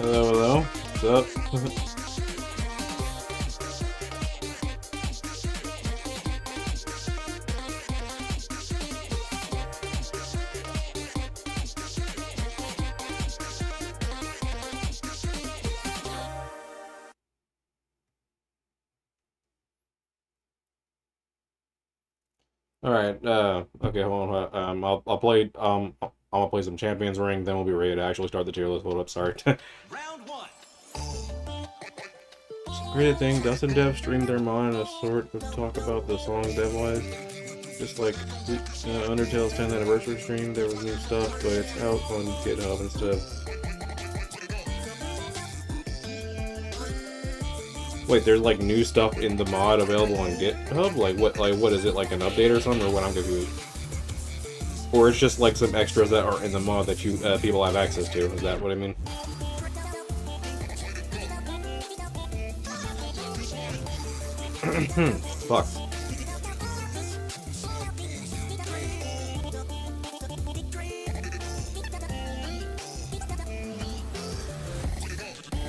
Hello, hello. What's up? All right. Okay. Hold on. I'll play. I'm gonna play some Champions Ring. Then we'll be ready to actually start the tier list. Hold up. Sorry. Round one. Great thing. Dustin Dev streamed their mod a sort of talk about the song dev-wise. Just like Undertale's 10th anniversary stream, there was new stuff, but it's out on GitHub and stuff. Wait, there's like new stuff in the mod available on GitHub? What is it, like an update or something, or what? I'm confused. Or it's just like some extras that are in the mod that you people have access to. Is that what I mean? Fuck.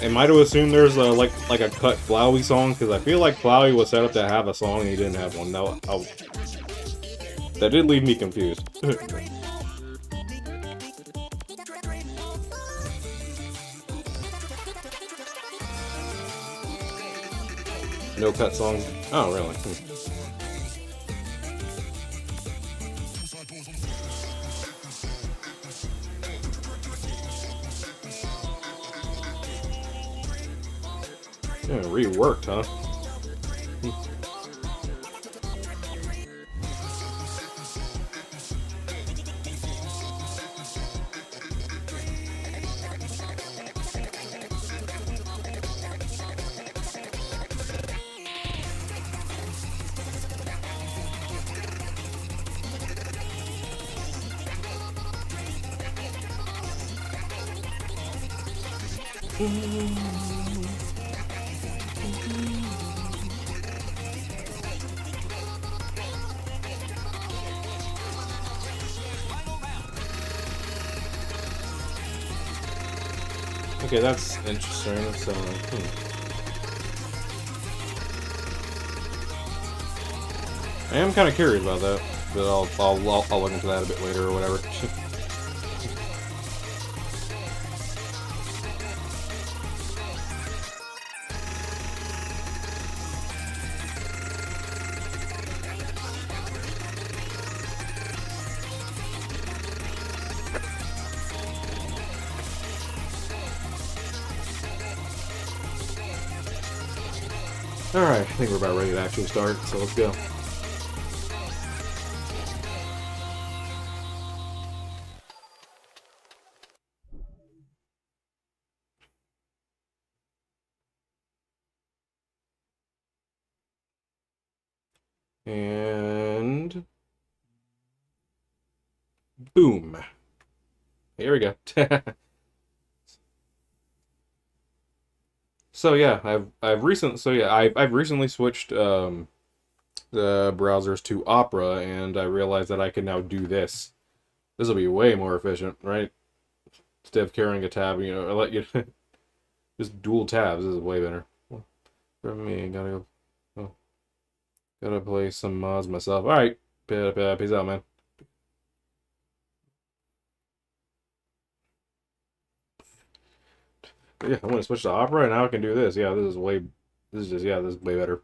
Am I to assume there's like a cut Flowey song? Because I feel like Flowey was set up to have a song and he didn't have one. No, that did leave me confused. No cut songs? Oh, really? Yeah, reworked, huh? Okay, that's interesting. So, I am kind of curious about that, but I'll look into that a bit later or whatever. Alright, I think we're about ready to actually start, so let's go. And boom. Here we go. So yeah, I've recently switched the browsers to Opera, and I realized that I can now do this. This will be way more efficient, right? Instead of carrying a tab, I let you just dual tabs. This is way better. For me, gotta go. Oh, gotta play some mods myself. All right, peace out, man. Yeah, I want to switch to Opera, and now I can do this. Yeah, this is way better.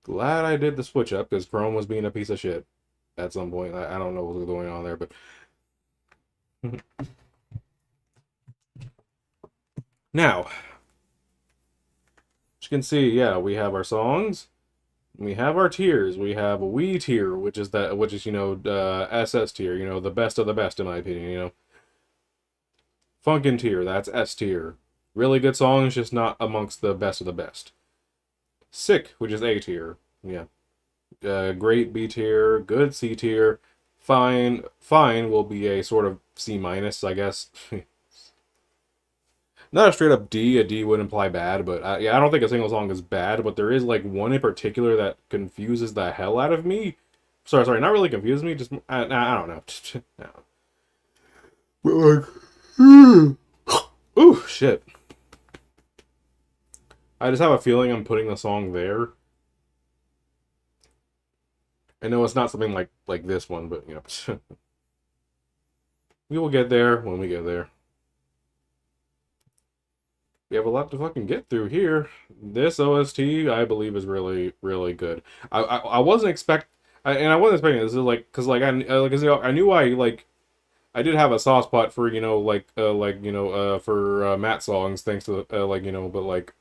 Glad I did the switch up, because Chrome was being a piece of shit at some point. I don't know what was going on there, but now, as you can see, yeah, we have our songs, we have our tiers. We have a Wii tier, which is SS tier, the best of the best in my opinion. Funkin tier, that's S tier. Really good songs, just not amongst the best of the best. Sick, which is A tier. Yeah. Great B tier, good C tier, fine will be a sort of C minus, I guess. Not a straight up D. A D would imply bad, but yeah, I don't think a single song is bad, but there is like one in particular that confuses the hell out of me. Sorry, not really confuses me, just I don't know. But like, Ooh, shit. I just have a feeling I'm putting the song there. I know it's not something like this one, but, you know. We will get there when we get there. We have a lot to fucking get through here. This OST, I believe, is really, really good. I wasn't and I wasn't expecting this. Is like, cause like I knew I did have a soft spot for for Matt songs, thanks to but like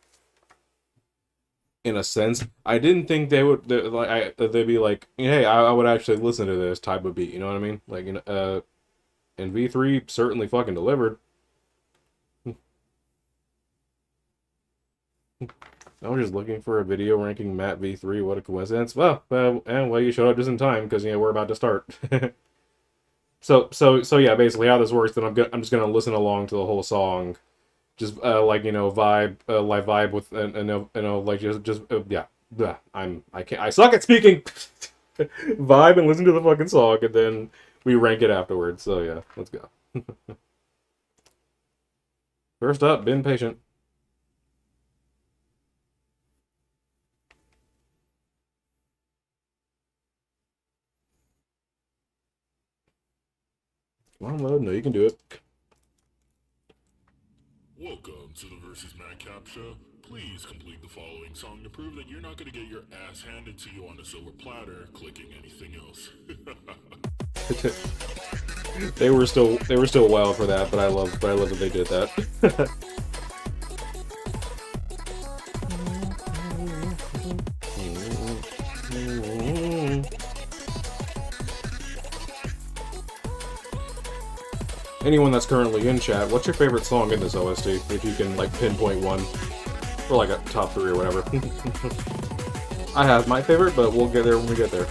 in a sense, I didn't think they'd be like, hey, I would actually listen to this type of beat. You know what I mean? Like, and V3 certainly fucking delivered. I was just looking for a video ranking Matt V3. What a coincidence. Well, you showed up just in time because we're about to start. So yeah, basically how this works. Then I'm just gonna listen along to the whole song, just vibe with yeah. I suck at speaking. Vibe and listen to the fucking song, and then we rank it afterwards. So yeah, let's go. First up, been patient. Come on, load. No, you can do it. Welcome to the Versus Matt Captcha. Please complete the following song to prove that you're not going to get your ass handed to you on a silver platter, clicking anything else. They were still wild for that, but I love that they did that. Anyone that's currently in chat, what's your favorite song in this OST? If you can, like, pinpoint one. Or, like, a top 3 or whatever. I have my favorite, but we'll get there when we get there.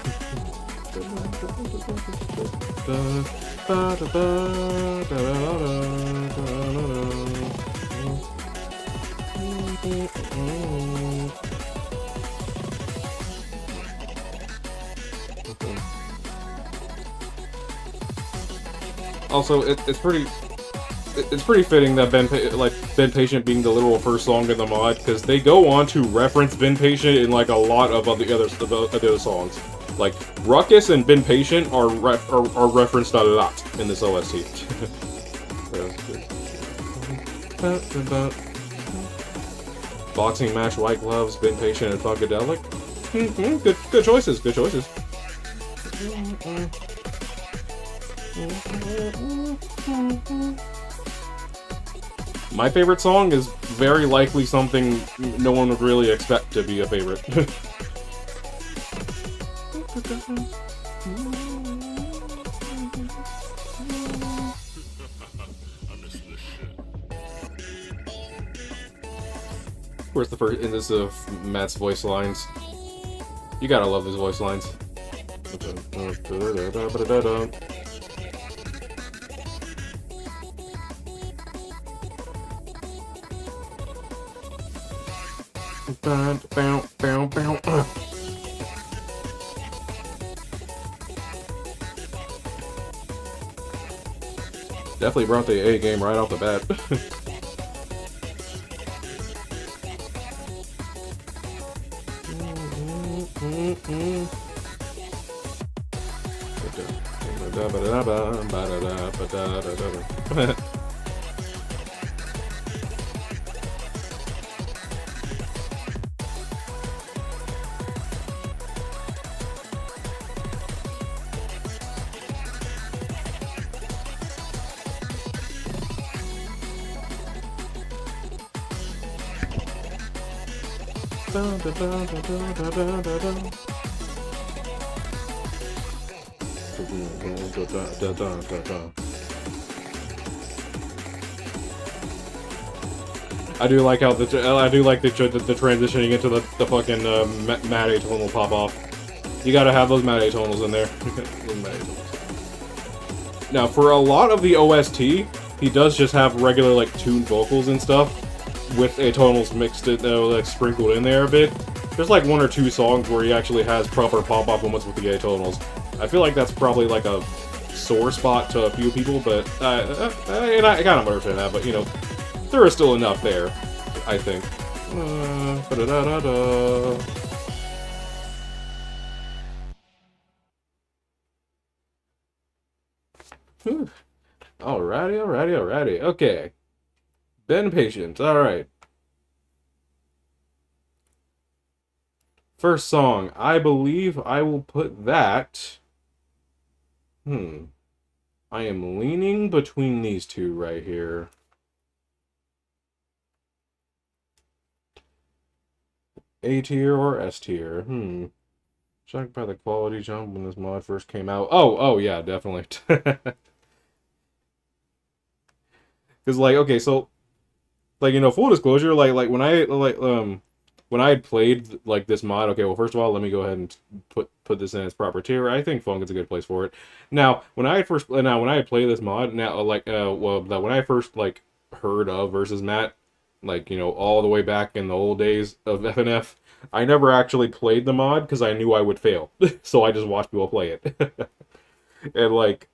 Also, it's pretty fitting that Ben Patient being the literal first song in the mod, because they go on to reference Ben Patient in like a lot of the other songs. Like Ruckus and Ben Patient are referenced a lot in this OST. Boxing match, White Gloves, Ben Patient, and Funkadelic. Good choices. Good choices. My favorite song is very likely something no one would really expect to be a favorite. Of course, the first in this Matt's voice lines. You gotta love his voice lines. Definitely brought the A game right off the bat. I do like how the transitioning into the fucking Mad atonal pop off. You gotta have those Mad atonals in there. Now, for a lot of the OST, he does just have regular like tuned vocals and stuff with atonals mixed in, like sprinkled in there a bit. There's like 1 or 2 songs where he actually has proper pop off moments with the atonals. I feel like that's probably like a sore spot to a few people, but and I kind of understand that. But you know, there is still enough there, I think. Ba-da-da-da-da. Whew. Alrighty. Okay. Been patient. Alright. First song. I believe I will put that. I am leaning between these two right here. A tier or S tier? Shocked by the quality jump when this mod first came out. Oh yeah, definitely. Because like, okay, so like, you know, full disclosure, like when I had played like this mod, okay, well, first of all, let me go ahead and put this in its proper tier. I think Funkin's a good place for it. Now, when I had played this mod, now when I first like heard of versus Matt, like, you know, all the way back in the old days of FNF, I never actually played the mod because I knew I would fail, so I just watched people play it. And like,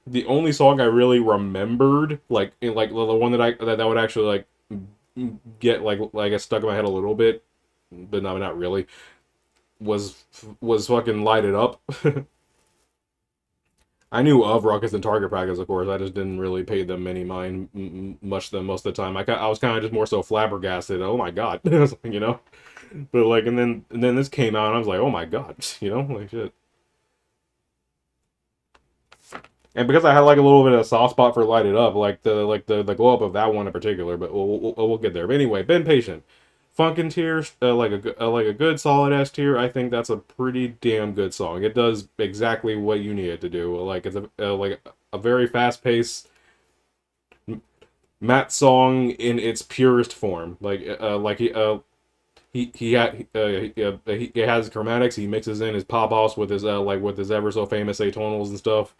the only song I really remembered, like the one that would actually like get like stuck in my head a little bit, but not really, was fucking Light It Up. I knew of Ruckus and Target Practice, of course. I just didn't really pay them any mind much them most of the time. I was kind of just more so flabbergasted. Oh my god, you know. But like, and then this came out, and I was like, oh my god, you know, like shit. And because I had like a little bit of a soft spot for Light It Up, like the glow up of that one in particular, but we'll get there. But anyway, been patient. Funkin' tier, like a good solid S tier. I think that's a pretty damn good song. It does exactly what you need it to do. Like it's a very fast paced Matt song in its purest form. Like he has chromatics. He mixes in his pop offs with his with his ever so famous atonals and stuff.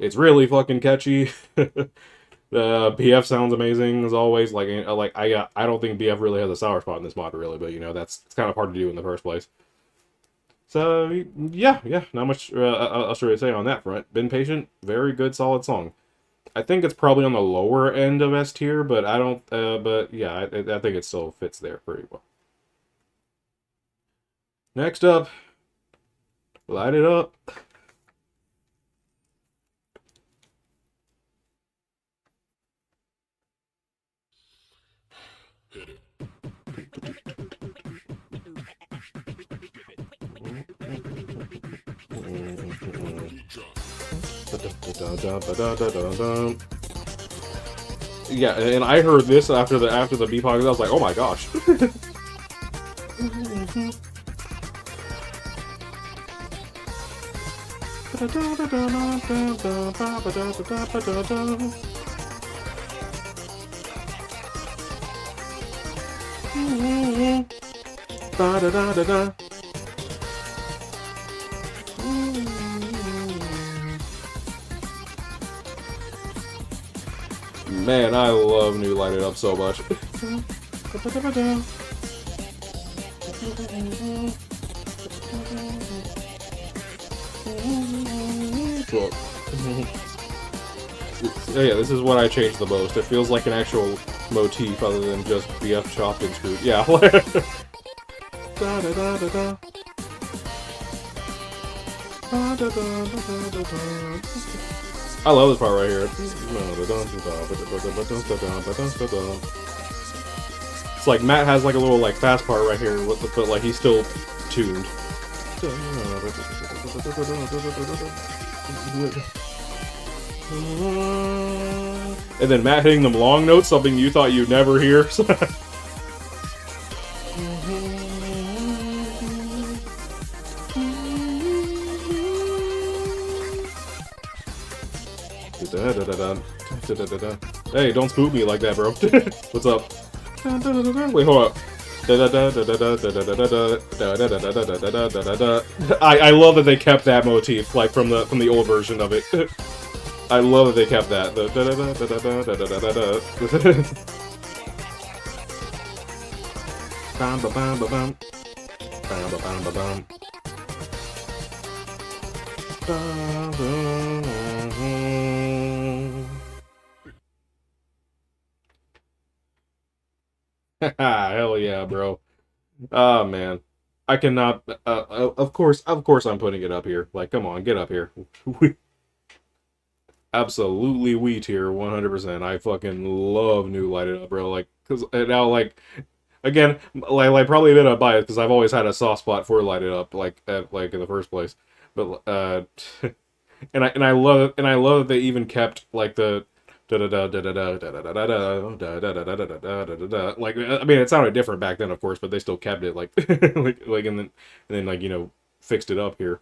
It's really fucking catchy. BF sounds amazing as always. I don't think BF really has a sour spot in this mod really, but you know it's kind of hard to do in the first place. So yeah, not much else to say on that front. Been patient, very good, solid song. I think it's probably on the lower end of S tier, but I don't. But yeah, I think it still fits there pretty well. Next up, Light It Up. Hit it. Yeah, and I heard this after the beatbox. I was like, oh my gosh. Man, I love New Light It Up so much. Cool. Yeah, this is what I changed the most. It feels like an actual motif other than just BF chopped and screwed. Yeah. I love this part right here. It's like Matt has like a little like fast part right here, but like he's still tuned. And then Matt hitting them long notes, something you thought you'd never hear. Hey, don't spook me like that, bro. What's up? Wait, hold up. I love that they kept that motif, like from the old version of it. I love that they kept that. Hell yeah, bro. Oh man, I cannot. Of course, I'm putting it up here. Like, come on, get up here. Absolutely, Wii tier, 100%. I fucking love New Light It Up, bro. Like, cause now, like, again, like probably a bit of bias because I've always had a soft spot for Light It Up, like in the first place. But and I love it, and I love that they even kept like the like, I mean, it sounded different back then, of course, but they still kept it like and then like, fixed it up here.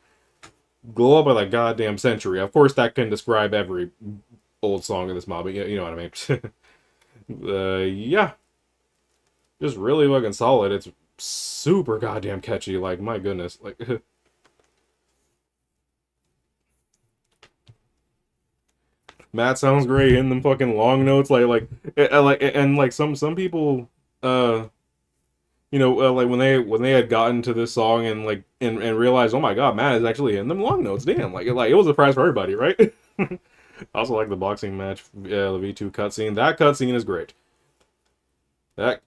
Glow up by the goddamn century. Of course, that can describe every old song in this mob, but you know what I mean. Yeah, just really fucking solid. It's super goddamn catchy. Like, my goodness, like. Matt sounds great in them fucking long notes, and like some people, uh, like when they had gotten to this song and like and realized, oh my god, Matt is actually in them long notes. Damn, like it was a surprise for everybody, right? I also like the boxing match, the V2 cutscene. That cutscene is great. That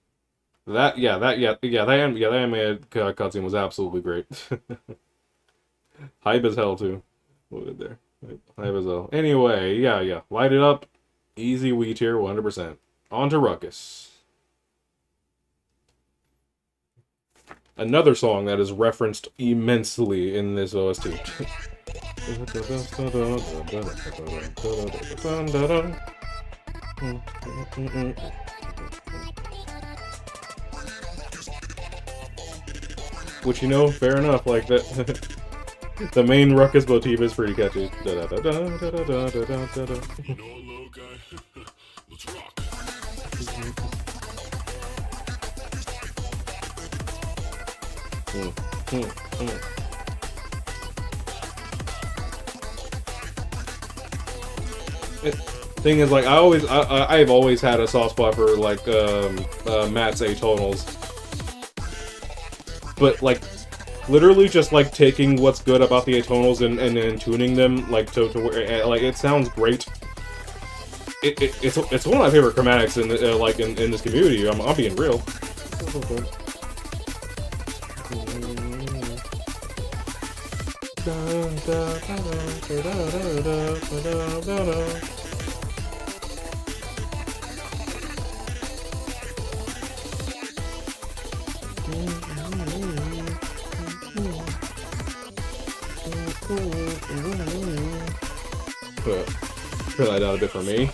that animated cutscene was absolutely great. Hype as hell too. What did there? Hype as hell. Anyway, yeah. Light it up. Easy Wii tier, 100%. On to Ruckus. Another song that is referenced immensely in this OST. Which, fair enough, like that. The main Ruckus motif is pretty catchy. You know what, little guy? Let's rock. Thing is, like, I've always had a soft spot for like Matt's atonals, but like literally just like taking what's good about the atonals and tuning them like to where like it sounds great. It's one of my favorite chromatics in this community. I'm being real. Put that down a bit for me.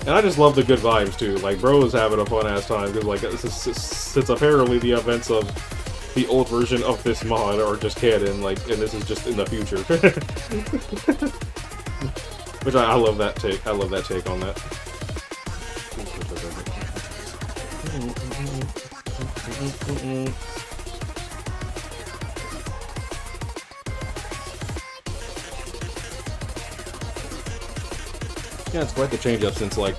And I just love the good vibes too. Like, bro is having a fun ass time because like it's apparently the events of the old version of this mod are just canon, like, and this is just in the future. Which I love that take. I love that take on that. Yeah, it's quite the change up since, like,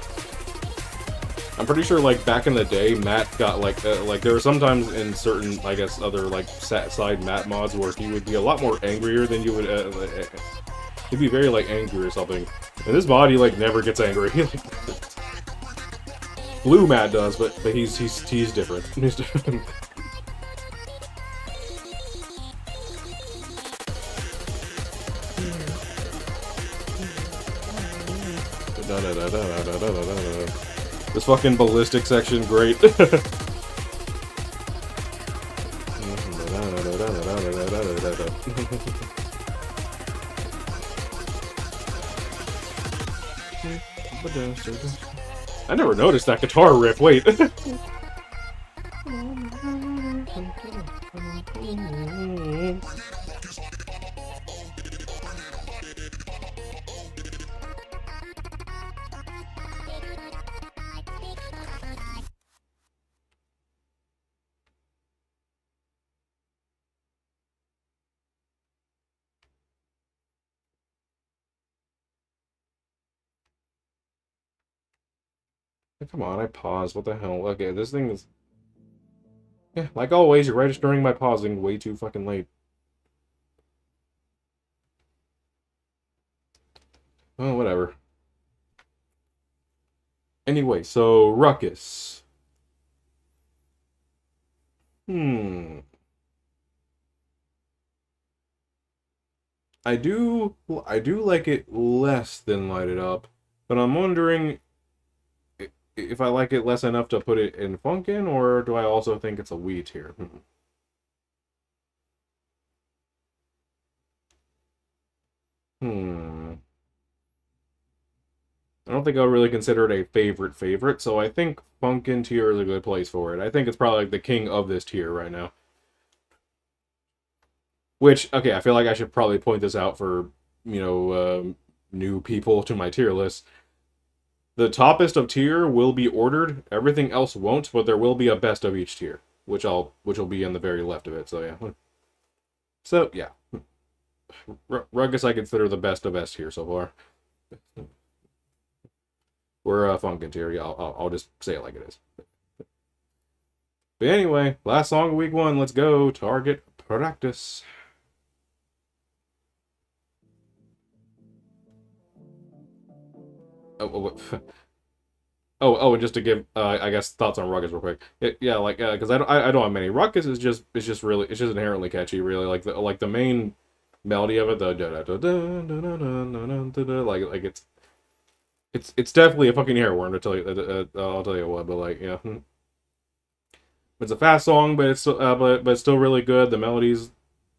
I'm pretty sure, like, back in the day, Matt got, like there were sometimes in certain, I guess, other, like, side Matt mods where he would be a lot more angrier than you would, he'd be very, like, angry or something. And this mod, he, like, never gets angry. Blue Matt does, but he's different. He's different. This fucking ballistic section, great. I never noticed that guitar riff, wait. Come on, I paused. What the hell? Okay, this thing is... Yeah, like always, you're registering my pausing way too fucking late. Well, whatever. Anyway, so Ruckus. Hmm. I do like it less than Light It Up, but I'm wondering if I like it less enough to put it in Funkin, or do I also think it's a Wii tier? Hmm. I don't think I would really consider it a favorite, so I think Funkin tier is a good place for it. I think it's probably like the king of this tier right now. Which, okay, I feel like I should probably point this out for, new people to my tier list. The toppest of tier will be ordered. Everything else won't, but there will be a best of each tier, which will be on the very left of it. So yeah. So yeah, Ruckus I consider the best of best here so far. We're Funkin' tier. Yeah, I'll just say it like it is. But anyway, last song of week one. Let's go. Target practice. Oh, and just to give, I guess, thoughts on Ruckus real quick. Yeah, like, because I don't have many. Ruckus is just, it's just inherently catchy. Really, like the main melody of it, the da da da da da da da da, like it's definitely a fucking earworm to tell you. I'll tell you what, but like, yeah, it's a fast song, but but it's still really good. The melodies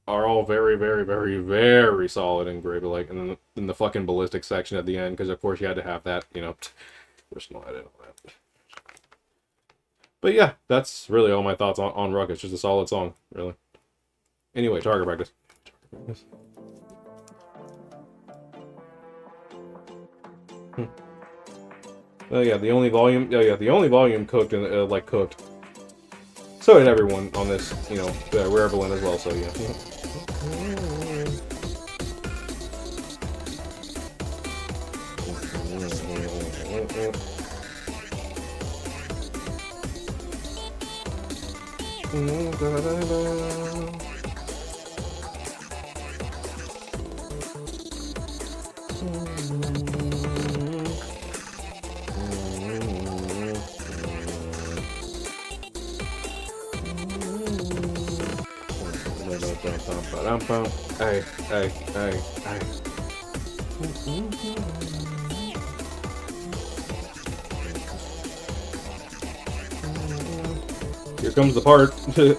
are all very, very, very, very solid and great. But like, and then the fucking ballistic section at the end, because of course you had to have that, personal edit all that. But yeah, that's really all my thoughts on Ruckus. Just a solid song, really. Anyway, target practice. Oh yeah, the only volume. Oh yeah, the only volume cooked and like cooked. So did everyone on this, wherever went as well. So yeah. Hey, hey, hey, hey. Here comes the part. Here.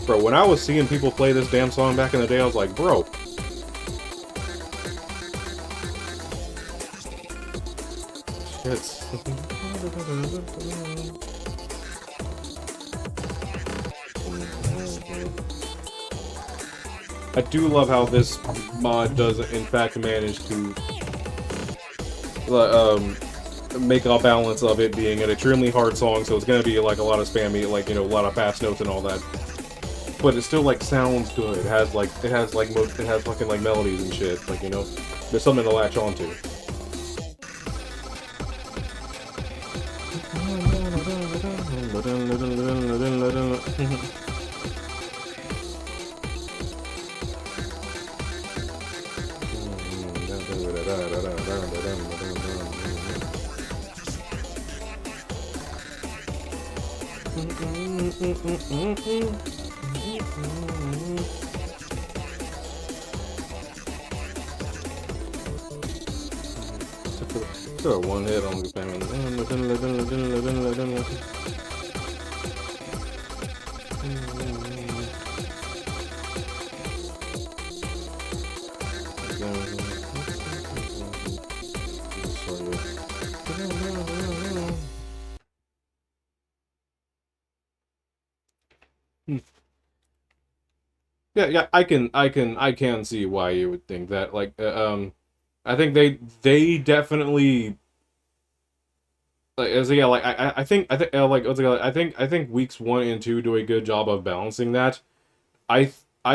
Bro, when I was seeing people play this damn song back in the day, I was like, bro. Shit. I do love how this mod does, in fact, manage to make a balance of it being an extremely hard song, so it's gonna be like a lot of spammy, like, a lot of fast notes and all that. But it still like sounds good. It has fucking like melodies and shit. Like, there's something to latch onto. Throw one hit on the family. Yeah, I can see why you would think that. Like, I think they definitely like as yeah, like I think I think weeks 1 and 2 do a good job of balancing that. I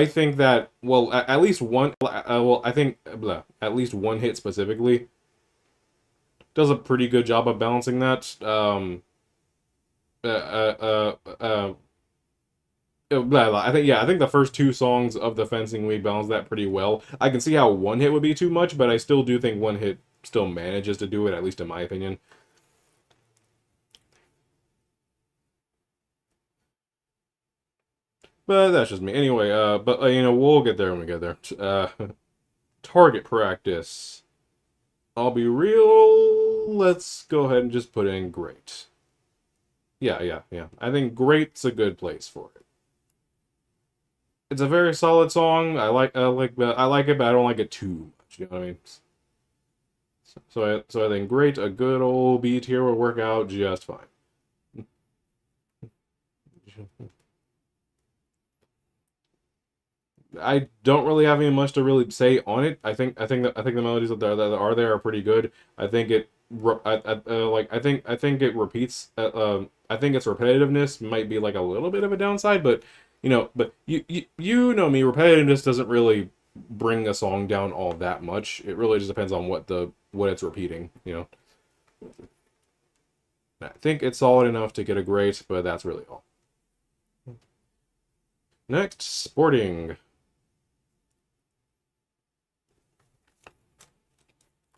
think that well at least one well I think at least one hit specifically does a pretty good job of balancing that. Uh, uh, uh, uh, Blah, blah. I think yeah, I think the first two songs of the Fencing League balance that pretty well. I can see how one hit would be too much, but I still do think one hit still manages to do it, at least in my opinion. But that's just me. Anyway, but you know, we'll get there when we get there. Target practice. I'll be real. Let's go ahead and just put in great. Yeah, yeah, yeah. I think great's a good place for it. It's a very solid song. I like it, but I don't like it too much. You know what I mean? So I think great, a good old B tier would work out just fine. I don't really have any much to really say on it. I think the melodies that are there are pretty good. I think it I think it repeats. I think its repetitiveness might be like a little bit of a downside, but you know me, repetitiveness doesn't really bring a song down all that much. It really just depends on what it's repeating. You know, I think it's solid enough to get a great, but that's really all. Next, sporting.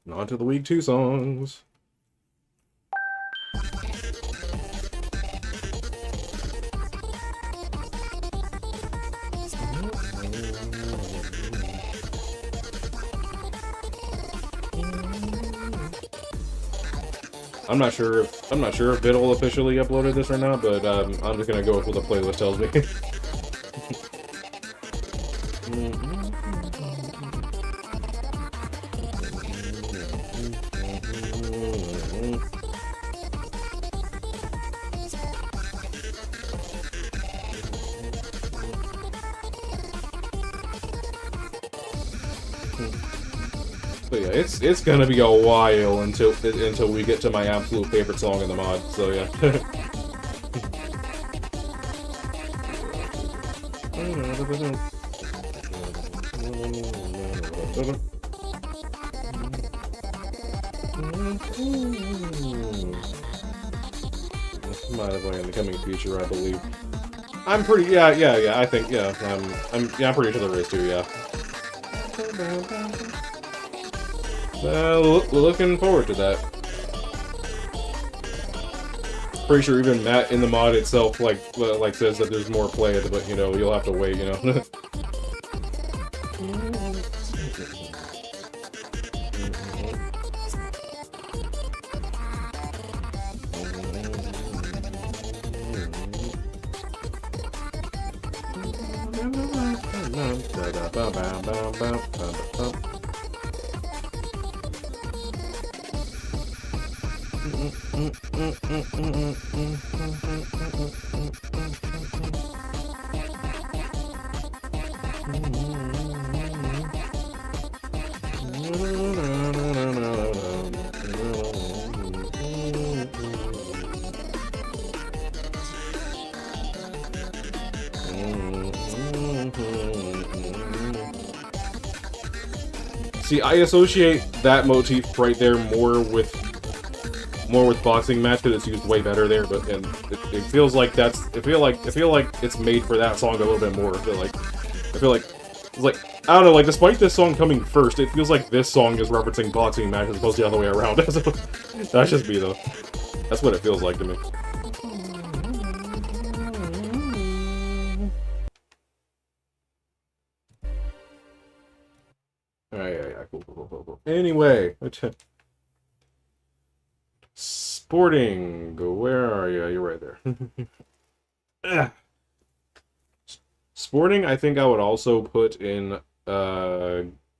On to the week 2 songs. I'm not sure if Biddle officially uploaded this or not, but I'm just gonna go with what the playlist tells me. But yeah, it's gonna be a while until we get to my absolute favorite song in the mod. So yeah. Might have in the coming future, I believe. I'm pretty yeah. I think yeah. I'm pretty sure there is too. Yeah. Looking forward to that. Pretty sure even Matt in the mod itself like says that there's more play, but you know you'll have to wait. You know. See, I associate that motif right there more with boxing match because it's used way better there. But and it feels like that's I feel like it's made for that song a little bit more. I feel like it's like I don't know. Like despite this song coming first, it feels like this song is referencing boxing match as opposed to the other way around. So, that's just me though. That's what it feels like to me. Yeah, cool. Anyway, sporting. Where are you? You're right there. Sporting, I think I would also put in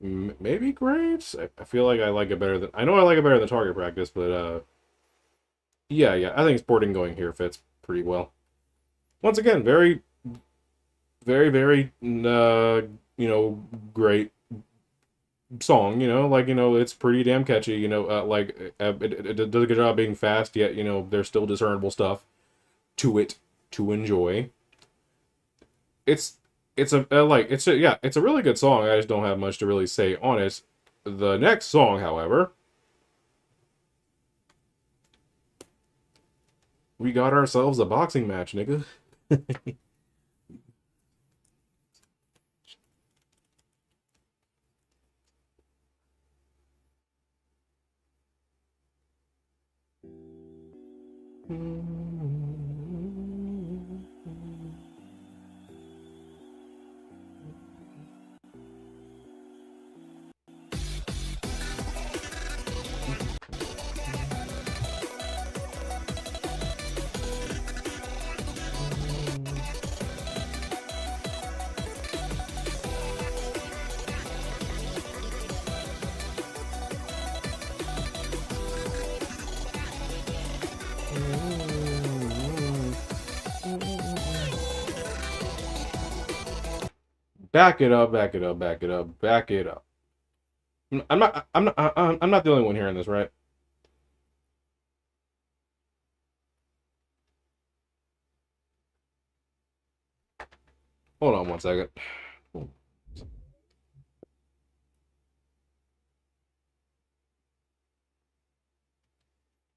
maybe grades. I feel like I like it better than I know I like it better than target practice, but yeah. I think sporting going here fits pretty well. Once again, very great song, it's pretty damn catchy, it does a good job being fast, yet, there's still discernible stuff to it to enjoy. It's, it's a really good song, I just don't have much to really say on it. The next song, however, we got ourselves a boxing match, nigga. Back it up, back it up, back it up, back it up. I'm not the only one hearing this, right? Hold on one second.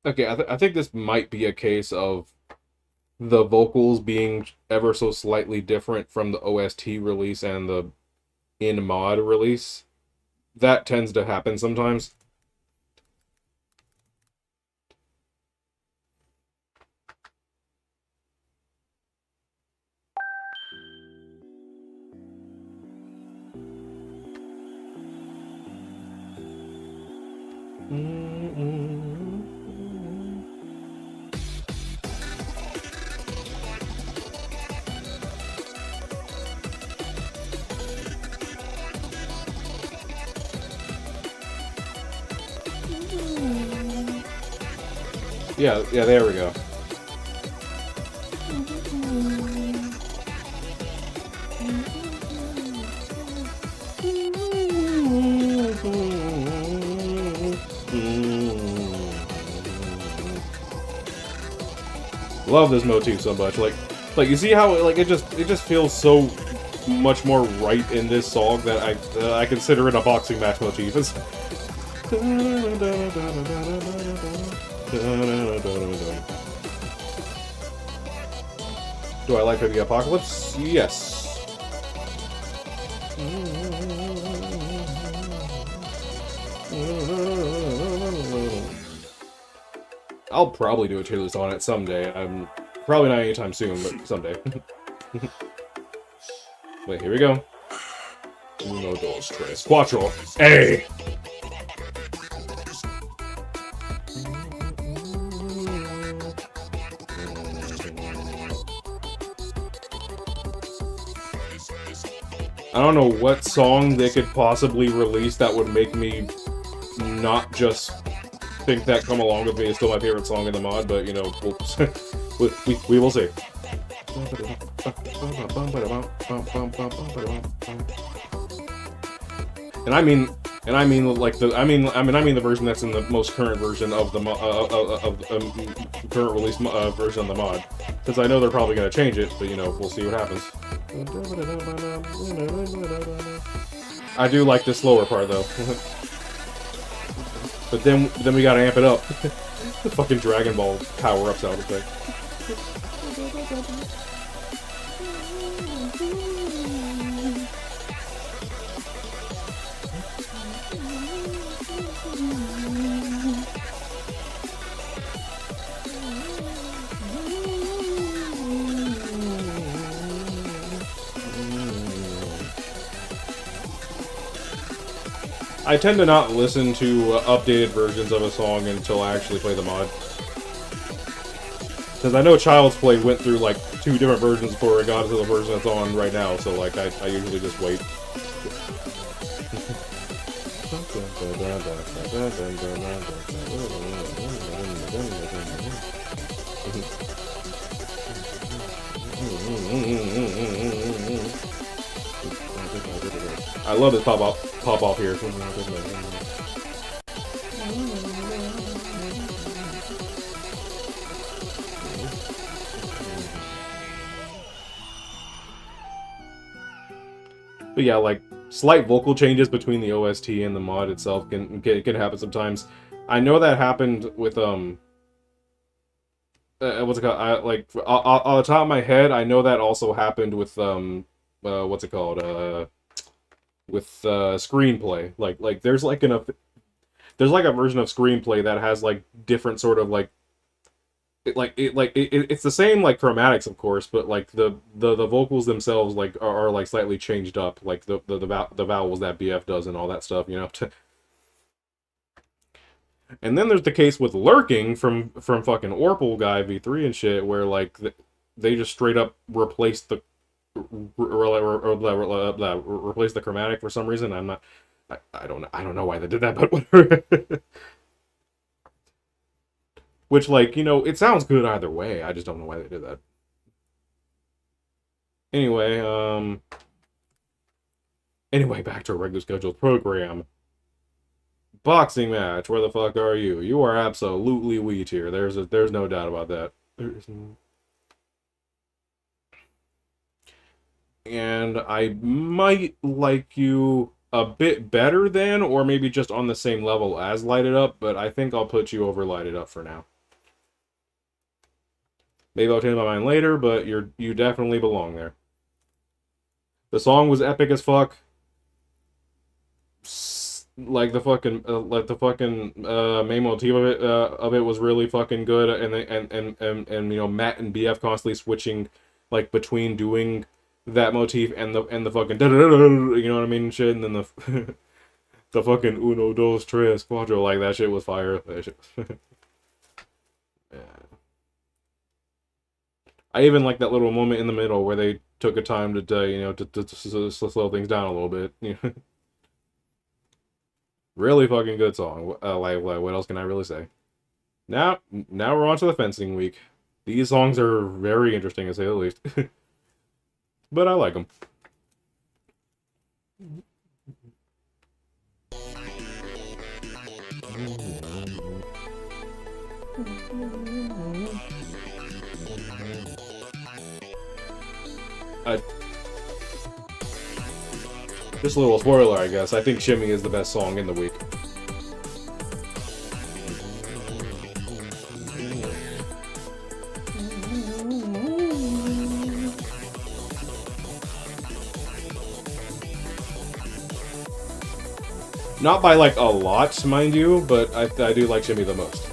Okay, I think this might be a case of the vocals being ever so slightly different from the OST release and the in mod release. That tends to happen sometimes. Yeah, yeah, there we go. Love this motif so much. Like you see how like it just feels so much more right in this song that I consider it a boxing match motif. It's... Do I like the apocalypse? Yes. I'll probably do a tier list on it someday. I'm probably not anytime soon, but someday. Wait, here we go. Uno, dos, tres, cuatro. Hey! I don't know what song they could possibly release that would make me not just think that Come Along With Me is still my favorite song in the mod, but, you know, we will see. And I mean like the version that's in the most current version of the current release version of the mod, since I know they're probably gonna change it, but you know, we'll see what happens. I do like the slower part though. But then we gotta amp it up. The fucking Dragon Ball power-up sound effect. I tend to not listen to updated versions of a song until I actually play the mod. Because I know Child's Play went through like 2 different versions before it got to the version that's on right now, so like I usually just wait. I love this pop off here. But yeah, like slight vocal changes between the OST and the mod itself can happen sometimes. I know that happened with what's it called? On the top of my head, I know that also happened with what's it called? With screenplay. Like there's like a version of screenplay that has like different sort of like it's the same like chromatics, of course, but like the vocals themselves like are like slightly changed up, like the vowels that BF does and all that stuff, you know. And then there's the case with Lurking from fucking Orpal guy V3 and shit, where like they just straight up replaced the replace the chromatic for some reason. I'm not. I don't know why they did that, but whatever. Which, like, you know, it sounds good either way. I just don't know why they did that. Anyway, back to a regular scheduled program. Boxing match. Where the fuck are you? You are absolutely Wii tier. There's no doubt about that. And I might like you a bit better than, or maybe just on the same level as Light It Up, but I think I'll put you over Light It Up for now. Maybe I'll change my mind later, but you definitely belong there. The song was epic as fuck. Like the fucking main motif of it was really fucking good, and you know, Matt and BF constantly switching like between doing that motif and the fucking you know what I mean, shit, and then the the fucking uno dos tres cuatro, like that shit was fire. That shit. Yeah. I even like that little moment in the middle where they took a time to you know to slow things down a little bit. You know? Really fucking good song. Like what else can I really say? Now we're on to the fencing week. These songs are very interesting, to say the least. But I like them. Just a little spoiler, I guess. I think Shimmy is the best song in the week. Not by like a lot, mind you, but I do like Shimmy the most.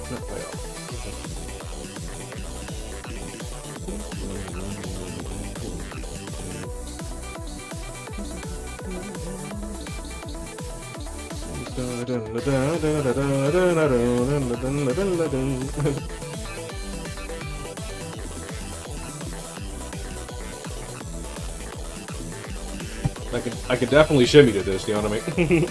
I could definitely shimmy to this, you know what I mean?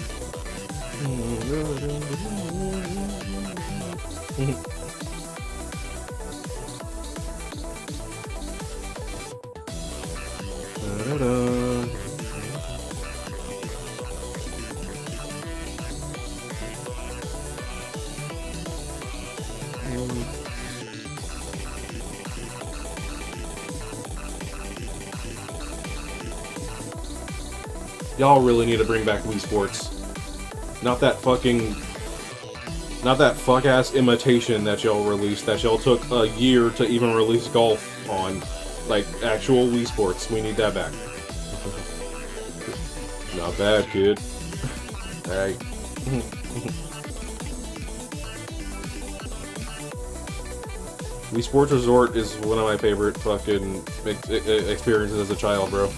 Y'all really need to bring back Wii Sports. Not that fuck-ass imitation that y'all released, that y'all took a year to even release golf on. Like, actual Wii Sports. We need that back. Not bad, kid. Hey. Wii Sports Resort is one of my favorite fucking experiences as a child, bro.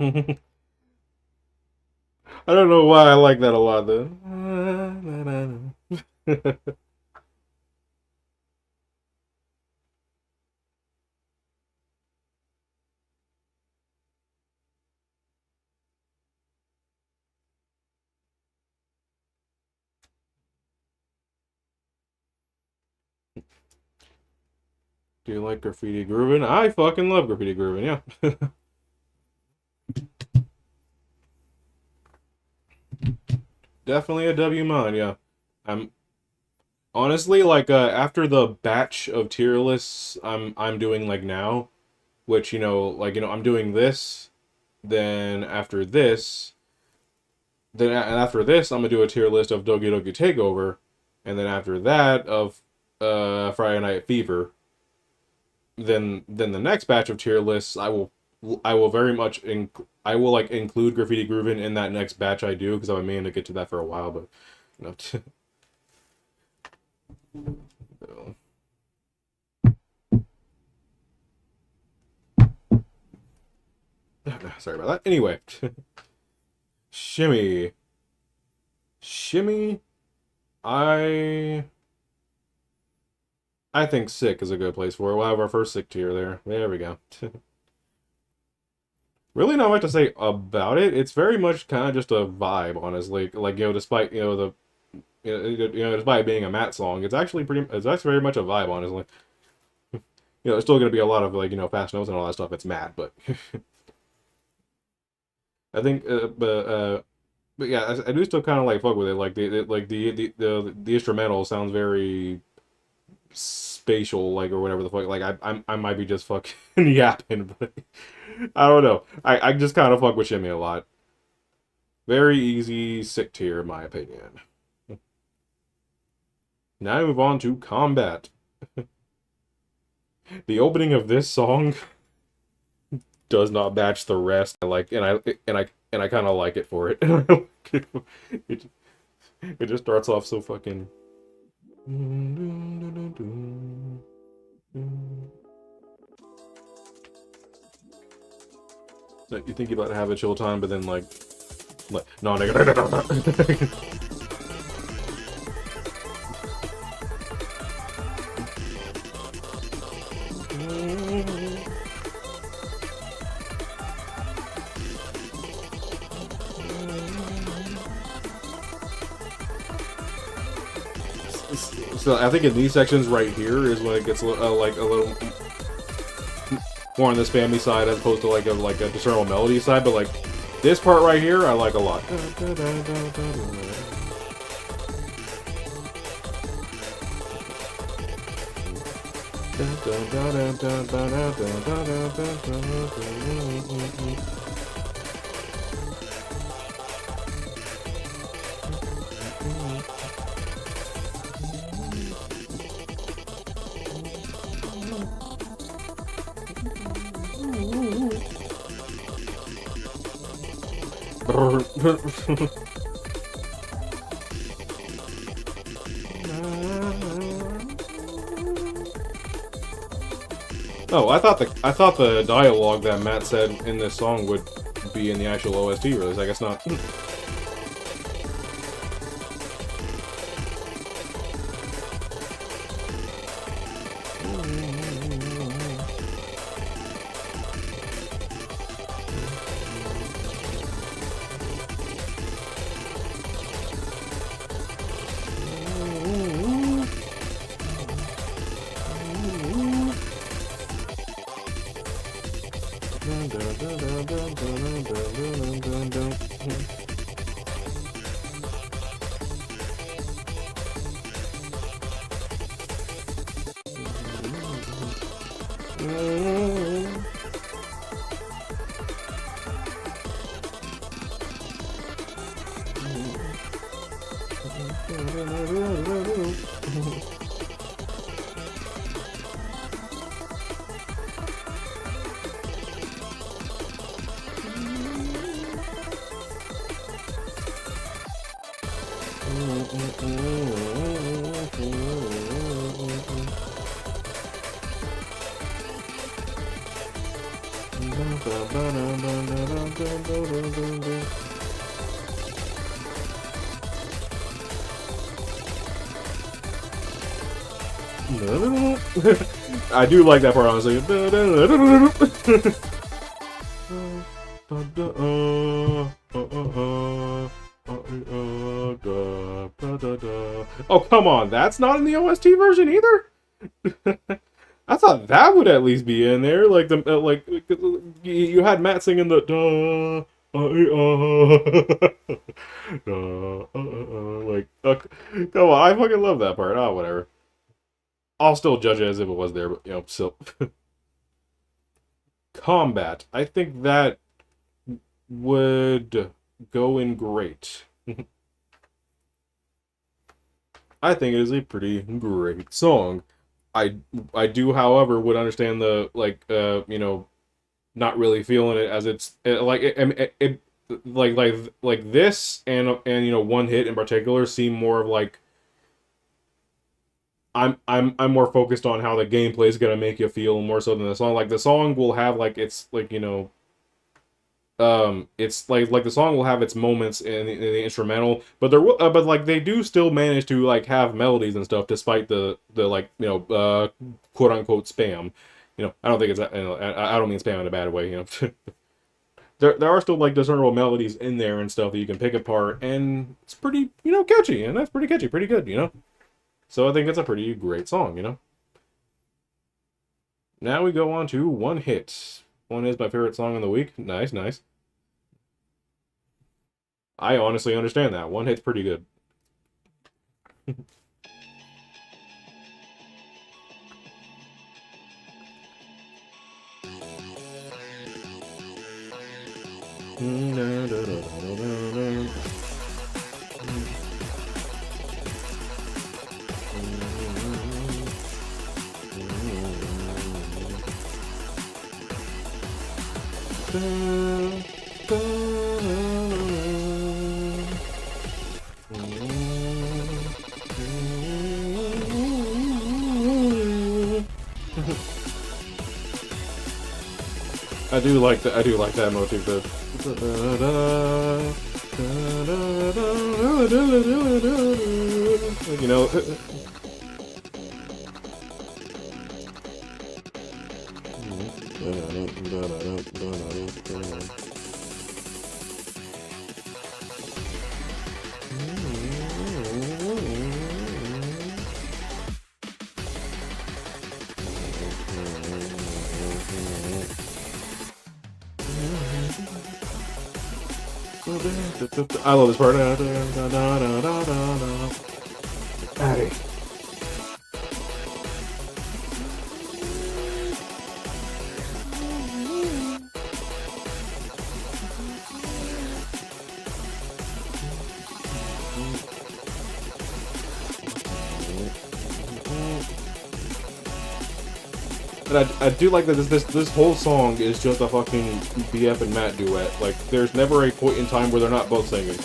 I don't know why I like that a lot though. Do you like graffiti grooving? I fucking love graffiti grooving, yeah. Definitely a W mine, yeah. I'm honestly like after the batch of tier lists I'm doing like now, which I'm doing this, then after this, and after this I'm gonna do a tier list of Doki Doki Takeover, and then after that of Friday Night Fever. Then the next batch of tier lists I will very much I will like include Graffiti Groovin in that next batch I do because I'm meaning to get to that for a while, but so. Sorry about that. Anyway, Shimmy, Shimmy, I I think Sick is a good place for it. We'll have our first Sick tier there. There we go. Really not much to say about it. It's very much kind of just a vibe, honestly. Like despite the despite being a Matt song, it's actually very much a vibe, honestly. There's still gonna be a lot of like fast notes and all that stuff. It's Matt, but I think, but yeah, I do still kind of like fuck with it. Like the instrumental sounds very spatial, like or whatever the fuck. Like I might be just fucking yapping, but I don't know. I just kind of fuck with Shimmy a lot. Very easy Sick tier, in my opinion. Now I move on to Combat. The opening of this song does not match the rest. I kind of like it for it. it. It just starts off so fucking. Like, you think you're about to have a chill time, but then like no, nigga. So I think in these sections right here is when it gets like a little more on the spammy side as opposed to like a discernible melody side. But like this part right here, I like a lot. Oh, I thought the dialogue that Matt said in this song would be in the actual OST release. I guess not. I do like that part, honestly. Oh, come on. That's not in the OST version either? I thought that would at least be in there. Like, you had Matt singing the like, come on. I fucking love that part. Oh, whatever. I'll still judge it as if it was there, but, you know, still. Combat. I think that would go in great. I think it is a pretty great song. I do, however, would understand the, like, you know, not really feeling it as it's like this and you know, One Hit in particular seem more of like I'm more focused on how the gameplay is gonna make you feel more so than the song. Like the song will have like it's like, you know, it's like the song will have its moments in the instrumental, but there will but like they do still manage to like have melodies and stuff despite the like, you know, quote unquote spam. You know, I don't think it's, you know, I don't mean spam in a bad way, you know. There are still like discernible melodies in there and stuff that you can pick apart, and it's pretty, you know, catchy, and that's pretty catchy, pretty good, you know. So I think it's a pretty great song, you know. Now we go on to One Hit. One is my favorite song of the week. Nice, nice. I honestly understand that. One Hit's pretty good. I do like that. I do like that motif. You know. I love this part. Addy. And I do like that this whole song is just a fucking BF and Matt duet. Like, there's never a point in time where they're not both singing.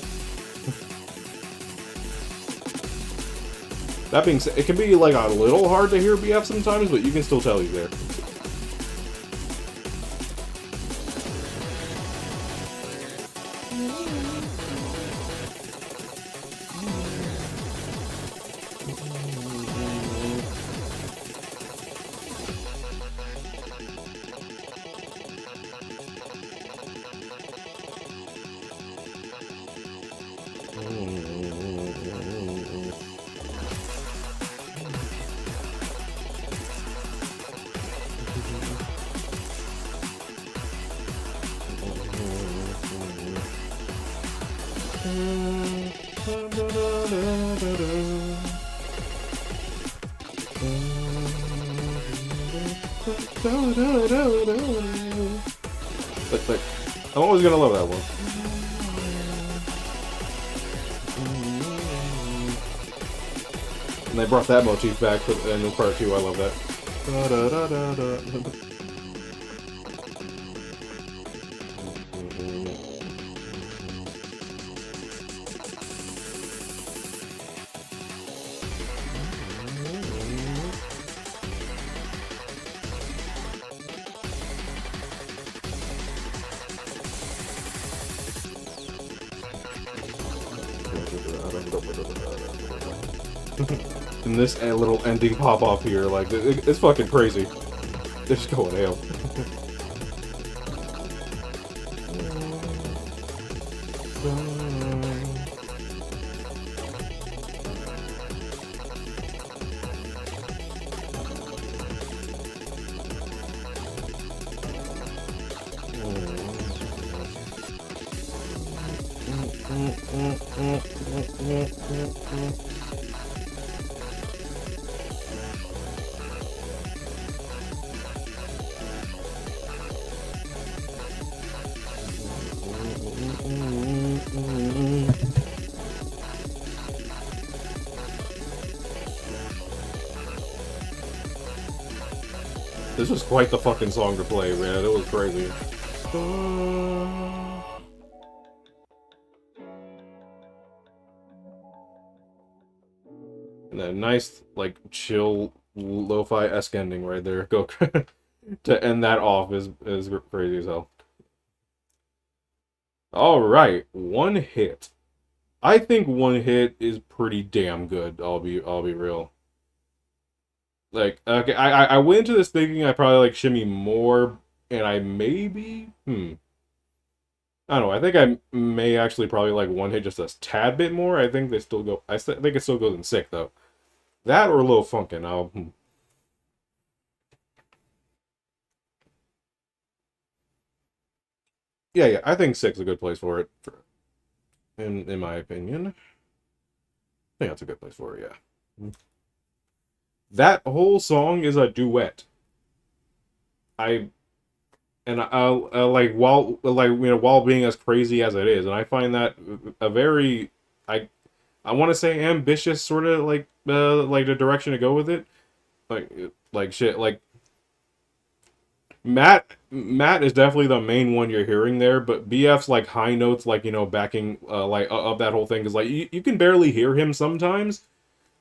That being said, it can be like a little hard to hear BF sometimes, but you can still tell he's there. Like, I'm always gonna love that one. And they brought that motif back in this part too. I love that. And this little ending pop off here, like it's fucking crazy. They're just going hell. This was quite the fucking song to play, man. It was crazy. And that nice, like, chill, lo-fi-esque ending right there. Go to end that off is crazy as hell. Alright, One Hit. I think One Hit is pretty damn good, I'll be real. Like, okay, I went into this thinking I probably like Shimmy more, and I maybe, I don't know, I think I may actually probably like One Hit just a tad bit more. I think they still go, I think it still goes in Sick, though. That or Lil Funkin', Yeah, I think Sick's a good place for it, in my opinion. I think that's a good place for it, yeah. That whole song is a duet. I like while being as crazy as it is, and I find that a very I want to say ambitious sort of like the direction to go with it. Like shit like Matt is definitely the main one you're hearing there, but BF's like high notes, like, you know, backing of that whole thing is like you can barely hear him sometimes.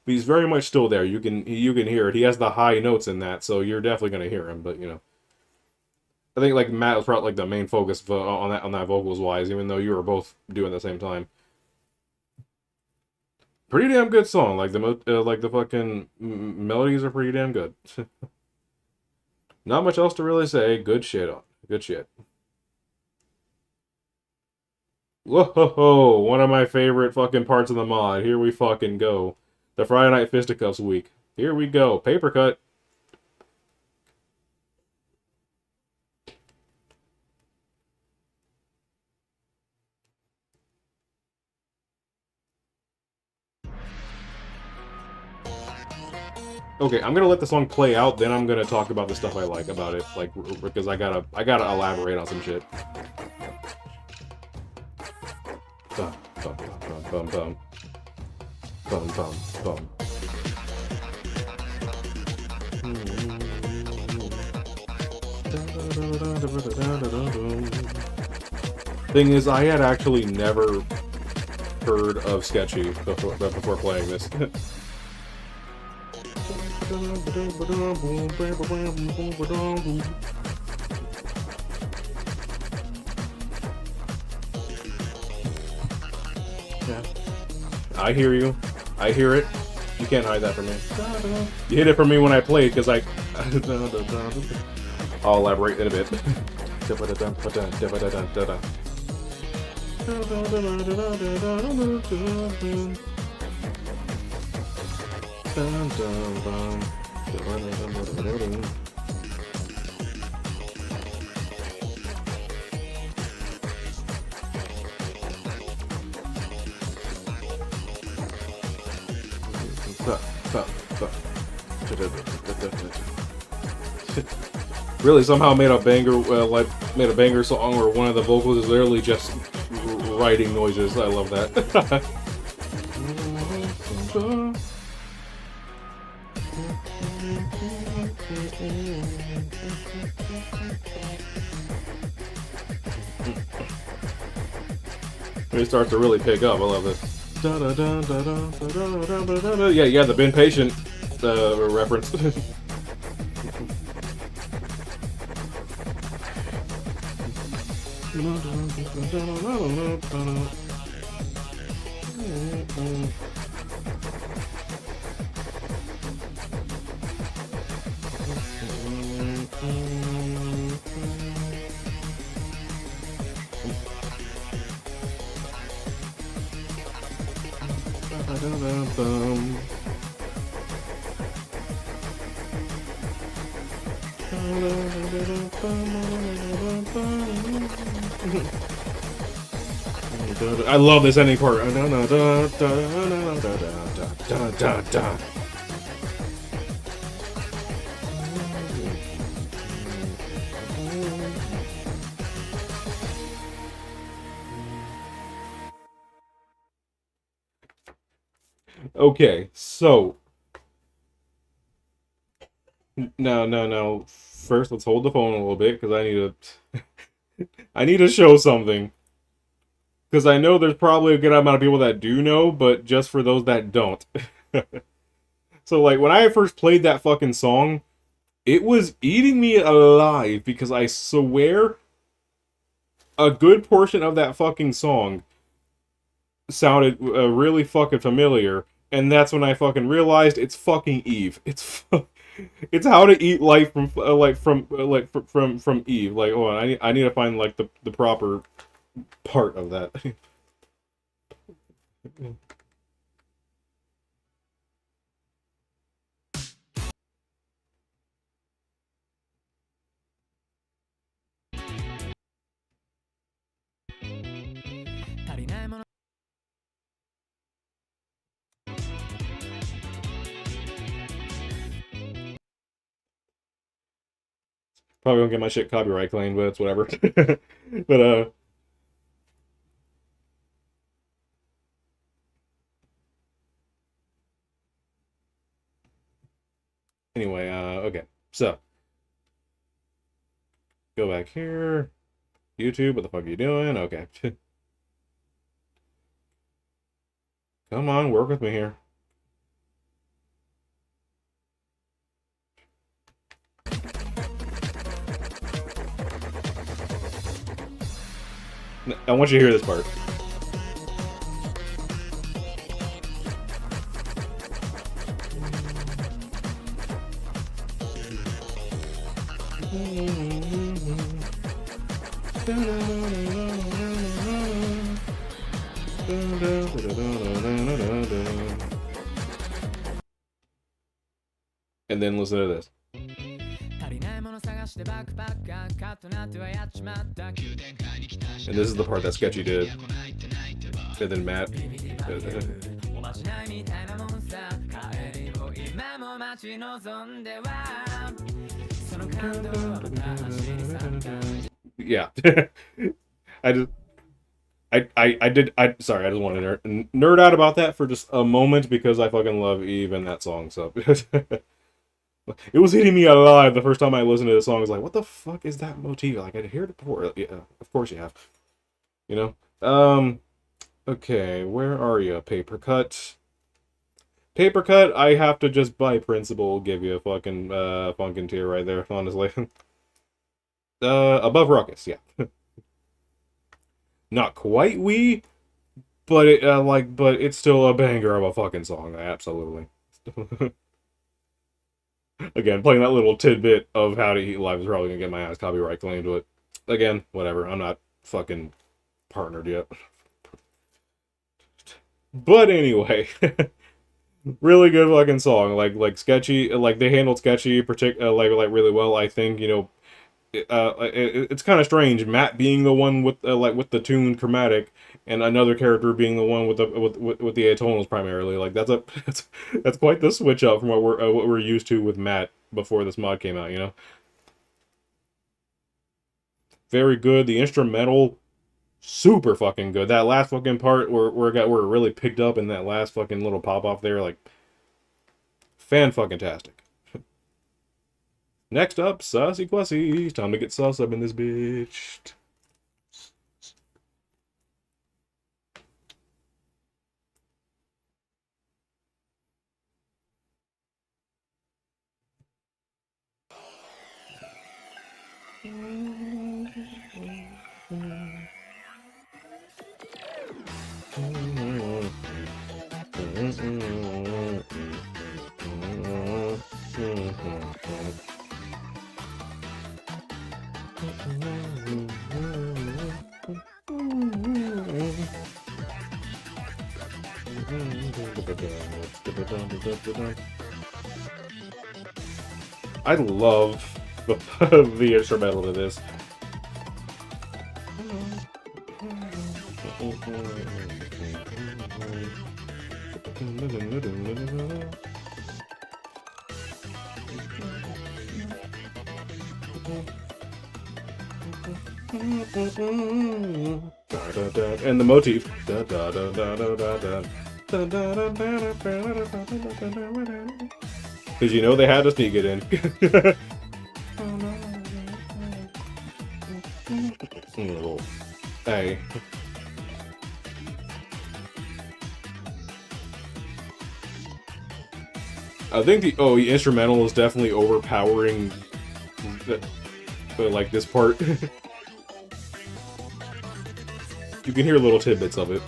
But he's very much still there. You can hear it. He has the high notes in that, so you're definitely gonna hear him. But you know, I think like Matt was probably like the main focus on that vocals wise, even though you were both doing the same time. Pretty damn good song. Like the fucking melodies are pretty damn good. Not much else to really say. Good shit on. Good shit. Whoa, one of my favorite fucking parts of the mod. Here we fucking go. The Friday Night Fisticuffs week. Here we go. Paper cut. Okay, I'm gonna let the song play out, then I'm gonna talk about the stuff I like about it, like, because I gotta elaborate on some shit. Bum, bum, bum, bum, bum. Bum, bum, bum. Thing is, I had actually never heard of Sketchy before playing this. Yeah. I hear you. I hear it. You can't hide that from me. You hit it from me when I played, because I... I'll elaborate in a bit. Really somehow made a banger, made a banger song where one of the vocals is literally just writing noises. I love that. It starts to really pick up. I love this. Yeah, you got the Been Patient reference. I love this ending part. Okay, so no. First, let's hold the phone a little bit because I need to show something. Because I know there's probably a good amount of people that do know, but just for those that don't. So, like, when I first played that fucking song, it was eating me alive because I swear a good portion of that fucking song sounded really fucking familiar, and that's when I fucking realized it's fucking Eve. It's How to Eat Life from from Eve. Like, oh, I need to find like the proper part of that. Probably gonna get my shit copyright claimed, but it's whatever. But anyway, okay. So go back here. YouTube, what the fuck are you doing? Okay. Come on, work with me here. I want you to hear this part. And then listen to this. And this is the part that Sketchy did. And then Matt. Yeah. I just sorry, I just want to nerd out about that for just a moment because I fucking love Eve and that song, so it was hitting me alive the first time I listened to the song. I was like, what the fuck is that motif? Like, I'd heard it before. Yeah, of course you have. You know? Okay, where are you? Paper cut. Paper cut, I have to just by principle give you a fucking Funkin tier right there, honestly. Above Ruckus, yeah. Not quite Wii, but but it's still a banger of a fucking song, absolutely. Again, playing that little tidbit of How to Eat Live is probably gonna get my ass copyright claimed to it. Again, whatever. I'm not fucking partnered yet. But anyway, really good fucking song. Like Sketchy, like they handled Sketchy like really well. I think it's kind of strange. Matt being the one with with the tuned chromatic, and another character being the one with the atonals primarily. Like that's quite the switch up from what we're used to with Matt before this mod came out. You know, very good. The instrumental, super fucking good. That last fucking part where it really picked up in that last fucking little pop off there, like fan fucking tastic. Next up, Sassy Quessy. Time to get sauce up in this bitch. I love the instrumental to this. And the motif. Because you know they had to sneak it in. Hey. I think the instrumental is definitely overpowering like this part. You can hear little tidbits of it.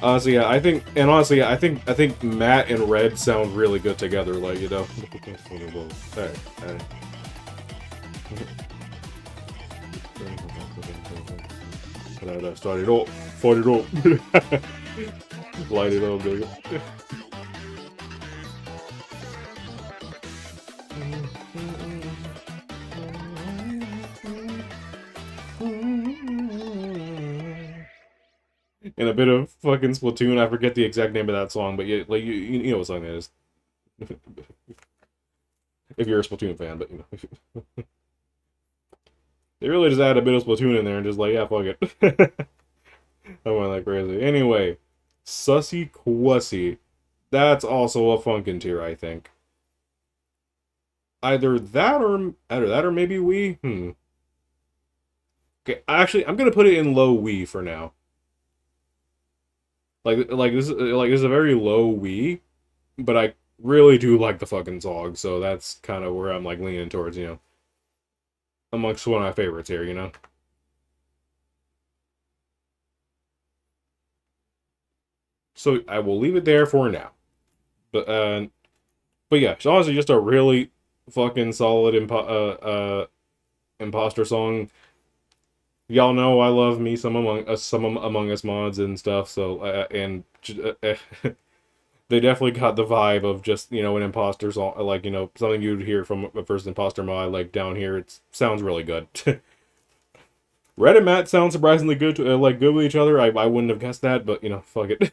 Honestly, yeah, I think Matt and Red sound really good together, like, you know. Hey. Start it up. Fight it up. Light it up, nigga. And a bit of fucking Splatoon. I forget the exact name of that song, but yeah, like you know what song that is. If you're a Splatoon fan, but you know. They really just add a bit of Splatoon in there and just like, yeah, fuck it. I went like crazy. Anyway, Sussy Quussy. That's also a Funkin' tier, I think. Either that or maybe Wii. Okay, actually, I'm gonna put it in low Wii for now. Like this is a very low Wii, but I really do like the fucking song, so that's kind of where I'm like leaning towards, you know. Amongst one of my favorites here, you know. So I will leave it there for now. But yeah, it's honestly just a really fucking solid imposter song. Y'all know I love me some Among Us mods and stuff. So they definitely got the vibe of just, you know, an imposter song, like, you know, something you'd hear from a first imposter mod. Like down here, it sounds really good. Red and Matt sound surprisingly good, good with each other. I wouldn't have guessed that, but you know, fuck it.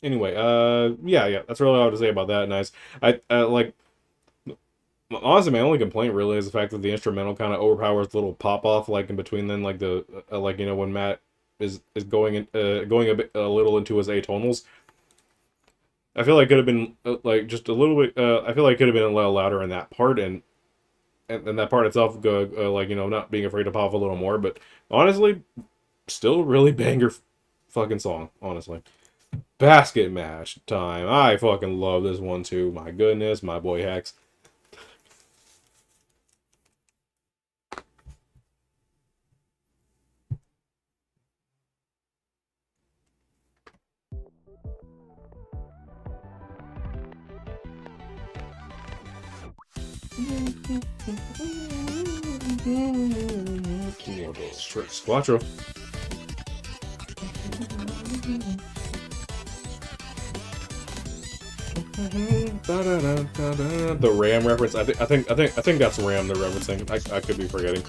Anyway, yeah, that's really all I have to say about that. Nice. Like, honestly, my only complaint really is the fact that the instrumental kind of overpowers the little pop off, like in between. Then, like the like, you know, when Matt is going a little into his atonals. I feel like it could have been like just a little bit. I feel like it could have been a little louder in that part, and that part itself, like, you know, not being afraid to pop a little more. But honestly, still really banger fucking song. Honestly, basket match time. I fucking love this one too. My goodness, my boy Hex. Squatro. The Ram reference. I think that's Ram they're referencing. I could be forgetting.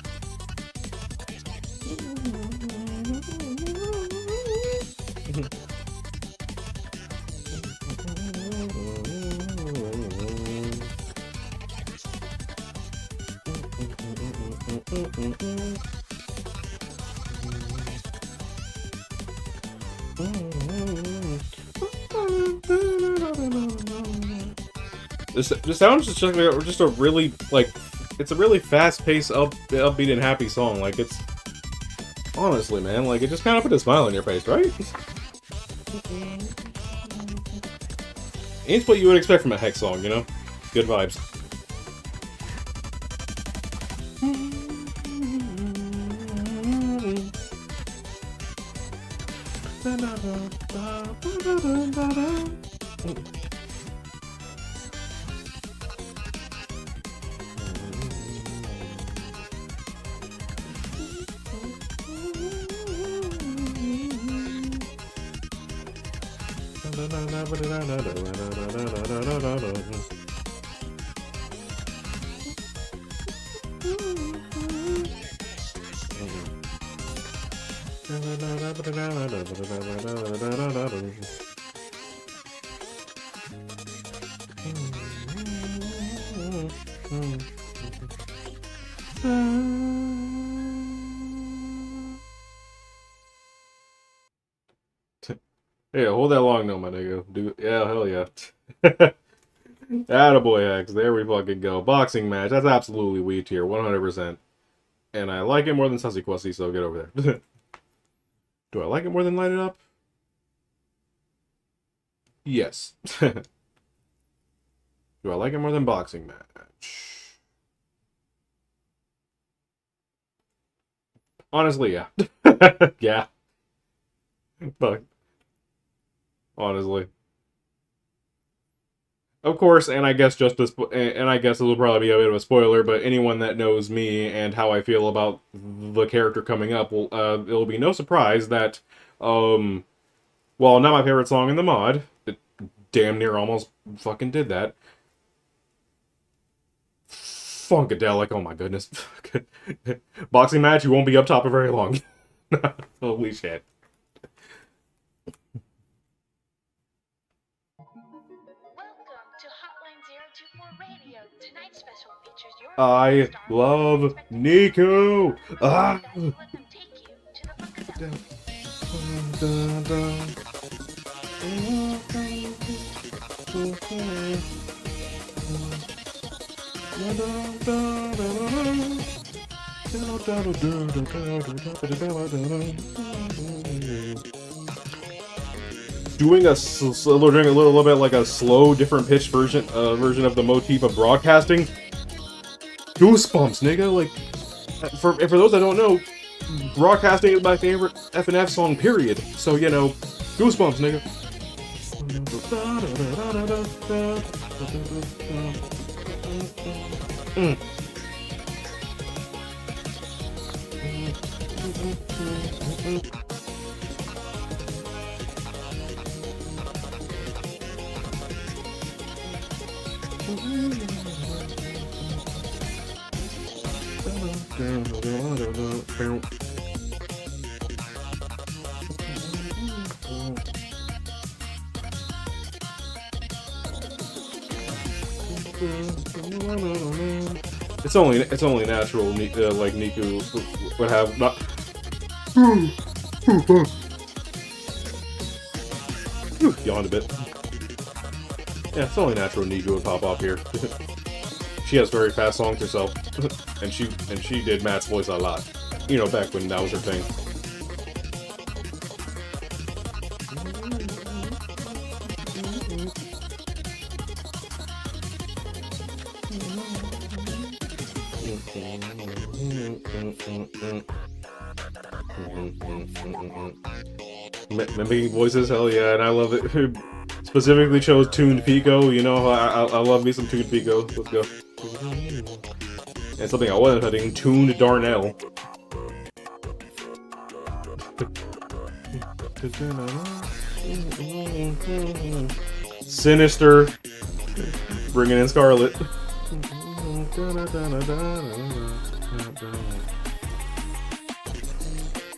This sounds just a really, like, it's a really fast-paced, upbeat, and happy song. Like, it's, honestly, man, like, it just kind of put a smile on your face, right? It's what you would expect from a Hex song, you know? Good vibes. Yeah, hold that long, no, my nigga. Yeah, hell yeah. Attaboy X, there we fucking go. Boxing match, that's absolutely Wii tier, 100%. And I like it more than Sussy Quessy, so get over there. Do I like it more than Light It Up? Yes. Do I like it more than Boxing Match? Honestly, yeah. Yeah. But honestly. Of course, and I guess and I guess it'll probably be a bit of a spoiler, but anyone that knows me and how I feel about the character coming up will it'll be no surprise that while not my favorite song in the mod, it damn near almost fucking did that. Funkadelic, oh my goodness. Boxing match, you won't be up top for very long. Holy shit. I love Nico! Ah! Doing a little bit like a slow, different pitch version of the motif of broadcasting. Goosebumps, nigga. Like, for those that don't know, broadcasting is my favorite FNF song, period. So, you know, goosebumps, nigga. It's only natural, like Niku would have not. Yawned a bit. Yeah, it's only natural Niku would pop off here. She has very fast songs herself, and she did Matt's voice a lot. You know, back when that was her thing. Making voices, hell yeah, and I love it. Specifically chose Tuned Pico, you know, I love me some Tuned Pico. Let's go. And something I wasn't expecting, Tuned Darnell. Sinister Bringing in Scarlet.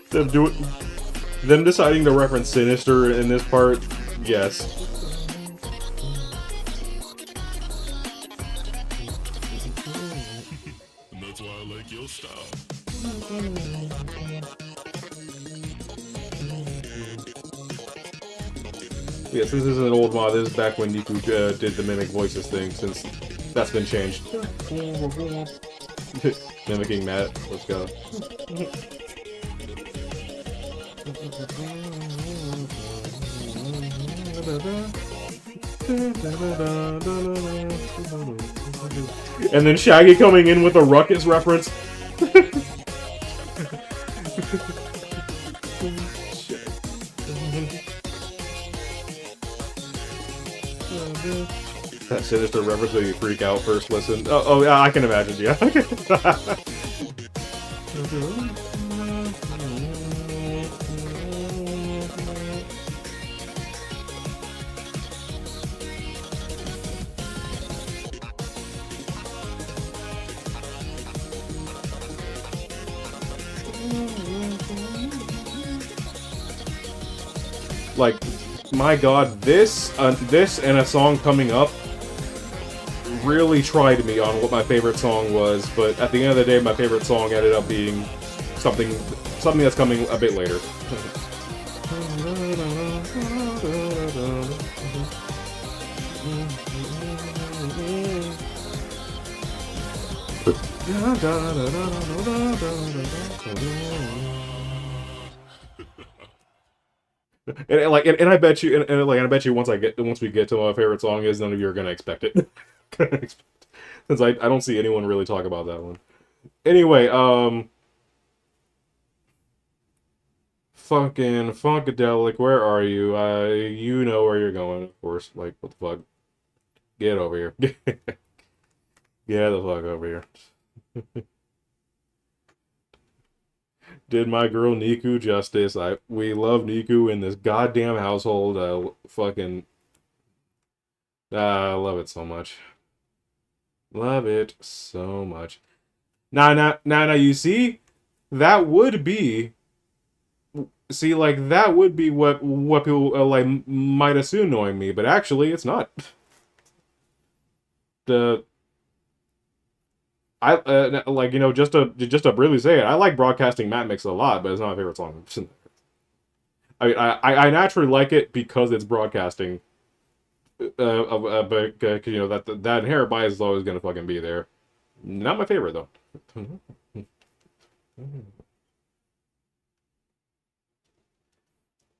Them do it. Them deciding to reference Sinister in this part, yes. And that's why I like your style. Yeah, since this is an old mod, this is back when Niku did the mimic voices thing, since that's been changed. Mimicking Matt, let's go. And then Shaggy coming in with a Ruckus reference. That Sinister reference where you freak out first listen. Oh yeah, I can imagine, yeah. Like, my god, this and a song coming up really tried me on what my favorite song was, but at the end of the day, my favorite song ended up being something that's coming a bit later. And I bet you, I bet you once we get to my favorite song is, none of you are gonna expect it. Since I don't see anyone really talk about that one. Anyway, fucking Funkadelic, where are you? You know where you're going, of course. Like, what the fuck? Get over here. Get the fuck over here. Did my girl Niku justice. We love Niku in this goddamn household. Fucking, I love it so much. Love it so much. Now, you see, that would be, that would be what people like might assume knowing me, but actually, it's not. The I like, just to really say it, I like broadcasting Matt Mix a lot, but it's not my favorite song. I mean, I naturally like it because it's broadcasting. But that inherent bias is always gonna fucking be there. Not my favorite though.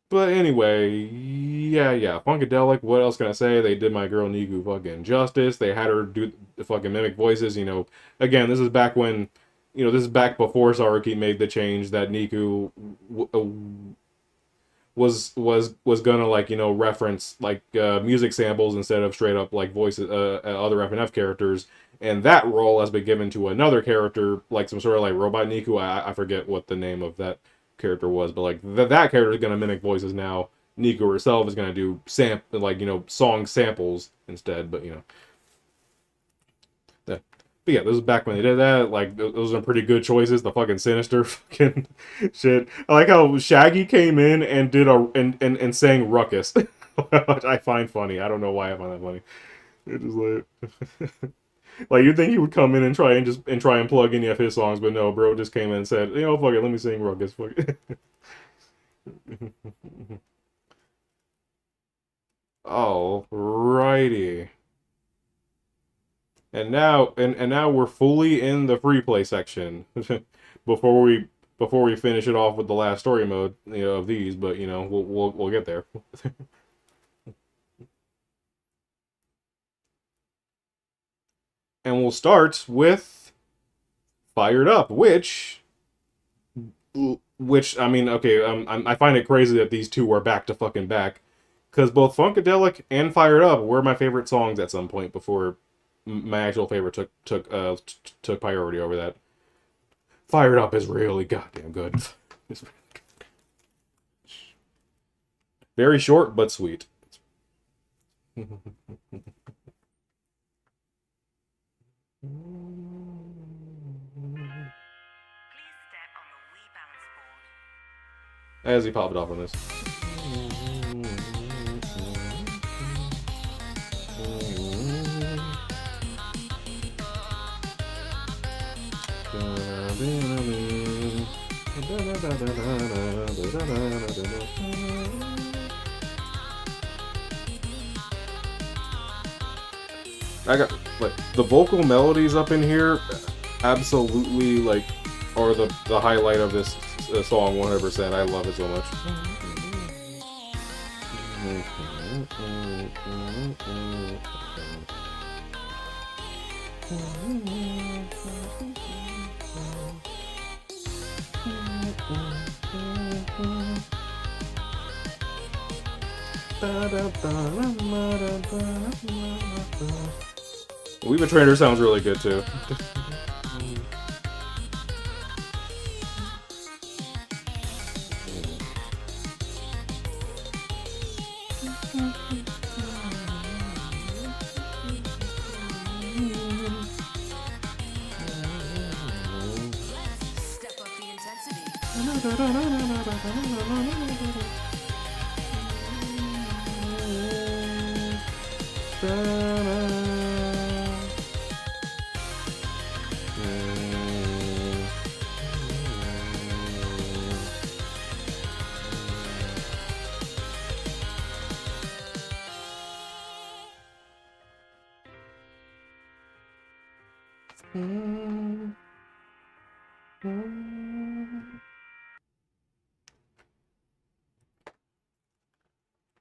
But anyway, yeah, Funkadelic, what else can I say? They did my girl Niku fucking justice. They had her do the fucking mimic voices, Again, this is back when, this is back before Saruki made the change that Niku was gonna, reference, music samples instead of straight up, voices, other FNF characters. And that role has been given to another character, like some sort of, robot Niku. I forget what the name of that character was, but that character is gonna mimic voices now. Nico herself is gonna do song samples instead, but but yeah, this is back when they did that. Those are pretty good choices. The fucking Sinister fucking shit. I like how Shaggy came in and did and sang Ruckus, which I find funny. I don't know why I find that funny. It's just you'd think he would come in and try and plug any of his songs, but no, bro just came in and said, fuck it, let me sing Ruckus. Fuck it. Alrighty. And now we're fully in the free play section. before we finish it off with the last story mode, of these, but we'll get there. And we'll start with Fired Up, which I mean, okay, I find it crazy that these two are back to fucking back, because both Funkadelic and Fired Up were my favorite songs at some point before my actual favorite took priority over that. Fired Up is really goddamn good. Very short but sweet. As he popped off on this. I got like the vocal melodies up in here, absolutely like are the highlight of this song 100%. I love it so much. Weave a Trainer sounds really good too.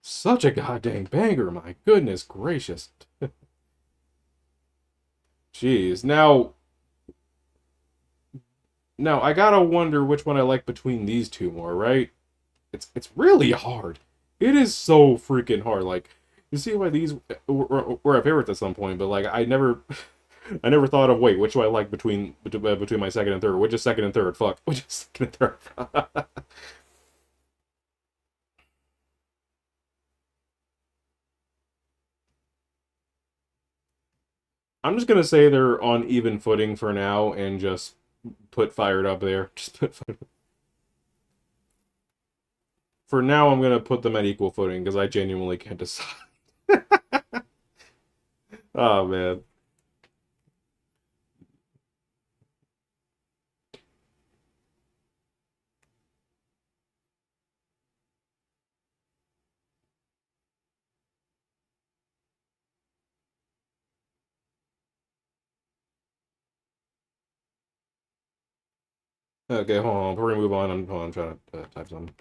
Such a goddamn banger, my goodness gracious. Jeez. Now I gotta wonder which one I like between these two more, right? It's really hard. It is so freaking hard. Like, you see why these were a favorite at some point, but like I never I never thought of wait, which do I like between my second and third? Which is second and third? Fuck. Which is second and third? I'm just gonna say they're on even footing for now and just put Fired Up there. Just put for now I'm gonna put them at equal footing because I genuinely can't decide. Oh man. Okay, hold on. Before we move on, I'm trying to type something.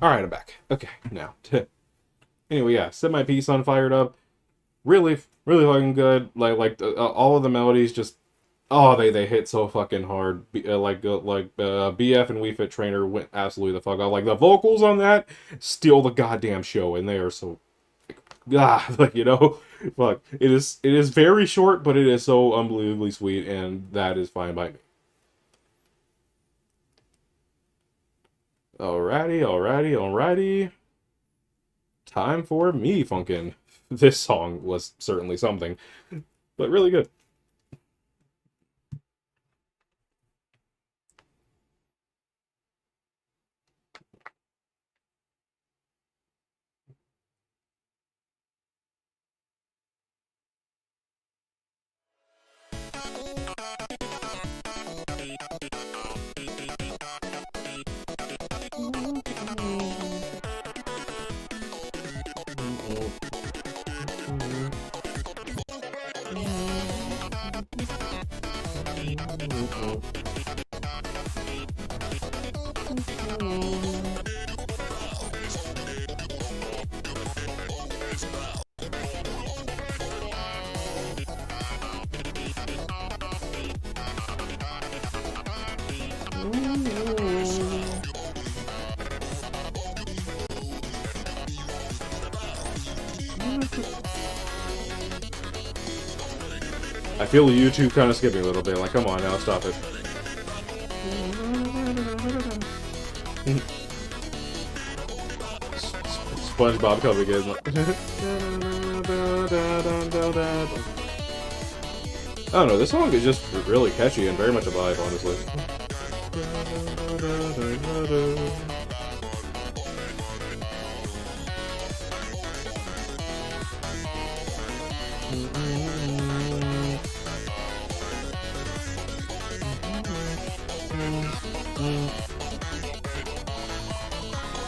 All right, I'm back. Okay, now. Anyway, yeah, set my piece on Fired Up. Really, really fucking good. All of the melodies just oh they hit so fucking hard. BF and We Fit Trainer went absolutely the fuck off. Like the vocals on that steal the goddamn show, and they are so like fuck. It is very short, but it is so unbelievably sweet, and that is fine by me. Alrighty. Time for me funkin'. This song was certainly something, but really good. I feel YouTube kind of skipping a little bit. Like, come on now, stop it. SpongeBob coming in. I don't know. This song is just really catchy and very much a vibe, honestly.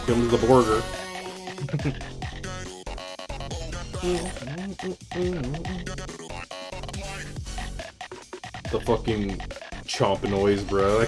Comes the burger. The fucking chomp noise, bro.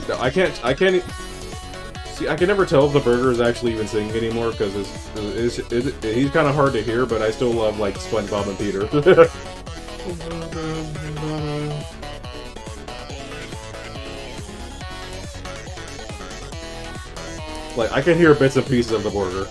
No, I can't. See, I can never tell if the burger is actually even singing anymore because he's kind of hard to hear, but I still love like SpongeBob and Peter. Like I can hear bits and pieces of the burger.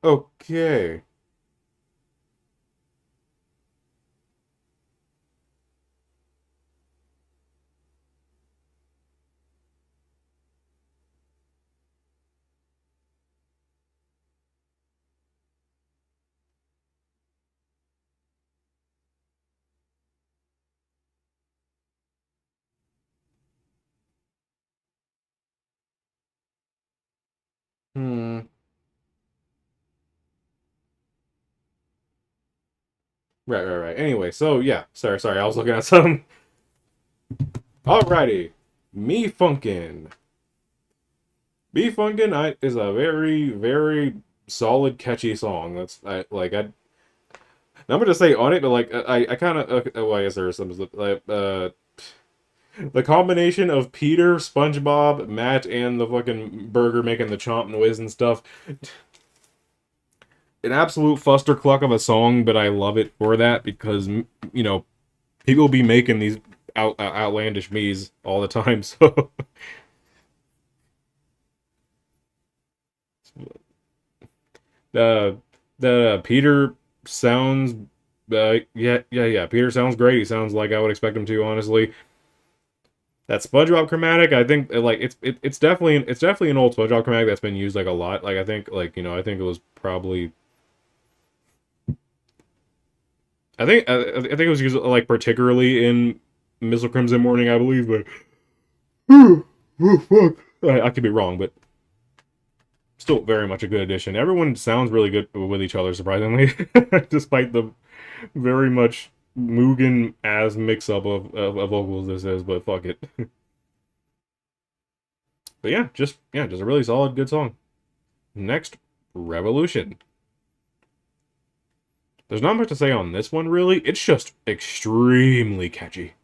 Okay. Hmm. Right. Anyway, so yeah, sorry, I was looking at some. Alrighty, me funkin'. Me funkin' is a very solid, catchy song. That's I'm gonna say on it, but like I kind of well, I guess there's some like the combination of Peter, SpongeBob, Matt, and the fucking burger making the chomp noise and stuff. An absolute fustercluck of a song, but I love it for that because people be making these outlandish me's all the time. So the Peter sounds yeah. Peter sounds great. He sounds like I would expect him to, honestly. That SpongeBob chromatic, I think like it's definitely an old SpongeBob chromatic that's been used like a lot. Like I think like I think it was probably I think it was used like particularly in Missile Crimson Morning, I believe, but I could be wrong, but still very much a good addition. Everyone sounds really good with each other, surprisingly, despite the very much Mugen as mix up of vocals this is. But fuck it. But yeah, just a really solid, good song. Next, Revolution. There's not much to say on this one, really. It's just extremely catchy.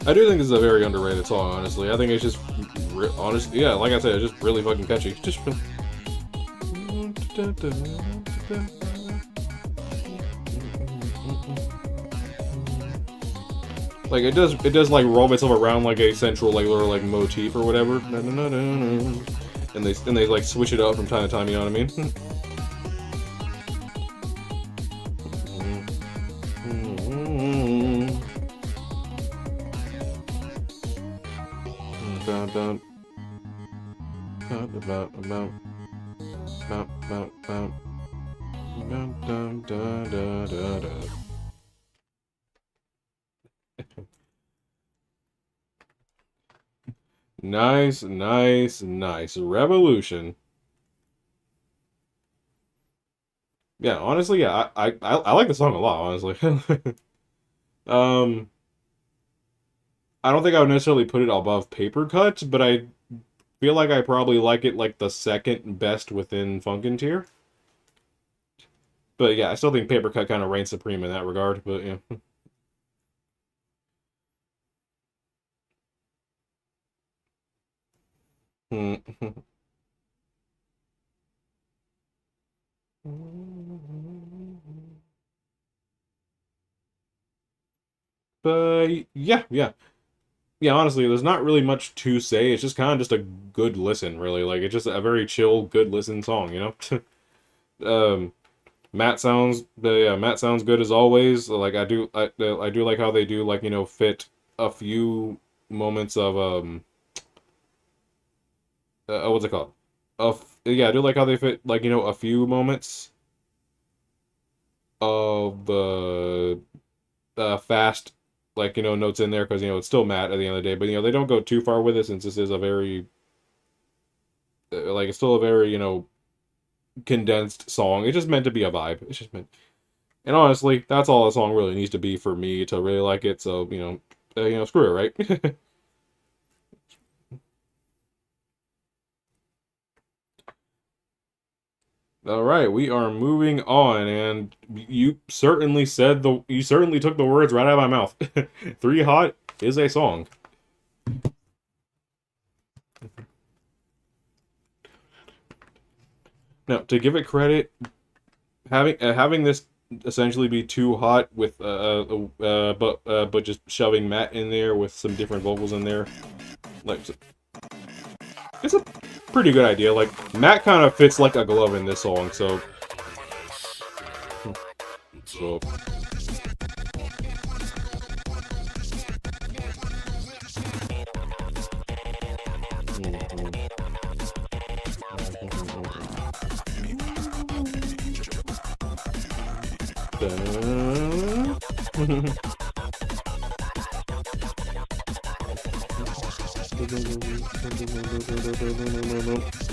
I do think this is a very underrated song, honestly. I think it's just, honestly, yeah, like I said, it's just really fucking catchy. Just. Like it does like roll itself around like a central like little like motif or whatever, and they like switch it up from time to time. You know what I mean? Nice, nice, nice. Revolution. Yeah, honestly, yeah, I like the song a lot, honestly. um, I don't think I would necessarily put it above Paper Cut, but I feel like I probably like it like the second best within Funkin' tier. But yeah, I still think Paper Cut kind of reigns supreme in that regard. But yeah. But yeah, yeah. Yeah, honestly, there's not really much to say. It's just kind of just a good listen, really. Like it's just a very chill, good listen song, you know? Matt sounds good as always. Like I do like how they do like, fit a few moments of what's it called? Yeah, I do like how they fit like, a few moments of the fast like notes in there because it's still Matt at the end of the day, but they don't go too far with it since this is a very like it's still a very condensed song. It's just meant to be a vibe. It's just meant, and honestly, that's all a song really needs to be for me to really like it. So screw it, right? All right, we are moving on, and you certainly took the words right out of my mouth. Three Hot is a song. Now, to give it credit, having this essentially be Too Hot with but just shoving Matt in there with some different vocals in there. Like, it's a pretty good idea. Like, Matt kind of fits like a glove in this song, so. So.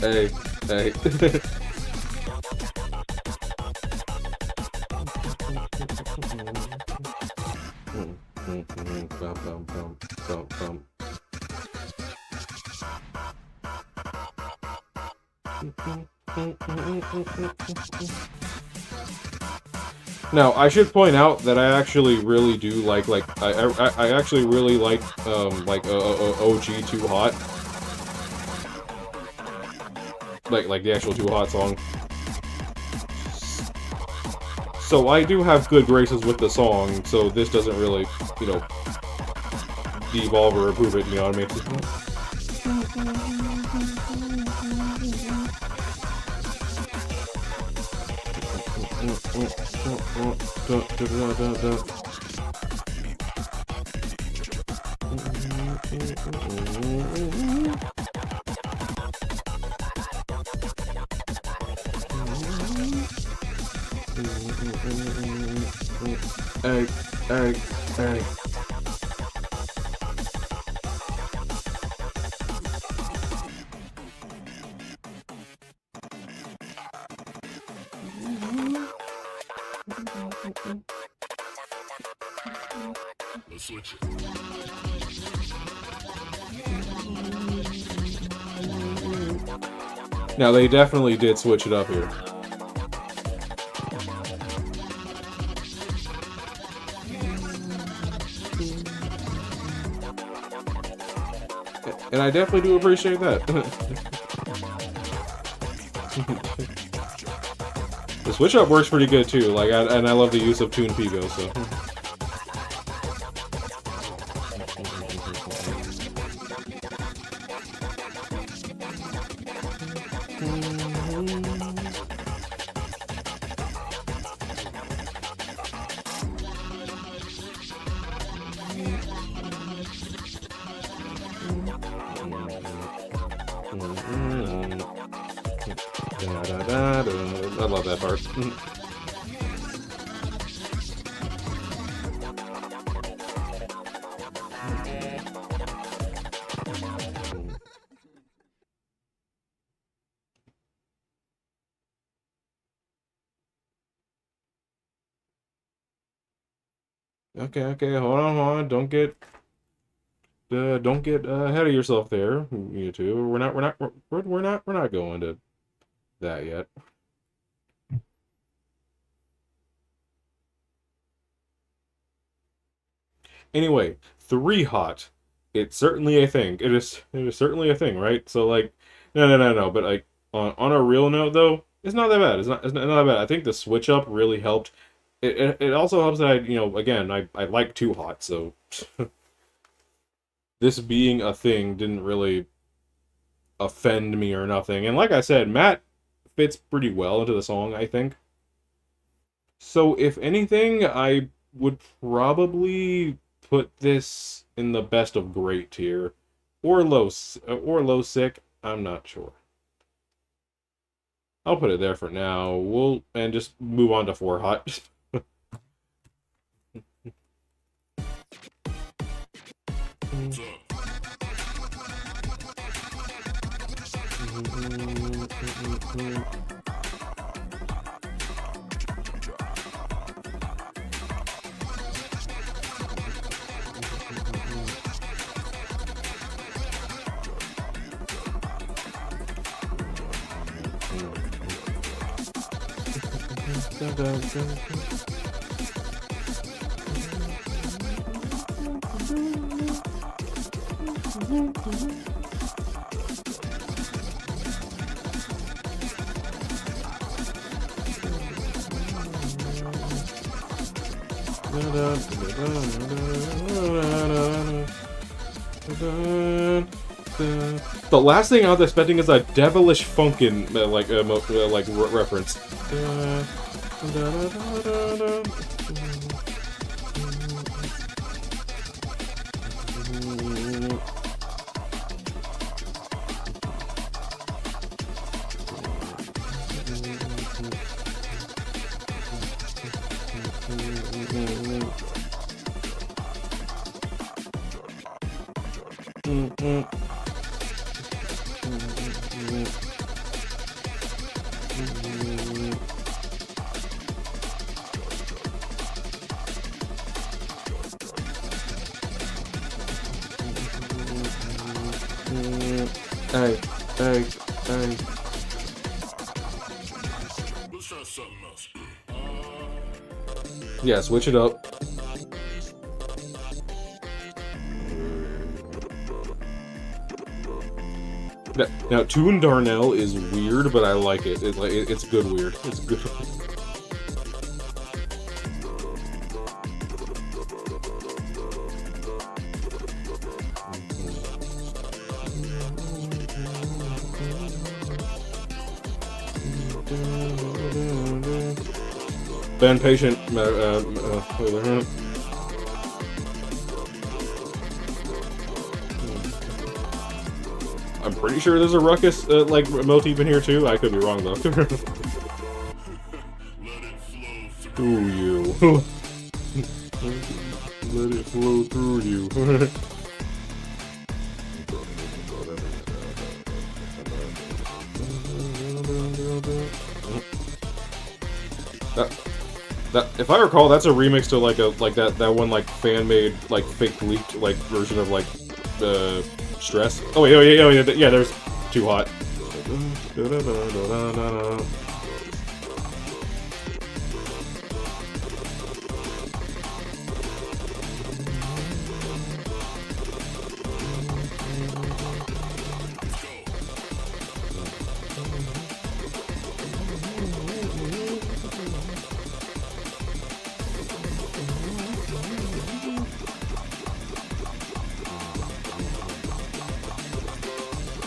Hey, hey. Now, I should point out that I actually really do like I actually really like OG Too Hot. Like the actual Too Hot song. So I do have good graces with the song, so this doesn't really, you know, devolve or improve it, you know what I mean? Hey. Let's switch it. Now, they definitely did switch it up here. And I definitely do appreciate that. The switch up works pretty good too. Like, and I love the use of Tune Pigo, so. I love that part. Okay, hold on. Don't get ahead of yourself there, you two. We're not going to that yet. Anyway, 3 hot. It's certainly a thing. It is certainly a thing, right? So like, no. But like on a real note though, it's not that bad. It's not that bad. I think the switch up really helped. It also helps that again I like Too Hot, so this being a thing didn't really offend me or nothing. And like I said, Matt fits pretty well into the song, I think. So if anything, I would probably put this in the best of great tier, or low sick. I'm not sure. I'll put it there for now. And just move on to 4 hot. What's up? The last thing I was expecting is a devilish funkin' reference. Hey, hey, hey. Let's try something else. Yeah, switch it up. Now, Toon Darnell is weird, but I like it. It's good weird. It's good. Ben Patient. I'm pretty sure there's a ruckus motif in here too. I could be wrong though. Let it flow Through you. Let it flow through you. If I recall, that's a remix to that one fan made fake leaked version of Stress. Oh wait, yeah. There's Too Hot.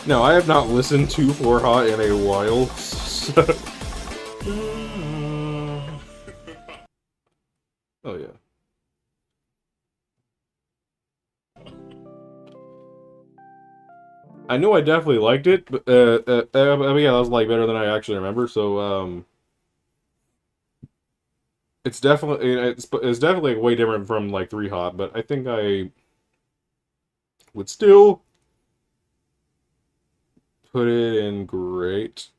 No, I have not listened to For Hot in a while. Oh yeah. I know I definitely liked it, but yeah, that was better than I actually remember. So it's definitely way different from 3 Hot, but I think I would still put it in great.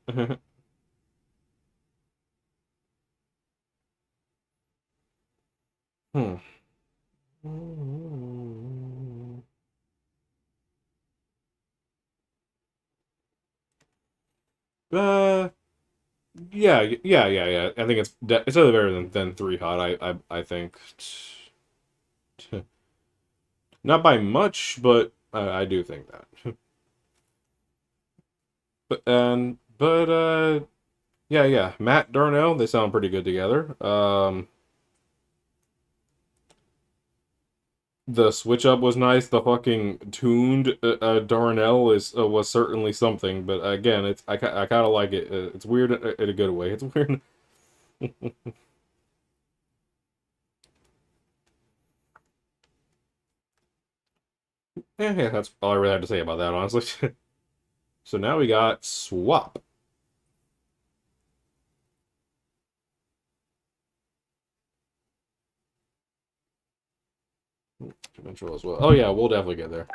Hmm. Uh, yeah. I think it's really better than 3 Hot. I think. Not by much, but I do think that. But yeah. Matt Darnell, they sound pretty good together. The switch up was nice. The fucking tuned Darnell was certainly something. But again, I kind of like it. It's weird in a good way. It's weird. Yeah, that's all I really have to say about that, honestly. So now we got Swap. Conventional as well. Oh yeah, we'll definitely get there.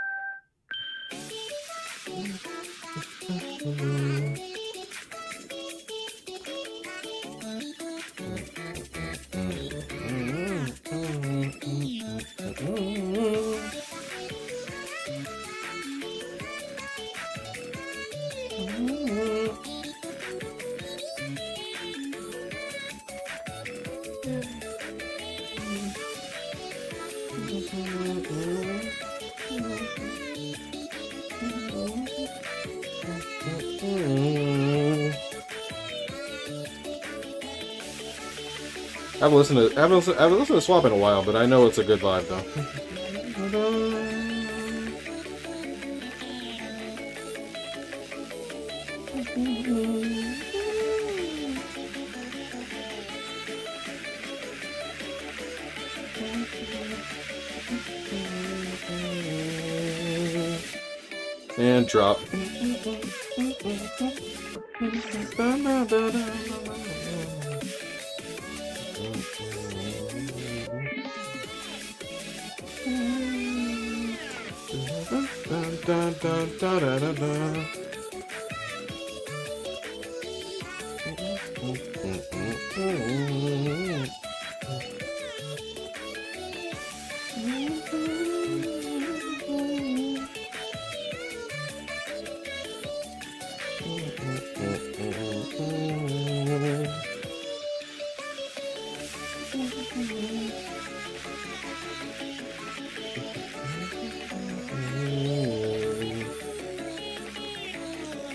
I haven't listened to Swap in a while, but I know it's a good vibe though. And drop.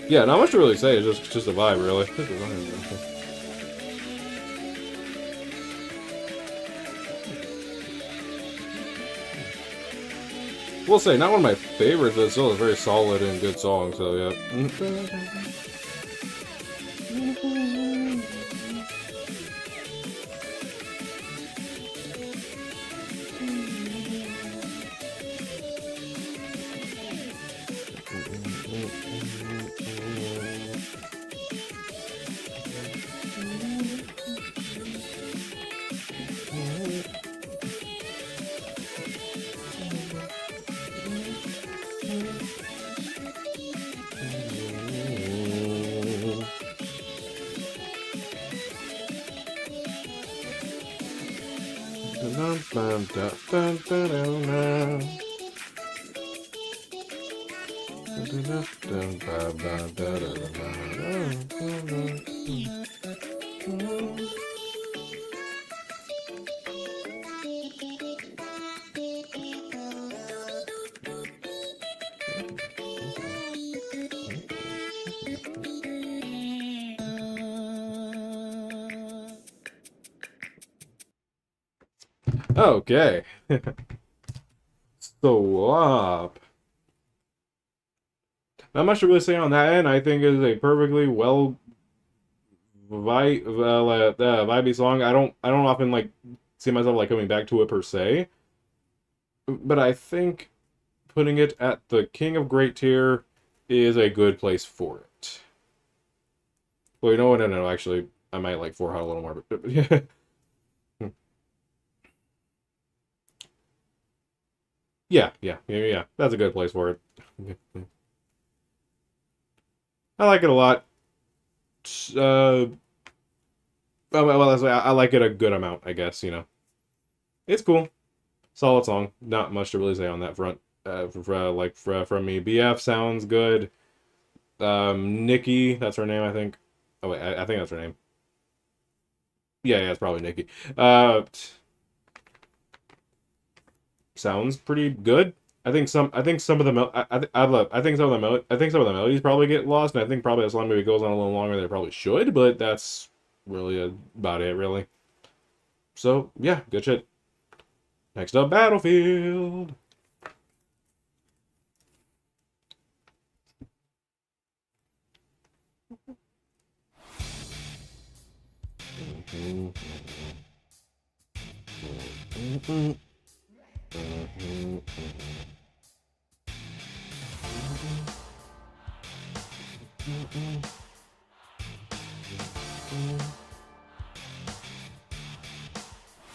Yeah, not much to really say. It's just a vibe, really. Just a vibe. We'll say, not one of my favorites, but still a very solid and good song, so yeah. Okay. Swap. Not much to really say on that end. I think it is a perfectly well vibey song. I don't often like see myself like coming back to it per se, but I think putting it at the King of Great tier is a good place for it. Well, you know what? No, actually, I might like 4 Hot a little more, but yeah. Yeah. That's a good place for it. I like it a lot. I like it a good amount, I guess, you know. It's cool. Solid song. Not much to really say on that front. From me. BF sounds good. Nikki, that's her name, I think. Oh, wait, I think that's her name. Yeah, it's probably Nikki. Sounds pretty good. I think some of the I think some of the melodies probably get lost, and I think probably as long maybe goes on a little longer than it probably should, but that's really about it, really. So yeah, good shit. Next up, Battlefield.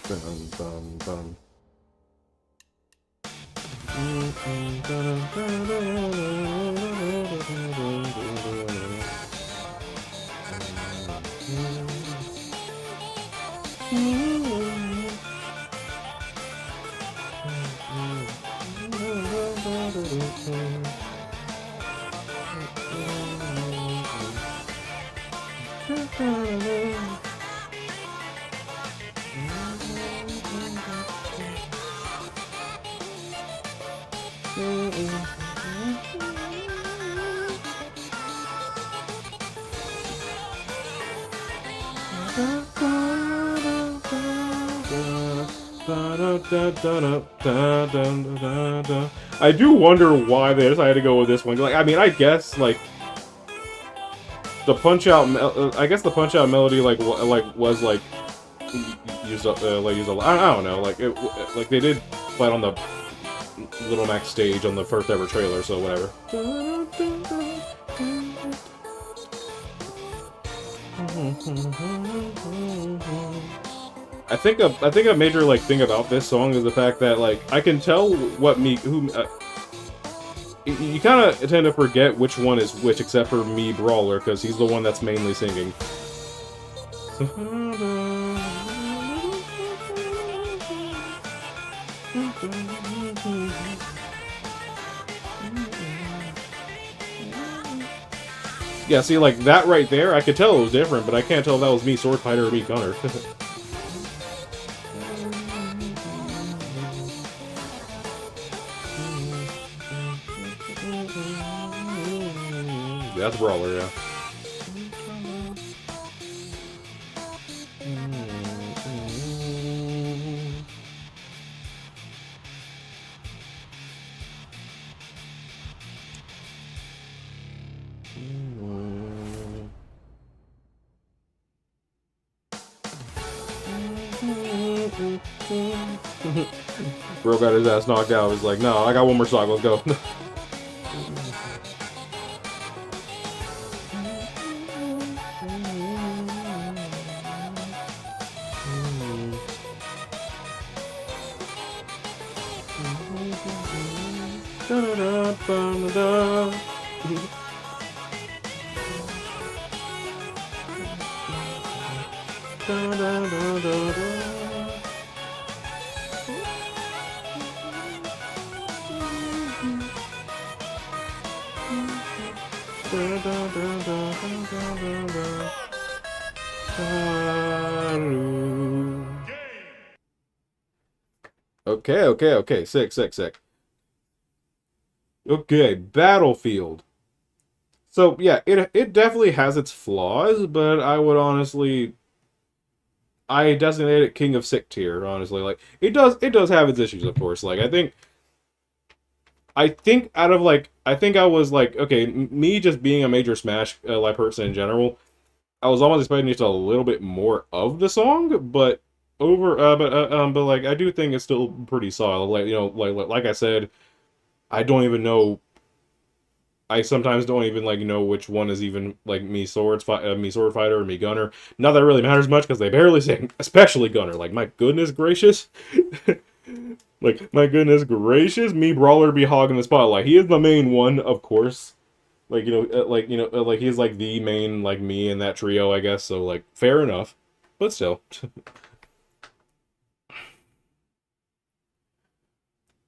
Bum, bum, bum. I do wonder why they decided to go with this one. Like, I mean, I guess like the punch out. I guess the punch out melody was like used up used a lot. I don't know. Like like they did play it on the Little Max stage on the first ever trailer. So whatever. I think a major like thing about this song is the fact that like I can tell what me who you kind of tend to forget which one is which except for me Brawler because he's the one that's mainly singing. Yeah, see, like that right there, I could tell it was different, but I can't tell if that was me Sword Fighter or me Gunner. That's Brawler, yeah. Bro got his ass knocked out. He's like, no, I got one more song. Let's go. Okay. Sick. Okay, Battlefield. So yeah, it definitely has its flaws, but I would honestly, I designate it King of Sick tier. Honestly, like it does have its issues, of course. Like I think out of like I think I was like okay, me just being a major Smash like person in general, I was almost expecting just a little bit more of the song, but but like I do think it's still pretty solid. Like you know, like I said, I don't even know. I sometimes don't even like know which one is even like me me sword fighter or me gunner. Not that it really matters much because they barely sing, especially gunner. Like my goodness gracious, like my goodness gracious, me brawler be hogging the spotlight. He is the main one, of course. Like like he's like the main like me in that trio, I guess. So like fair enough, but still.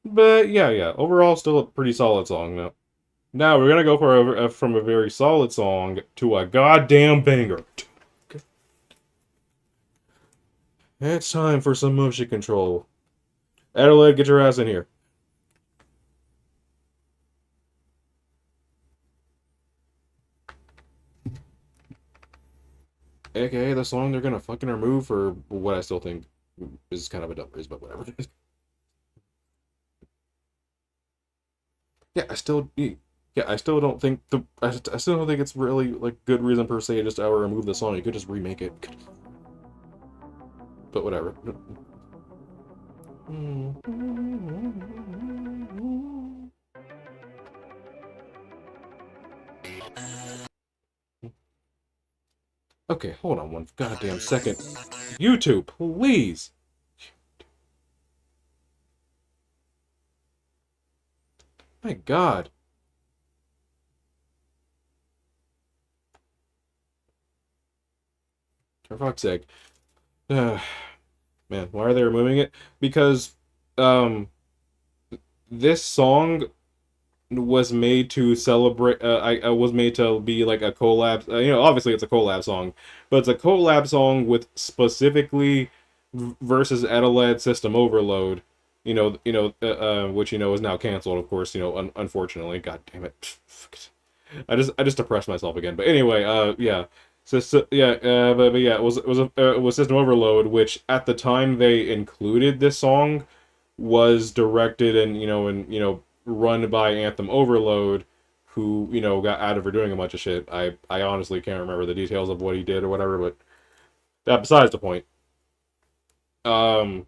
But yeah. Overall, still a pretty solid song though. Now we're gonna go for from a very solid song to a goddamn banger. It's time for some motion control. Adelaide, get your ass in here. AKA the song they're gonna fucking remove for what I still think is kind of a dumb reason, but whatever. yeah, I still don't think I still don't think it's really like good reason per se just to ever remove the song. You could just remake it. But whatever. Okay, hold on one goddamn second. YouTube, please. My God. For fuck's sake. Man, why are they removing it? Because, this song was made to celebrate. I was made to be like a collab. You know, obviously it's a collab song, but it's a collab song with specifically versus Adelaide System Overload. Which is now canceled, of course. Unfortunately, God damn it. I just depressed myself again. But anyway, yeah. But yeah, it was System Overload, which at the time they included this song was directed and run by Anthem Overload, who got out of her doing a bunch of shit. I honestly can't remember the details of what he did or whatever, but that besides the point. Um,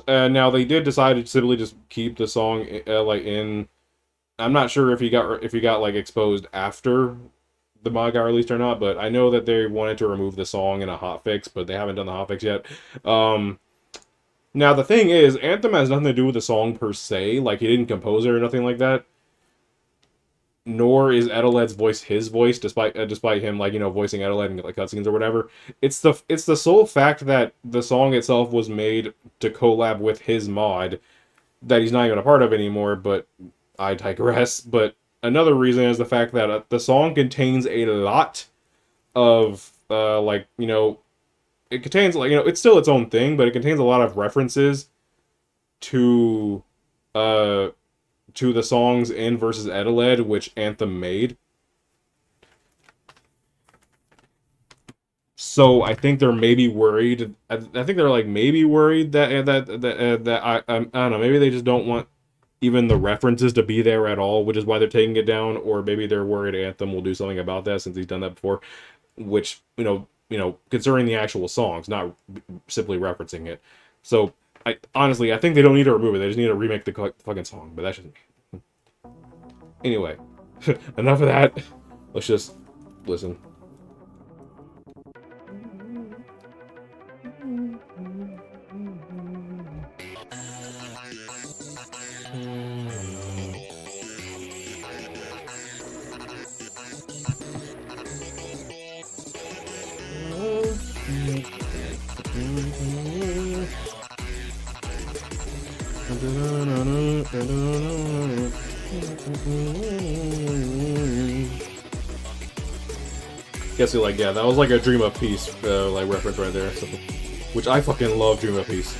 Now they did decide to simply just keep the song like in. I'm not sure if he got like exposed after the mod got released or not, but I know that they wanted to remove the song in a hotfix, but they haven't done the hotfix yet. Now the thing is, Anthem has nothing to do with the song per se. Like he didn't compose it or nothing like that. Nor is Edeled's voice his voice, despite him like voicing Edeled in like cutscenes or whatever. It's the sole fact that the song itself was made to collab with his mod that he's not even a part of anymore. But I digress. But another reason is the fact that the song contains a lot of it contains it's still its own thing, but it contains a lot of references to uh to the songs in versus Edeled, which Anthem made. So I think they're maybe worried. I think they're like maybe worried that I don't know. Maybe they just don't want even the references to be there at all, which is why they're taking it down. Or maybe they're worried Anthem will do something about that since he's done that before. Which concerning the actual songs, not simply referencing it. So I honestly, I think they don't need to remove it. They just need to remake the fucking song. But that's just me. Anyway, enough of that. Let's just listen. Guess you like, yeah, that was like a Dream of Peace like reference right there, so, which I fucking love Dream of Peace.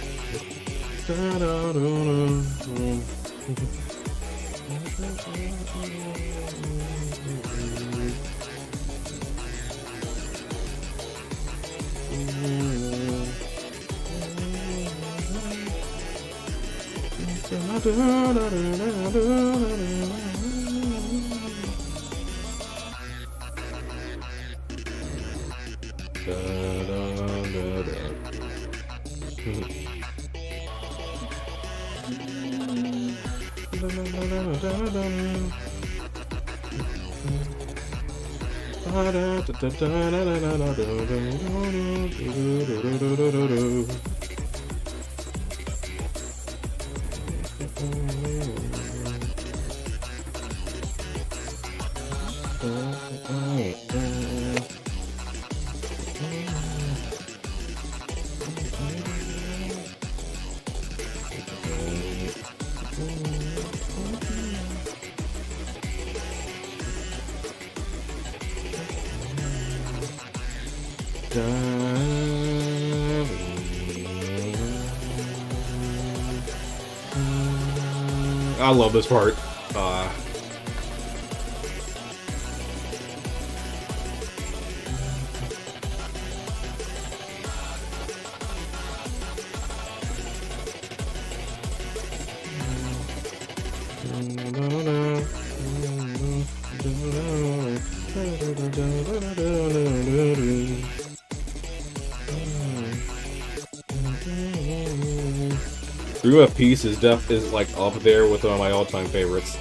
I love this part. Dream of Peace is like up there with one of my all-time favorites.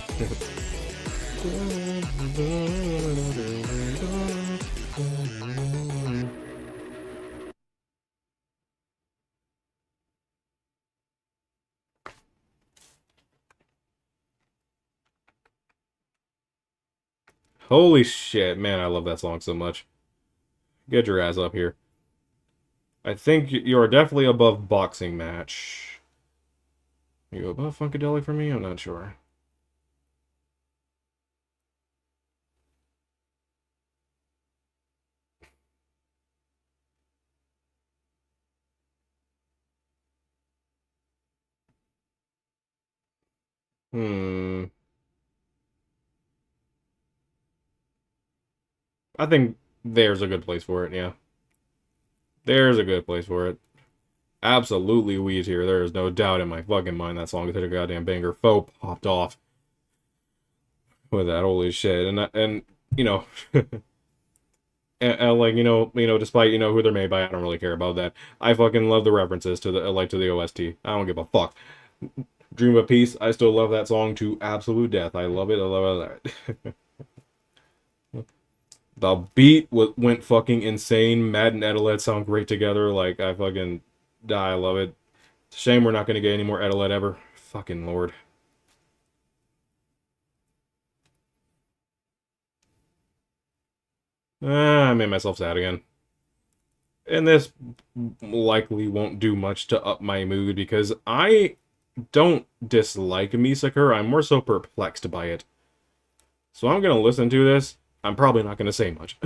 Holy shit, man, I love that song so much. Get your ass up here. I think you are definitely above Boxing Match. Are you above Funkadelic for me? I'm not sure. Hmm. I think there's a good place for it, yeah. There's a good place for it. Absolutely Wii tier. There is no doubt in my fucking mind that song is a goddamn banger. Faux popped off with that. Holy shit. And you know, and like despite who they're made by, I don't really care about that. I fucking love the references to the to the OST. I don't give a fuck. Dream of Peace. I still love that song to absolute death. I love it. I love it. The beat went fucking insane. Mad and Edeled sound great together. Like, I fucking die. I love it. It's a shame we're not going to get any more Edeled ever. Fucking lord. I made myself sad again. And this likely won't do much to up my mood because I don't dislike Misakura. I'm more so perplexed by it. So I'm going to listen to this. I'm probably not going to say much.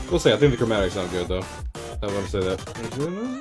We'll say, I think the chromatics sound good, though. I want to say that.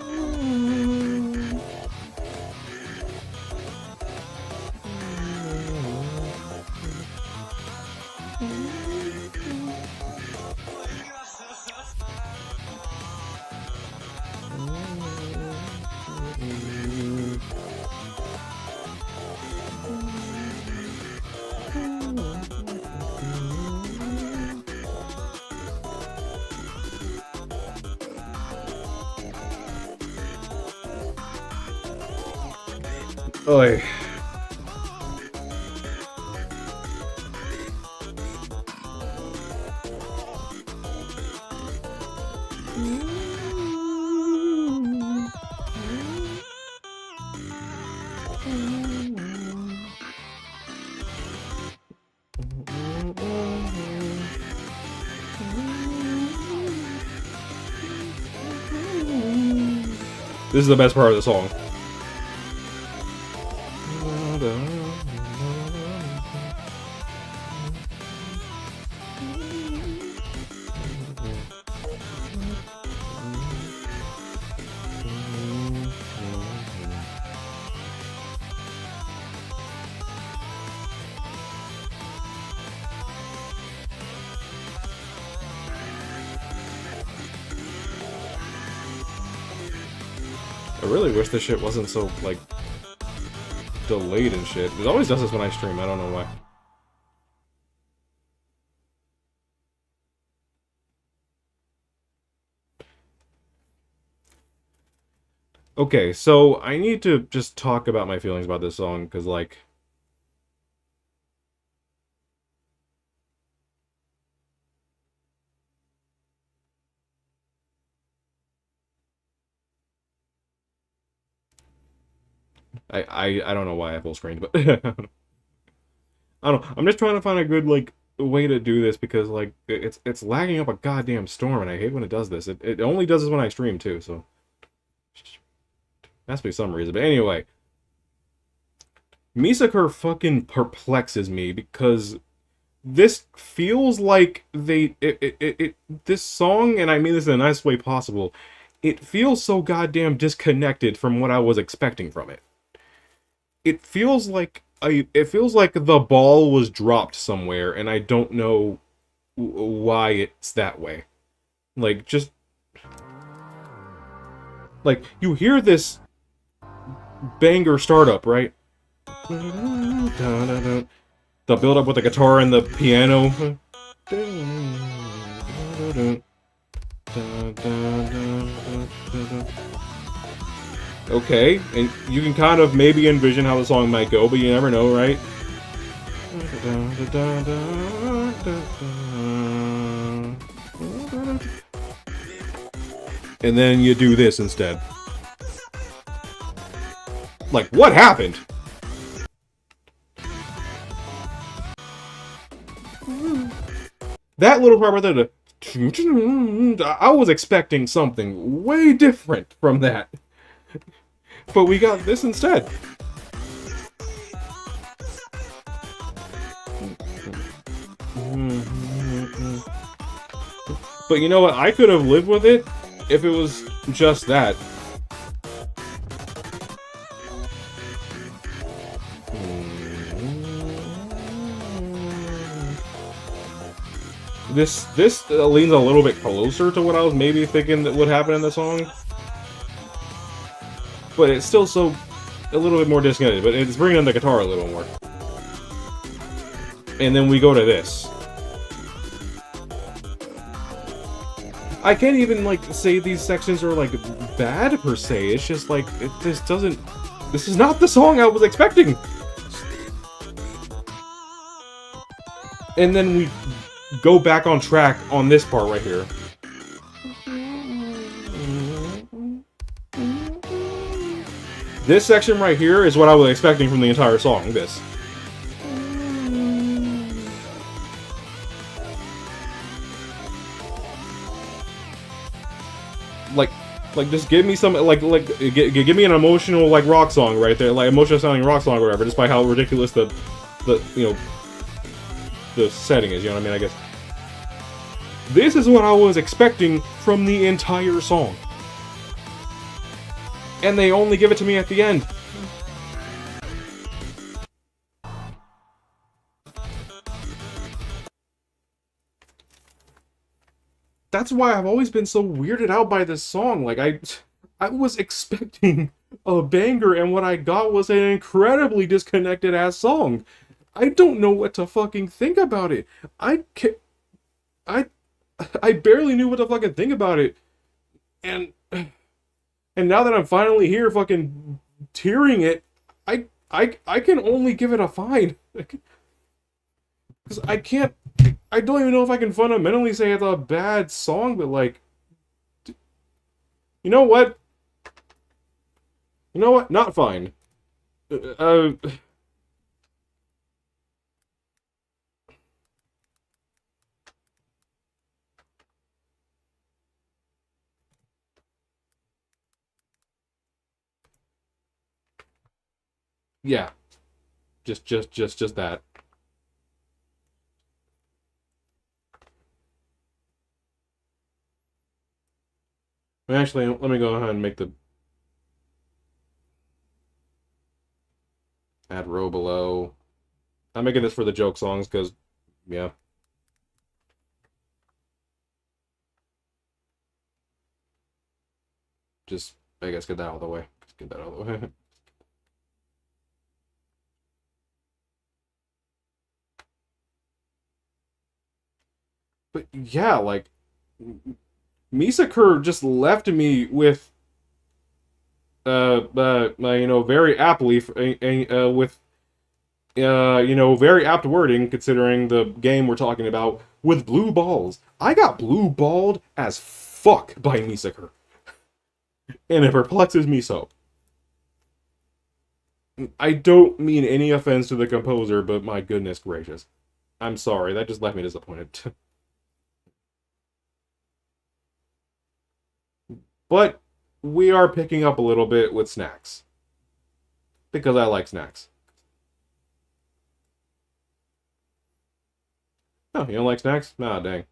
Oi. This is the best part of the song. I really wish this shit wasn't so, like, delayed and shit. It always does this when I stream, I don't know why. Okay, so I need to just talk about my feelings about this song, because, like... I don't know why I full screened, but... I don't know, I'm just trying to find a good, like, way to do this, because, like, it's lagging up a goddamn storm, and I hate when it does this. It only does this when I stream, too, so... Has to be some reason, but anyway... Misakura fucking perplexes me, because... This feels like this song, and I mean this in the nicest way possible, it feels so goddamn disconnected from what I was expecting from it. It feels like the ball was dropped somewhere, and I don't know why it's that way. Like, just... Like, you hear this banger startup, right? The build-up with the guitar and the piano. Okay, and you can kind of maybe envision how the song might go, but you never know, right? And then you do this instead. Like, what happened? That little part right there, I was expecting something way different from that. But we got this instead. But you know what? I could have lived with it if it was just that. This leans a little bit closer to what I was maybe thinking that would happen in the song. But it's still so a little bit more disconnected, but it's bringing in the guitar a little more. And then we go to this. I can't even, like, say these sections are, like, bad, per se. It's just, like, it just doesn't... This is not the song I was expecting! And then we go back on track on this part right here. This section right here is what I was expecting from the entire song, this. Like, just give me some, give me an emotional, like, rock song right there, like, emotional sounding rock song or whatever, despite how ridiculous the, you know, the setting is, you know what I mean, I guess. This is what I was expecting from the entire song. And they only give it to me at the end. That's why I've always been so weirded out by this song. Like, I was expecting a banger, and what I got was an incredibly disconnected-ass song. I don't know what to fucking think about it. I barely knew what to fucking think about it. And now that I'm finally here fucking tearing it, I can only give it a fine. Because I don't even know if I can fundamentally say it's a bad song, but like... You know what? You know what? Not fine. Yeah. Just that. Actually, let me go ahead and make the add row below. I'm making this for the joke songs because, yeah. Just, I guess, get that out of the way. Just get that out of the way. But yeah, like, Misakura just left me with, you know, very aptly, with, you know, very apt wording considering the game we're talking about, with blue balls. I got blue balled as fuck by Misakura. And it perplexes me so. I don't mean any offense to the composer, but my goodness gracious. I'm sorry, that just left me disappointed. But we are picking up a little bit with snacks. Because I like snacks. Oh, you don't like snacks? Nah, dang.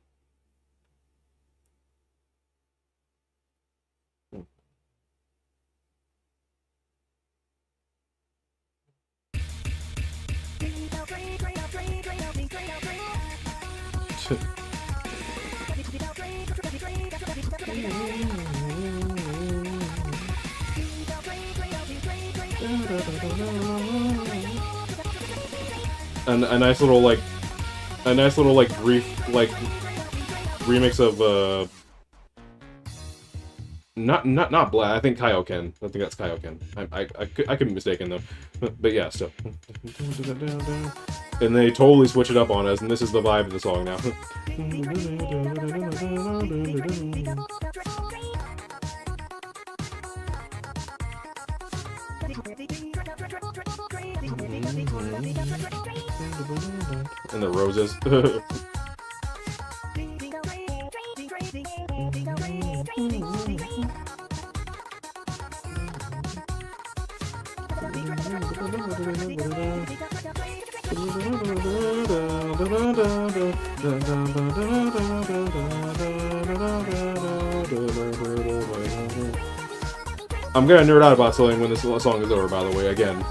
A nice little brief, like, remix of not Black. I think Kaioken. I think that's Kaioken. I could be mistaken though, but yeah, still. And they totally switch it up on us, and this is the vibe of the song now. And the roses. I'm gonna nerd out about something when this song is over, by the way, again.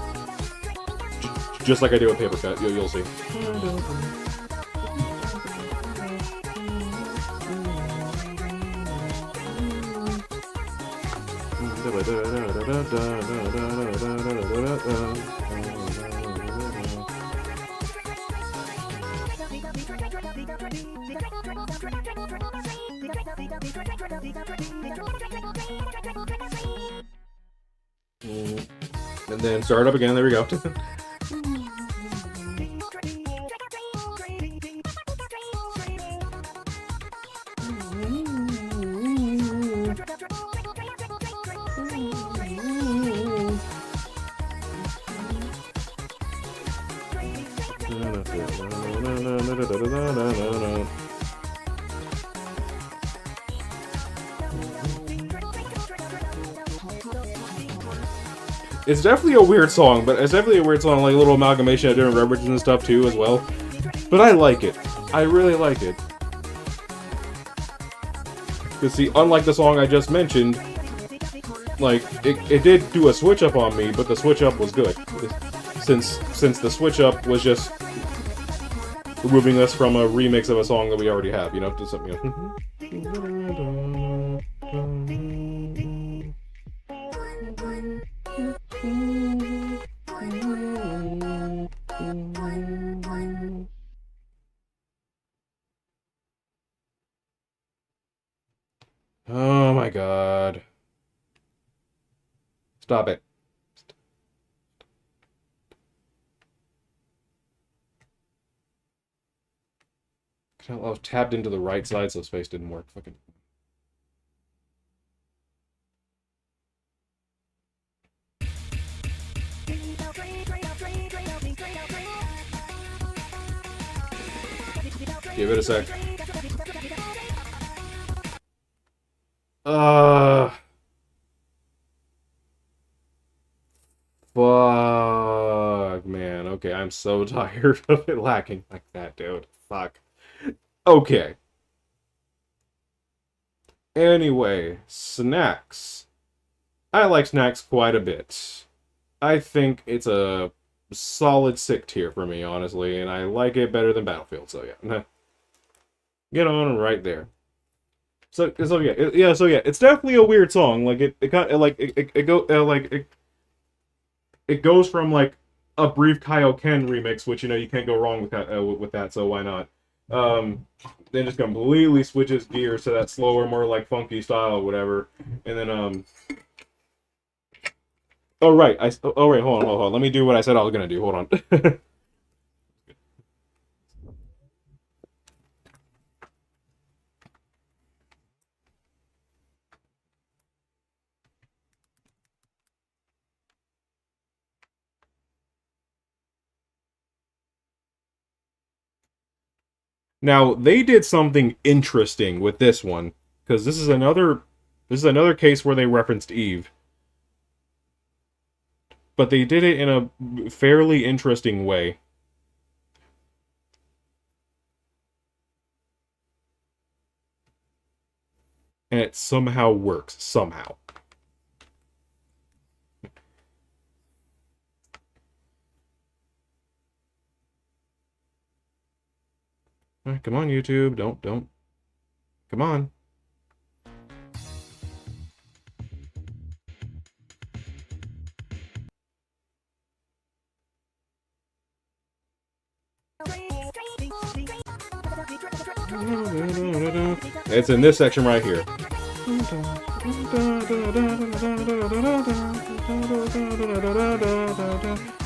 Just like I did with Paper Cut, you'll see. And then start up again, there we go. It's definitely a weird song, but it's definitely a weird song, like a little amalgamation of different references and stuff too, as well. But I like it. I really like it. Because see, unlike the song I just mentioned, like, it did do a switch up on me, but the switch up was good. Since the switch up was just removing us from a remix of a song that we already have, you know, to something, you know. Oh my god. Stop it. I was tabbed into the right side, so space didn't work. Fucking. Give it a sec. Fuck, man. Okay, I'm so tired of it lacking like that, dude. Fuck. Okay. Anyway, snacks. I like snacks quite a bit. I think it's a solid 6 tier for me, honestly, and I like it better than Battlefield, so yeah. Get on right there. So yeah, it's definitely a weird song. Like it kind of like it goes from like a brief Kaioken remix, which you know you can't go wrong with that. So why not? Then just completely switches gears to that slower, more like funky style or whatever, and then oh right, hold on. Let me do what I said I was gonna do. Hold on. Now they did something interesting with this one because this is another case where they referenced Eve, but they did it in a fairly interesting way. And it somehow works. Somehow. Right, come on, YouTube. Don't. Come on. It's in this section right here.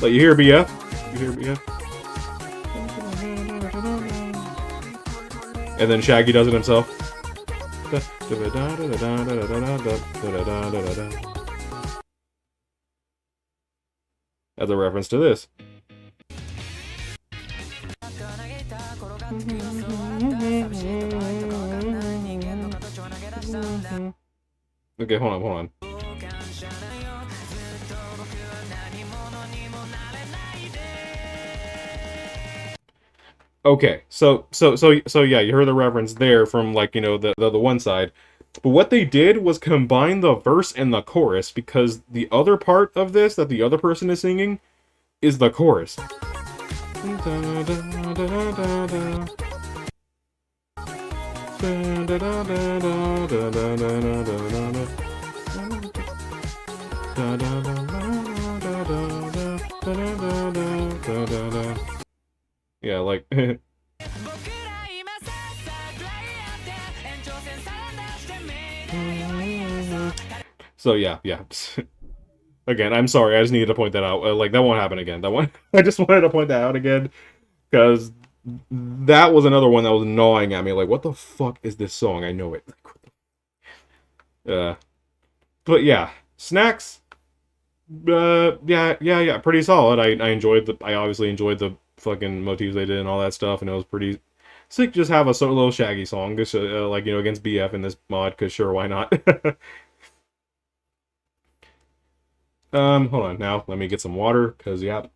Like, you hear BF? You hear BF? And then Shaggy does it himself. As a reference to this. Okay, hold on. Okay, so yeah, you heard the reference there from, like, you know, the one side. But what they did was combine the verse and the chorus, because the other part of this that the other person is singing is the chorus. Yeah, like... So yeah. Again, I'm sorry, I just needed to point that out. Like, that won't happen again. That one, I just wanted to point that out again, because that was another one that was gnawing at me. Like, what the fuck is this song? I know it. But yeah, Snacks. Yeah, pretty solid. I obviously enjoyed the fucking motifs they did and all that stuff, and it was pretty sick. Just have a little Shaggy song, just like, you know, against BF in this mod, because sure, why not? Hold on now. Let me get some water, because, yeah.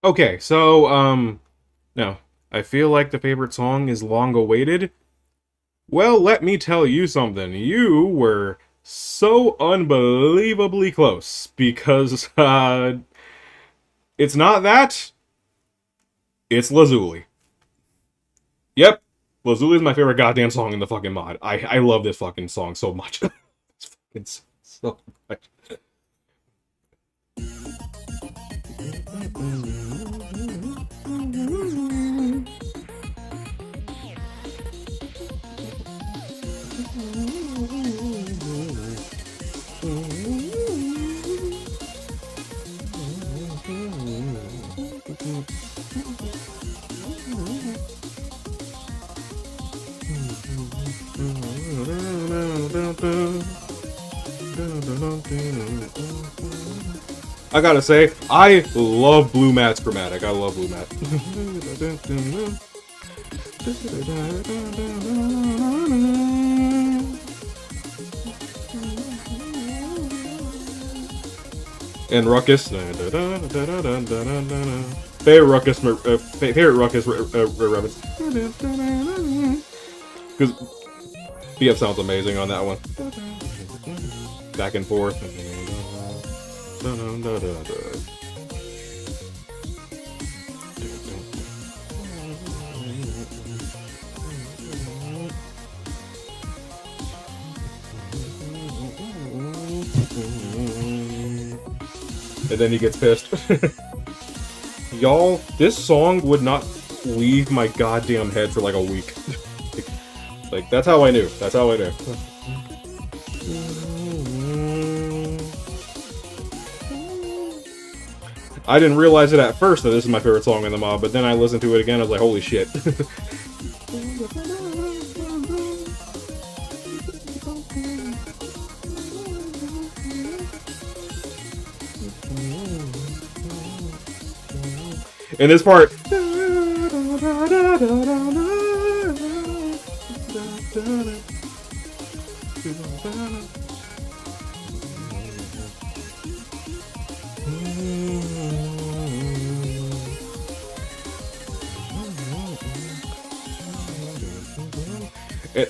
Okay, so, now, I feel like the favorite song is long awaited. Well, let me tell you something. You were so unbelievably close, because, it's not that, it's Lazuli. Yep, Lazuli is my favorite goddamn song in the fucking mod. I love this fucking song so much. It's so much. I gotta say, I love Blue Matt's chromatic. I love Blue Matt. And Ruckus. Favorite Ruckus reference. Because BF sounds amazing on that one. Back and forth. And then he gets pissed. Y'all, this song would not leave my goddamn head for like a week. Like, that's how I knew. That's how I knew. I didn't realize it at first that this is my favorite song in the mod, but then I listened to it again, I was like, holy shit. And this part...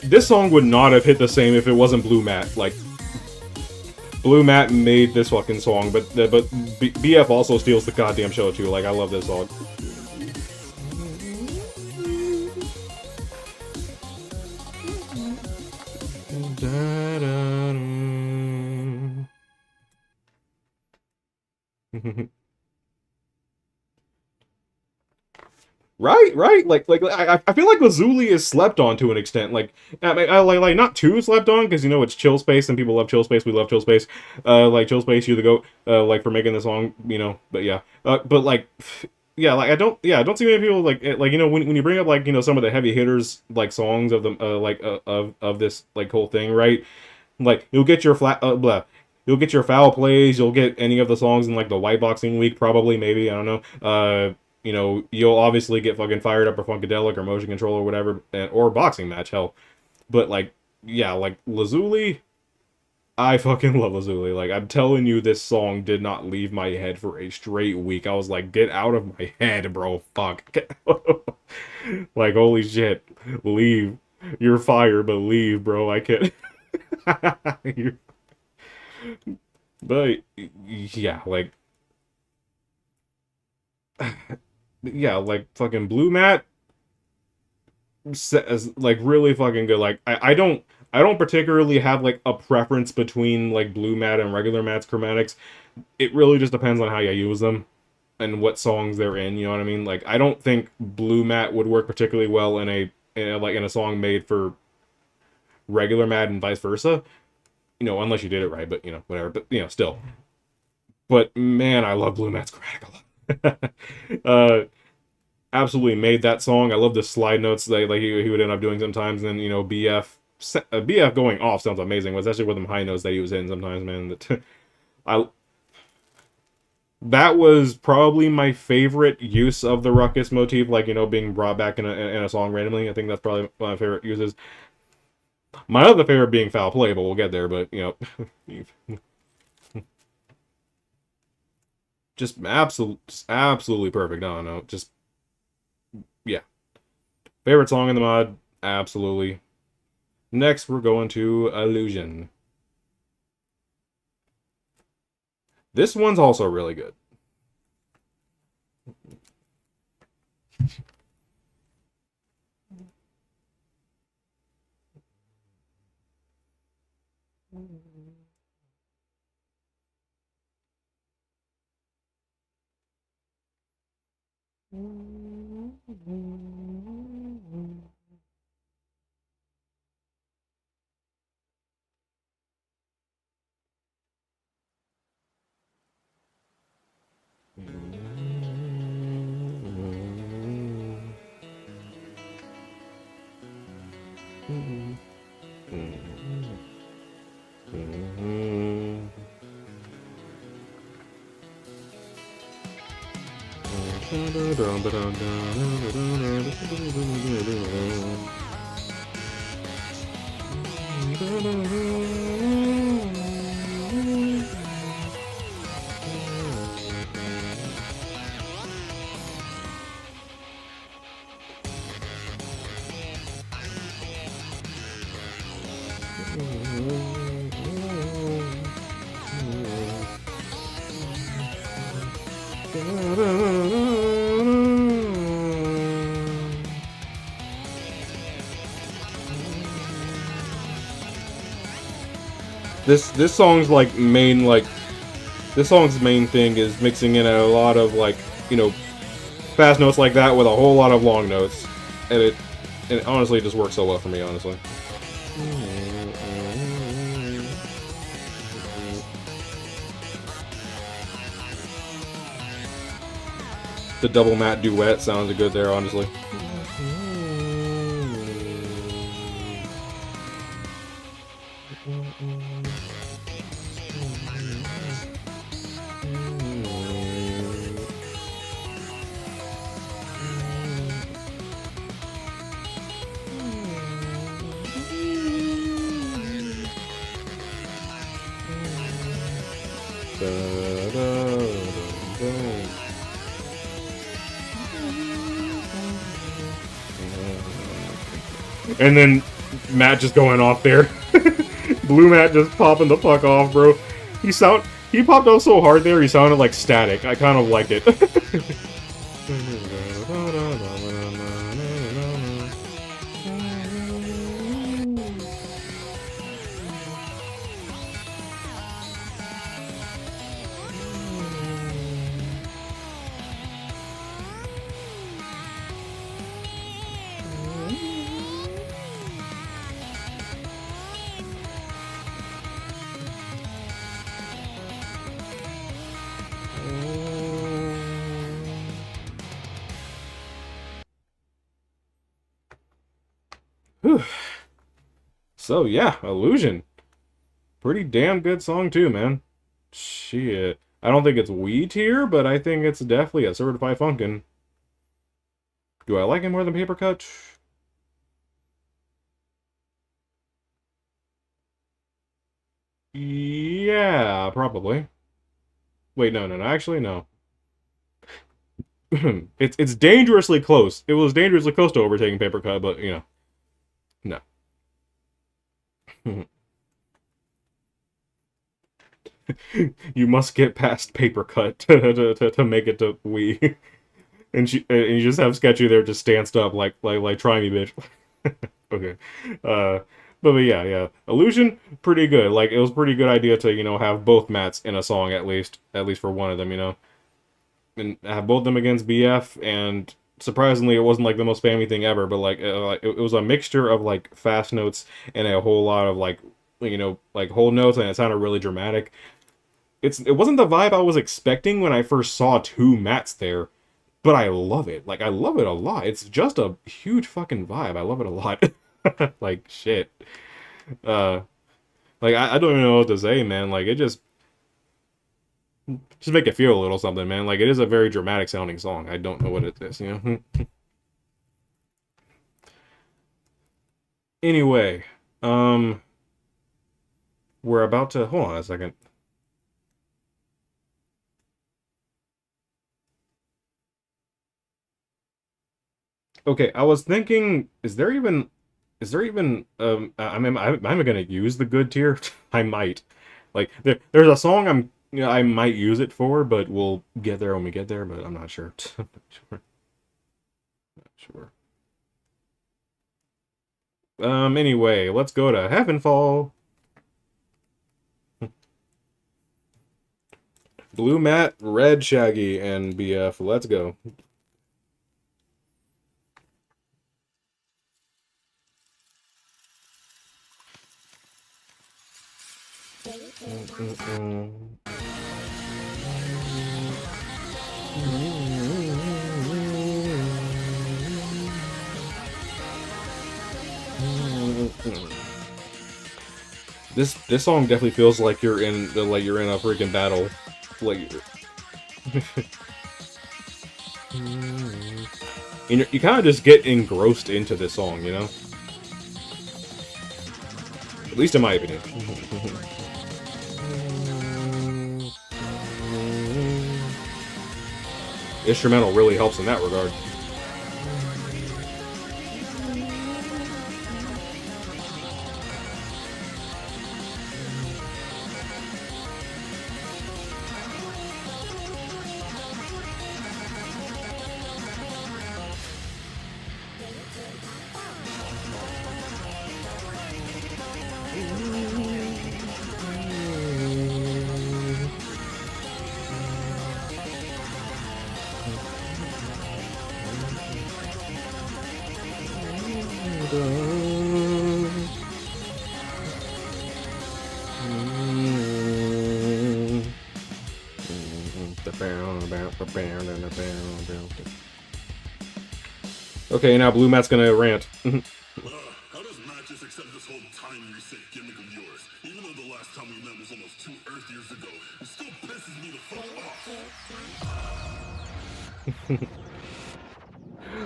This song would not have hit the same if it wasn't Blue Matt. Like, Blue Matt made this fucking song, but BF also steals the goddamn show too. Like, I love this song. Right, right. I feel like Lazuli is slept on to an extent. Like not too slept on because you know it's chill space and people love chill space. We love chill space. Like chill space, you the goat. Like for making the song, you know. But yeah. But like, yeah, like I don't see many people like you know when you bring up like you know some of the heavy hitters like songs of the of this like whole thing, right? Like you'll get your blah. You'll get your foul plays. You'll get any of the songs in like the white boxing week, probably, maybe I don't know. You know, you'll obviously get fucking fired up or funkadelic or motion control or whatever, or boxing match, hell. But like, yeah, like Lazuli, I fucking love Lazuli. Like I'm telling you, this song did not leave my head for a straight week. I was like, get out of my head, bro. Fuck. Like holy shit, leave. You're fired, but leave, bro. I can't. But yeah, like fucking Blue Mat says like really fucking good. Like I don't particularly have like a preference between like Blue Mat and regular Mat's chromatics. It really just depends on how you use them and what songs they're in. You know what I mean? Like I don't think Blue Mat would work particularly well in a song made for regular Mat and vice versa. You know, unless you did it right, but you know, whatever. But you know, still. But man, I love Blue Mat's chromatic a lot. Absolutely made that song. I love the slide notes that like he would end up doing sometimes. And then you know BF going off sounds amazing. Was actually with them high notes that he was hitting sometimes, man. I that was probably my favorite use of the ruckus motif, like you know being brought back in a song randomly. I think that's probably one of my favorite uses. My other favorite being foul play, but we'll get there. But you know, absolutely perfect. No, no, just yeah. Favorite song in the mod, absolutely. Next, we're going to Illusion. This one's also really good. This song's like main like this song's main thing is mixing in a lot of like you know fast notes like that with a whole lot of long notes, and it honestly just works so well for me, honestly. The double Matt duet sounds good there, honestly. And then Matt just going off there. Blue Matt just popping the fuck off, bro. He popped out so hard there, he sounded like static. I kind of liked it. Whew. So yeah, Illusion. Pretty damn good song too, man. Shit. I don't think it's Wii tier, but I think it's definitely a certified Funkin'. Do I like it more than Paper Cut? Yeah, probably. Wait, no. Actually, no. It's dangerously close. It was dangerously close to overtaking Paper Cut, but you know, no. You must get past Paper Cut to make it to Wii. And you just have Sketchy there just stanced up like try me, bitch. Okay. Uh but yeah. Illusion, pretty good. Like it was a pretty good idea to, have both mats in a song at least for one of them, and have both of them against BF, and surprisingly it wasn't like the most spammy thing ever, but like it was a mixture of like fast notes and a whole lot of like like whole notes, and it sounded really dramatic. It wasn't the vibe I was expecting when I first saw two mats there, but I love it. Like I love it a lot. It's just a huge fucking vibe. I love it a lot. Like shit. Uh like I don't even know what to say, man. Like it just make it feel a little something, man. Like it is a very dramatic sounding song. I don't know what it is. Anyway, um we're about to hold on a second. Okay, I was thinking, is there even I'm gonna use the good tier. I might. Like there's a song I might use it for, but we'll get there when we get there, but I'm not sure. I'm not sure. Not sure. Anyway, let's go to Heavenfall. Blue Matt, Red Shaggy, and BF. Let's go. This song definitely feels like you're in a freaking battle, like you kind of just get engrossed into this song. At least in my opinion. Instrumental really helps in that regard. Okay, now Blue Matt's gonna rant. How does Matt just accept this whole time reset gimmick of yours? Even though the last time we met was almost 2 Earth years ago, it still pisses me the fuck off.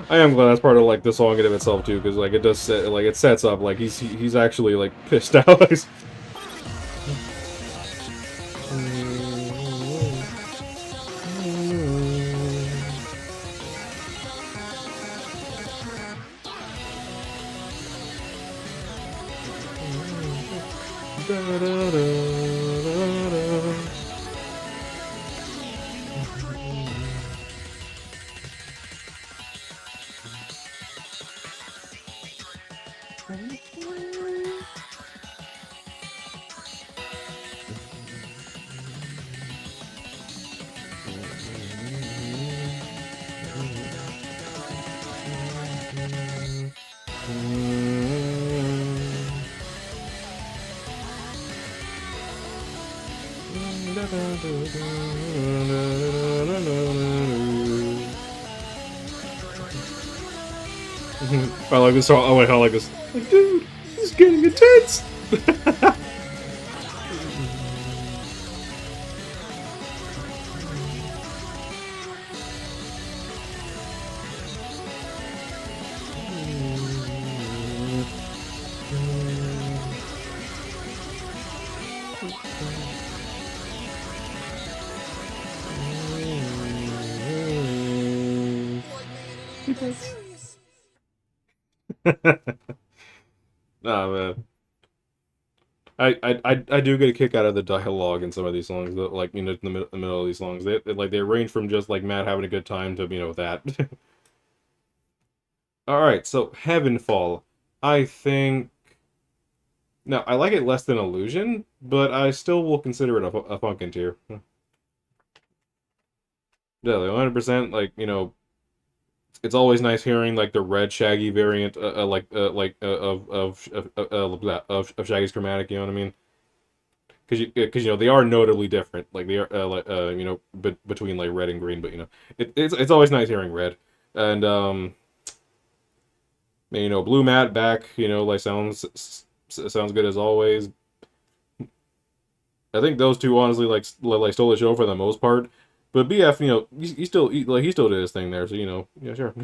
I am glad that's part of like the song in of itself too, because like it does set like it sets up like he's actually like pissed out. I like this song. Oh wait, I like this. Like, dude, this is getting intense! Nah, man. I do get a kick out of the dialogue in some of these songs, like, you know, in the middle of these songs. They range from just, like, Matt having a good time to, you know, that. Alright, so Heavenfall. I think... Now, I like it less than Illusion, but I still will consider it a Funkin' tier. Yeah, like 100%, like, you know, it's always nice hearing, like, the red Shaggy variant, of Shaggy's Chromatic, you know what I mean? Because you know they are notably different, like they are you know between like red and green, but you know it's always nice hearing red, and you know Blue Matte back, you know like sounds good as always. I think those two honestly like stole the show for the most part, but BF you know he still did his thing there, so you know yeah sure.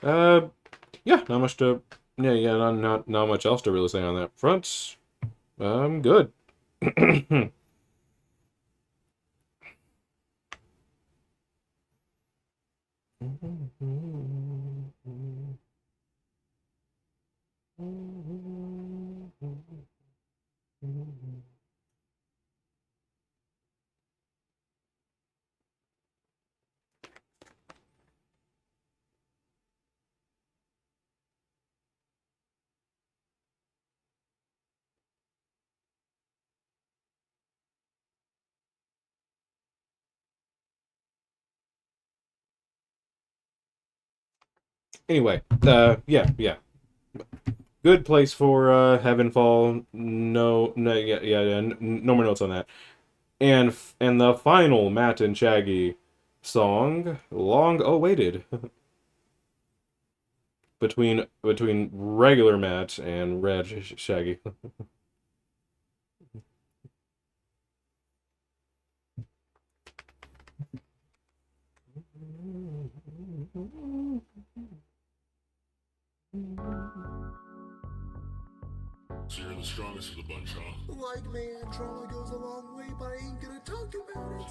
Uh, yeah, not much to, yeah, not much else to really say on that front. Good. Anyway, yeah. Good place for Heavenfall. No, yeah. No more notes on that. And the final Matt and Shaggy song, long awaited, between regular Matt and Red Shaggy. So you're the strongest of the bunch, huh? Like, man, trauma goes a long way, but I ain't gonna talk about it.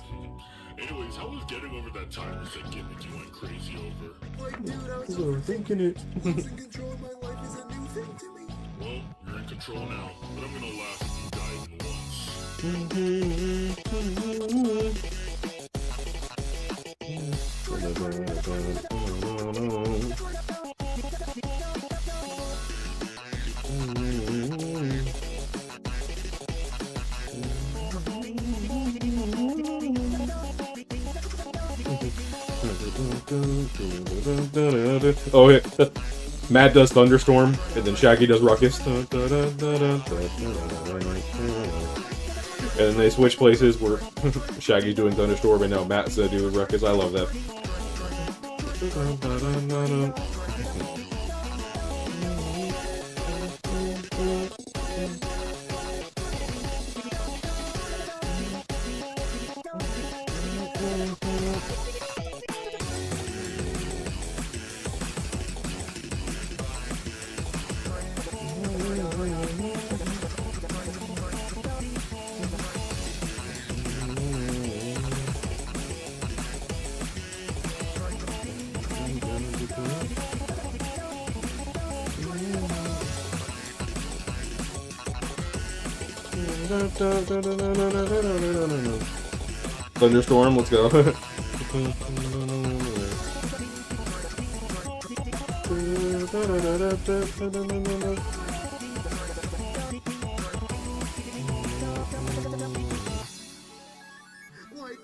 Anyways, how was getting over that time that gimmick you went crazy over? Like, dude, I was Overthinking it. losing control of my life is a new thing to me. Well, you're in control now, but I'm gonna laugh if you die once. Oh yeah, Matt does Thunderstorm, and then Shaggy does Ruckus. And then they switch places where Shaggy's doing Thunderstorm, and now Matt's doing Ruckus. I love that. Thunderstorm, let's go. Like,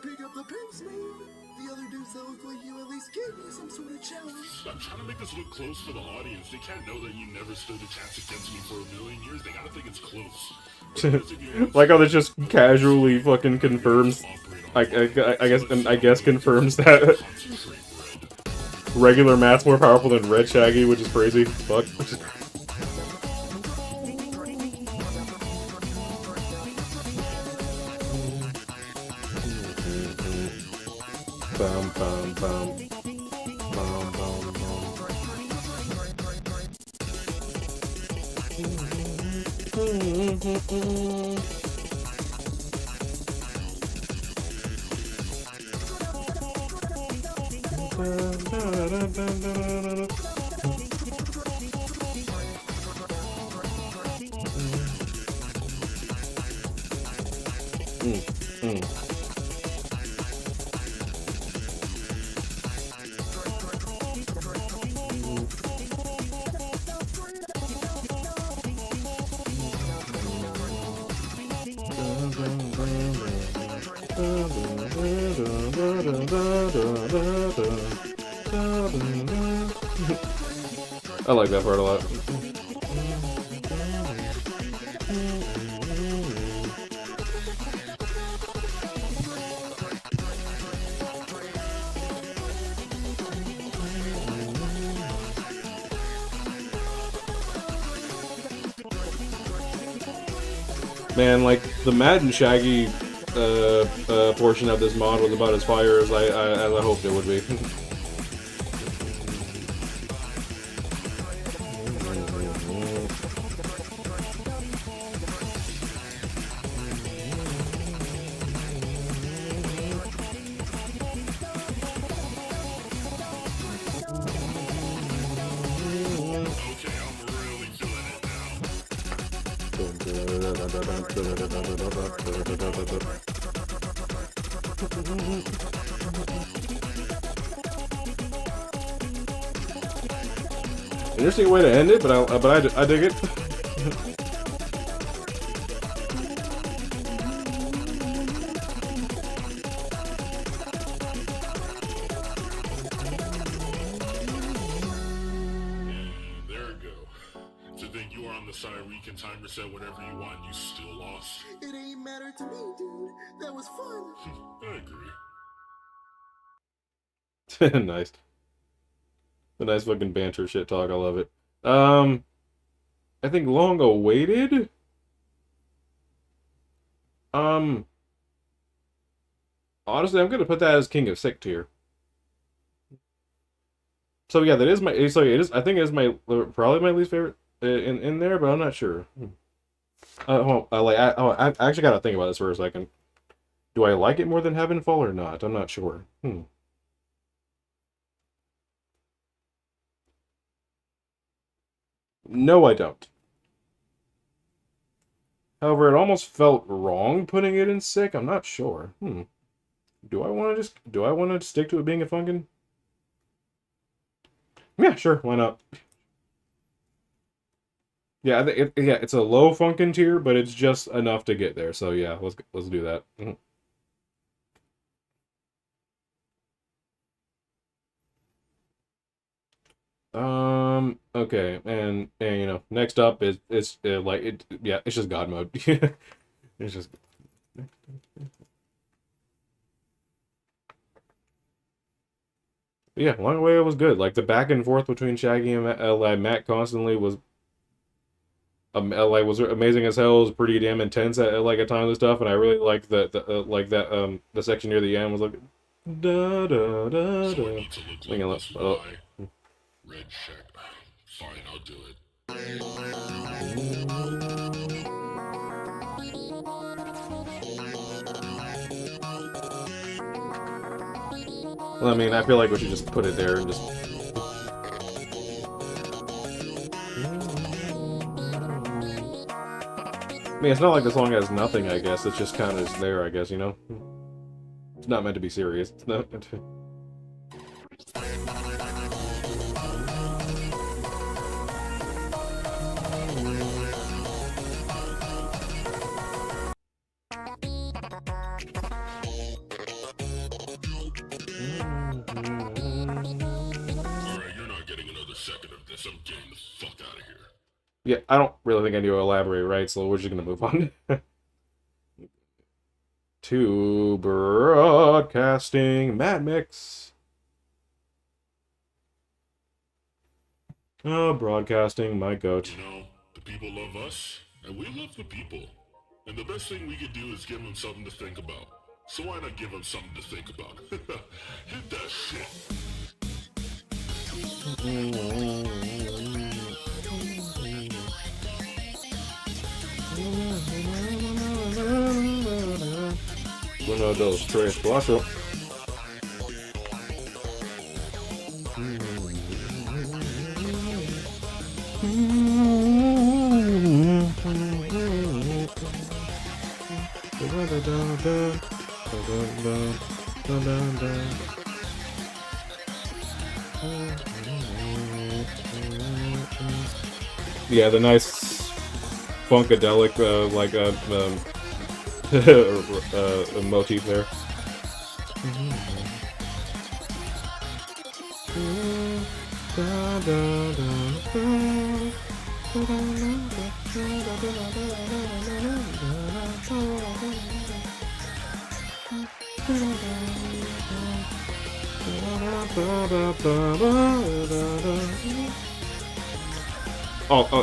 pick up the pace, man. The other dudes that look like you at least gave me some sort of challenge. I'm trying to make this look close for the audience. They can't know that you never stood a chance against me for a million years. They gotta think it's close. Like how this just casually fucking confirms. I guess confirms that regular Matt's more powerful than Red Shaggy, which is crazy. Fuck. Bum bum bum. Bum bum bum. I like that part a lot. Man, like, the Matt and Shaggy portion of this mod was about as fire as I hoped it would be. Interesting way to end it, but I dig it. There we go. To think you are on the side where you can time reset whatever you want, you still lost. It ain't matter to me, dude. That was fun. I agree. Nice. The nice fucking banter shit talk, I love it. I think long awaited. Honestly, I'm gonna put that as King of Sick tier. So yeah, that is my. So it is. I think it is my probably my least favorite in there, but I'm not sure. I actually gotta think about this for a second. Do I like it more than Heavenfall or not? I'm not sure. No, I don't. However, it almost felt wrong putting it in Sick. I'm not sure. Do I want to stick to it being a Funkin? Yeah, sure. Why not? Yeah, it's a low Funkin tier, but it's just enough to get there. So yeah, let's do that. Okay, and you know, next up is like it. Yeah, it's just God mode. It's just. Yeah, Long Way was good. Like the back and forth between Shaggy and Matt constantly was like was amazing as hell. It was pretty damn intense at like at times and stuff, and I really liked the section near the end was like da da da So I da. need to look like this Oh. guy. Red Shack. Fine, I'll do it. Well, I mean, I feel like we should just put it there and just. I mean, it's not like the song has nothing, I guess. It's just kind of there, I guess, you know? It's not meant to be serious. It's not. Alright, you're not Yeah, I don't really think I need to elaborate, right? So we're just gonna move on to broadcasting Mad Mix. Oh, broadcasting, my goat. You know, the people love us, and we love the people. And the best thing we can do is give them something to think about. So why not give them something to think about? Hit that shit. Uno, dos, tres, cuatro. Yeah, the nice funkadelic, motif there.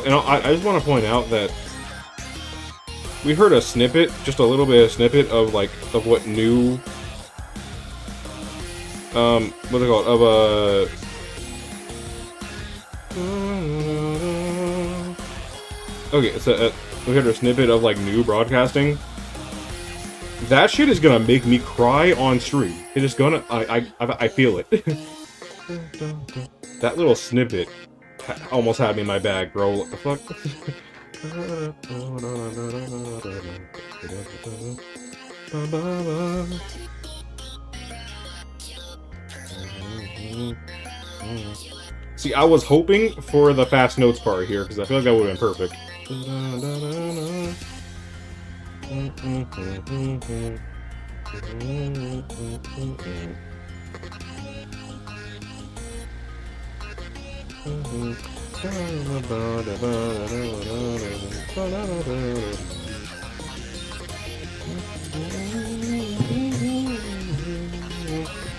And I just want to point out that we heard a snippet, just a little bit of snippet of what new, what's it called, of okay, so we heard a snippet of like new broadcasting. That shit is gonna make me cry on stream. It is gonna, I feel it. That little snippet almost had me in my bag, bro. What the fuck? See, I was hoping for the fast notes part here, because I feel like that would have been perfect.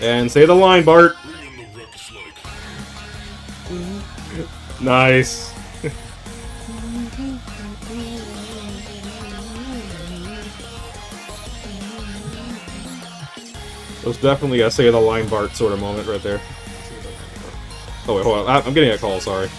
And say the line, Bart. Bring in the ruckus like. Nice. It was definitely a say the line, Bart sort of moment right there. Oh wait, hold on. I'm getting a call, sorry.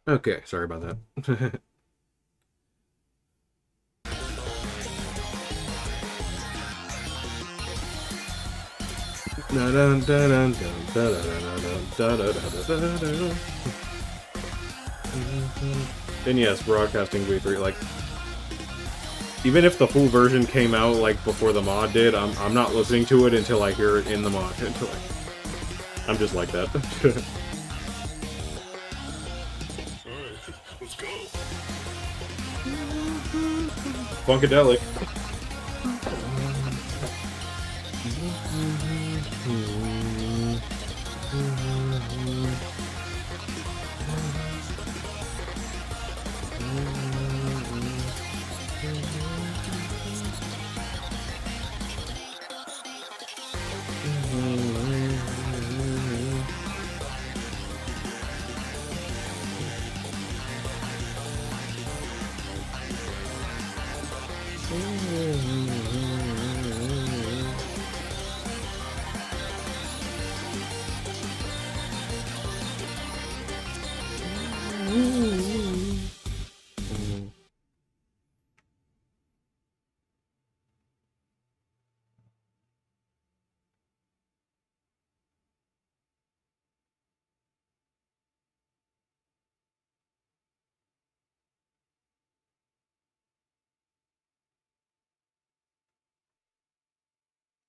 Okay, sorry about that. And yes, broadcasting V3, like, even if the full version came out, like, before the mod did, I'm not listening to it until I hear it in the mod. I'm just like that. Alright, let's go. Funkadelic.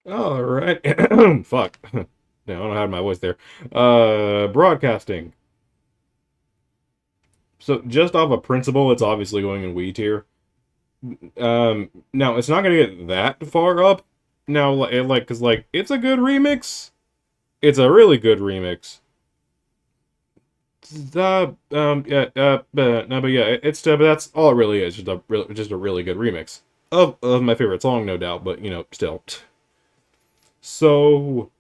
All right. Fuck. No, I don't have my voice there. Broadcasting. So just off a principle, it's obviously going in Wii tier. Now it's not gonna get that far up. Now, cause like it's a good remix. It's a really good remix. No, but yeah, but that's all it really is. Just a really good remix of my favorite song, no doubt. But you know, still. So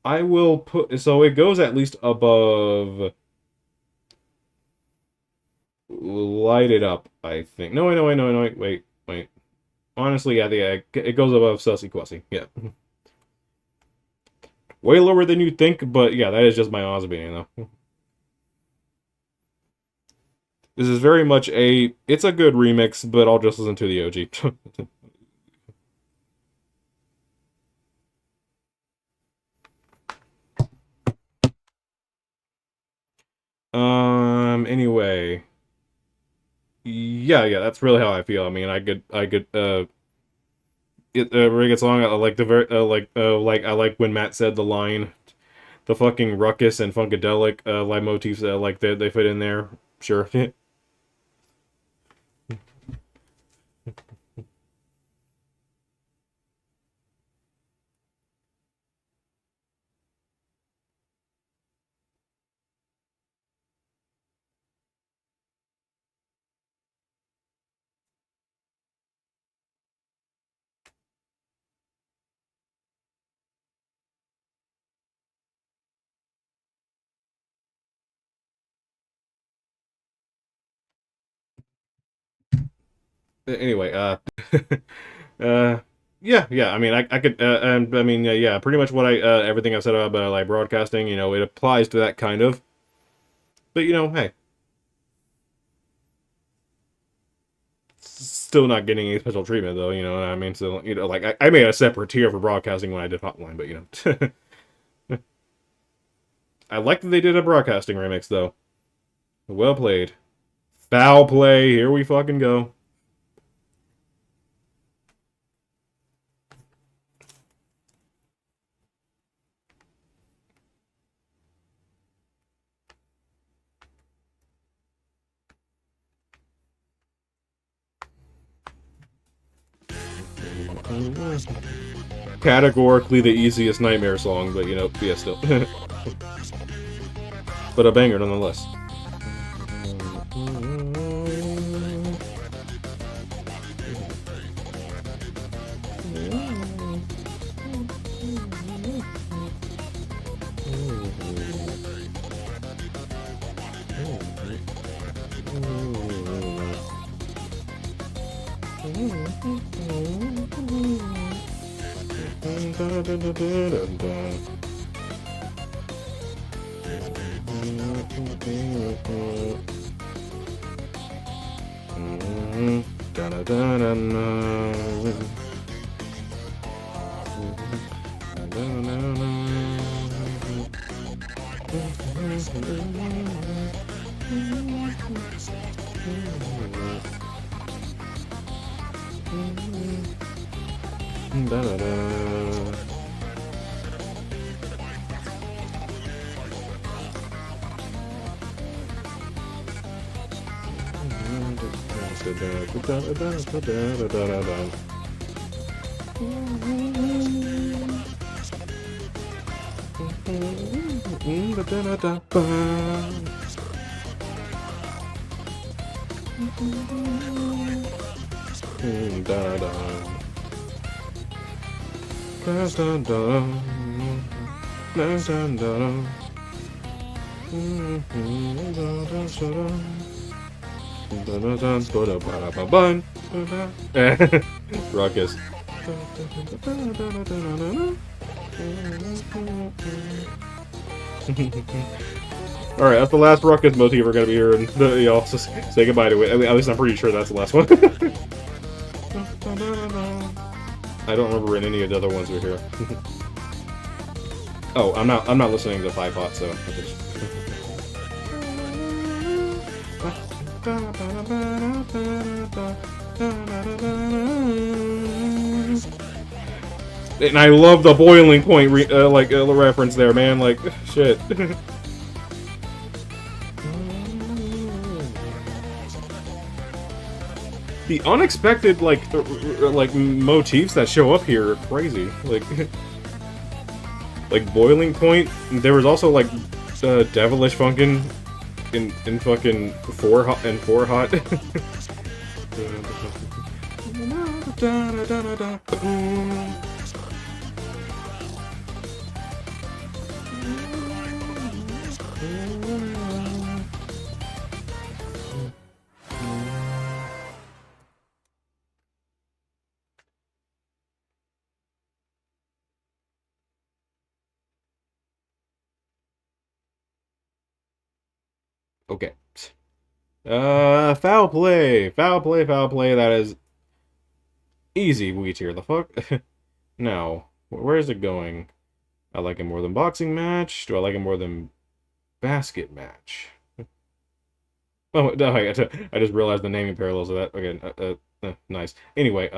I will put. So it goes at least above. Light It Up, I think. No, wait. Honestly, yeah, it goes above Sussy Quessy. Yeah. Way lower than you'd think, but yeah, that is just my honest opinion, though. This is very much it's a good remix, but I'll just listen to the OG. Anyway. Yeah, that's really how I feel. I mean, very good song. I like the very, I like when Matt said the line, the fucking ruckus and funkadelic, leitmotifs, like, they fit in there. Sure. Anyway, uh, yeah. I mean, I could, and I mean, yeah, pretty much what everything I've said about like broadcasting, you know, it applies to that kind of. But you know, hey, still not getting any special treatment though. You know what I mean? So you know, like I made a separate tier for broadcasting when I did Hotline, but you know, I like that they did a broadcasting remix though. Well played. Foul play. Here we fucking go. Categorically the easiest Nightmare song, but you know, yeah, still. But a banger nonetheless. Ruckus. Alright, that's the last Ruckus motif we're gonna be hearing. Y'all just say goodbye to it. At least I'm pretty sure that's the last one. I don't remember in any of the other ones we hear. Oh, I'm not listening to 5 Hot, so and I love the boiling point reference there, man. Like, shit. The unexpected like motifs that show up here are crazy. Like boiling point. There was also like devilish funkin' in fucking 4 Hot and 4 Hot. Okay. Foul play. Foul play, foul play. That is easy, Wii tier. The fuck? Now, where is it going? I like it more than boxing match. Do I like it more than basket match? Oh, no, I just realized the naming parallels of that. Okay, nice. Anyway,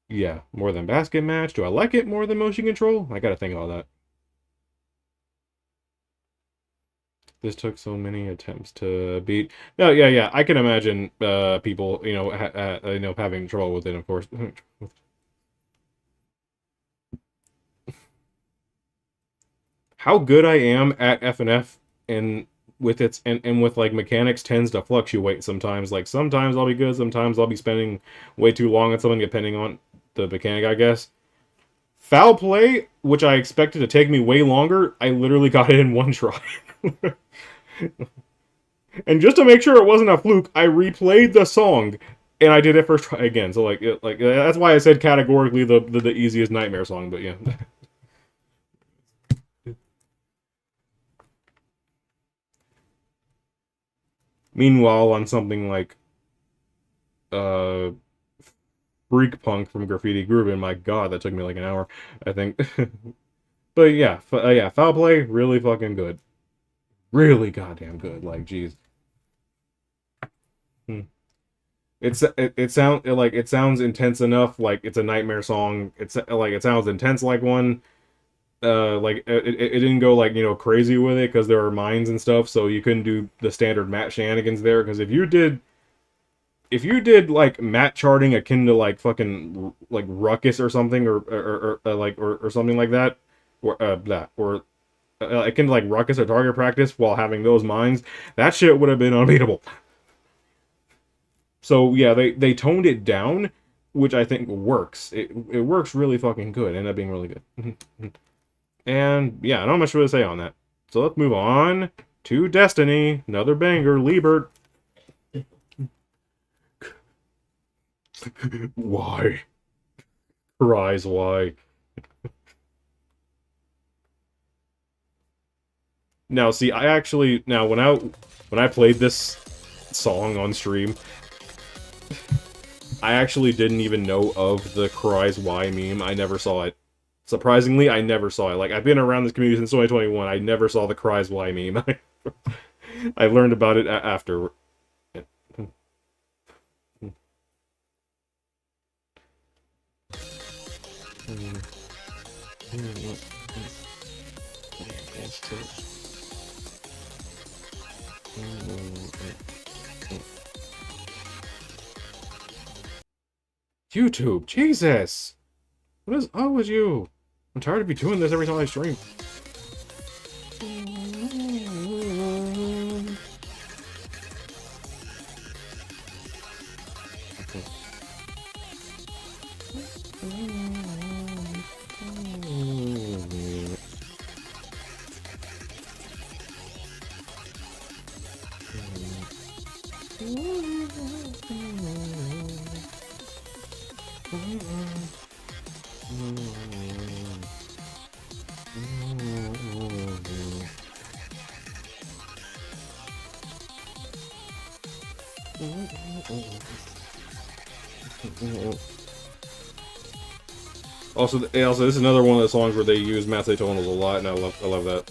yeah, more than basket match. Do I like it more than motion control? I gotta think about that. This took so many attempts to beat. No, yeah. I can imagine people, having trouble with it. Of course. How good I am at FNF and with its and with like mechanics tends to fluctuate sometimes. Like sometimes I'll be good, sometimes I'll be spending way too long on something depending on the mechanic, I guess. Foul play, which I expected to take me way longer, I literally got it in one try. And just to make sure it wasn't a fluke, I replayed the song and I did it first try again. So like that's why I said categorically the easiest Nightmare song, but yeah. Meanwhile, on something like Freak Punk from Graffiti Groovin', my god, that took me like an hour, I think. But yeah, yeah, foul play, really fucking good. Really goddamn good, like, jeez. It sounds intense enough, like it's a Nightmare song. It sounds intense like one. It didn't go like crazy with it because there are mines and stuff, so you couldn't do the standard mat shenanigans there. Because if you did like mat charting akin to like fucking like Ruckus or something or something like that, or akin to like Ruckus or Target Practice while having those mines, that shit would have been unbeatable. So yeah, they toned it down, which I think works. It works really fucking good. Ended up being really good. And yeah, not much to say on that. So let's move on to Destiny. Another banger, Liebert. Why? Cries why? Now see, when I played this song on stream, I actually didn't even know of the Cries Y meme. I never saw it. Surprisingly, I never saw it. Like, I've been around this community since 2021. I never saw the Cries Y meme. I learned about it after. YouTube, Jesus! What is up with you? I'm tired of you doing this every time I stream. Also, this is another one of the songs where they use masse tonals a lot, and I love that.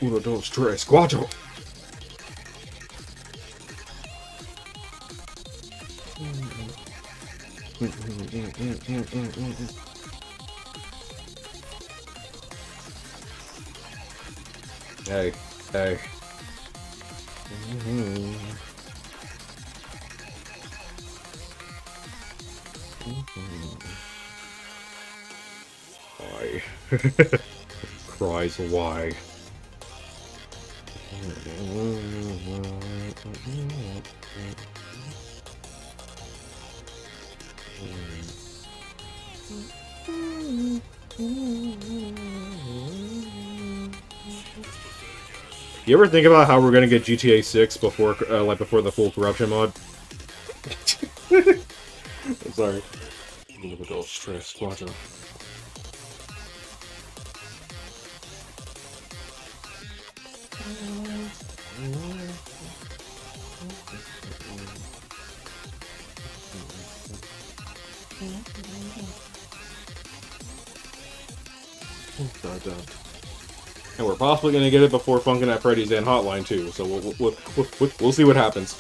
Uno, dos, tres, cuatro. Hey, hey. Why? Cries why? You ever think about how we're gonna get GTA 6 before, before the full corruption mod? I'm sorry. Stress, quattro. And we're possibly gonna get it before Funkin' at Freddy's and Hotline too. So we'll see what happens.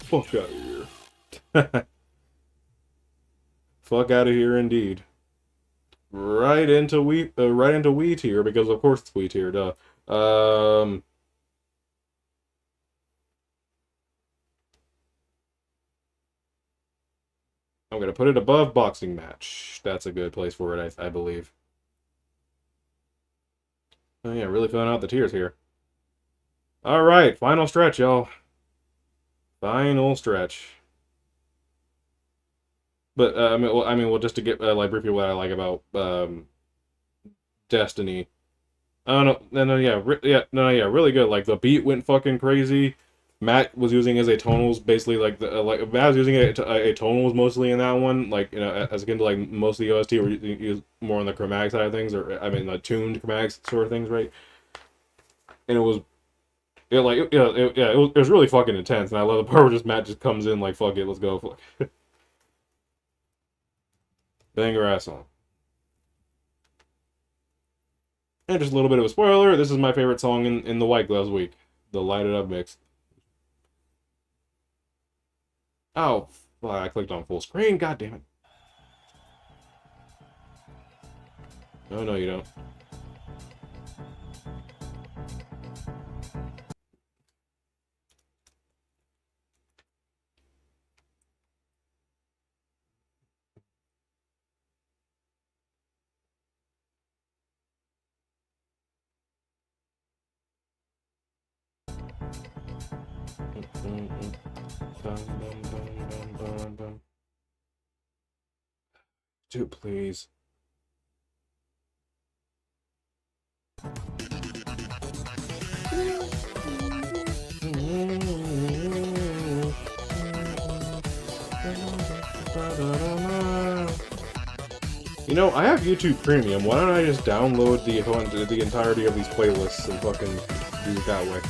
Fuck out of here. Fuck out of here, indeed. Right into Wii tier, because of course it's Wii tier, duh. I'm gonna put it above boxing match. That's a good place for it, I believe. Oh yeah, really filling out the tiers here. Alright, final stretch, y'all. Final stretch. But well, just to get like briefly what I like about Destiny. I don't know. No, yeah, yeah, really good. Like the beat went fucking crazy. Matt was using as a tonals, basically like Matt was using a tonals mostly in that one, like as akin to like most of the OST, where you use more on the chromatic side of things, or I mean the tuned chromatic sort of things, right? And it was it was really fucking intense, and I love the part where just Matt just comes in like fuck it, let's go, fuck. Banger ass song. And just a little bit of a spoiler, this is my favorite song in the White Gloves week, the Light It Up mix. Oh, fuck, I clicked on full screen, god damn it. Oh no, you don't. Dude, please. You know, I have YouTube Premium. Why don't I just download the entirety of these playlists and fucking do it that way?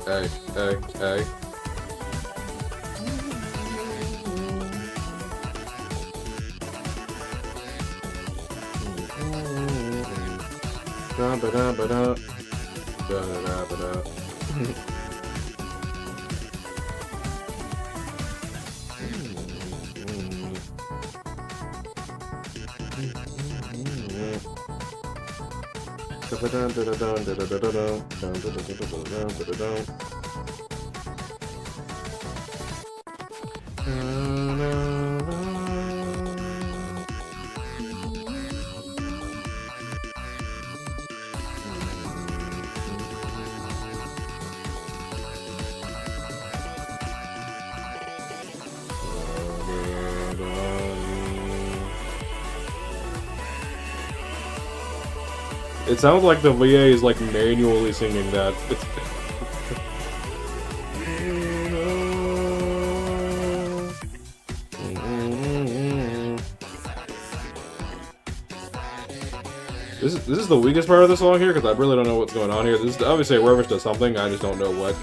Hey, hey, hey. Da ba da ba da. Da da da ba da. It sounds like the VA is like manually singing that. This is the weakest part of the song here because I really don't know what's going on here. This is obviously a reference to something. I just don't know what.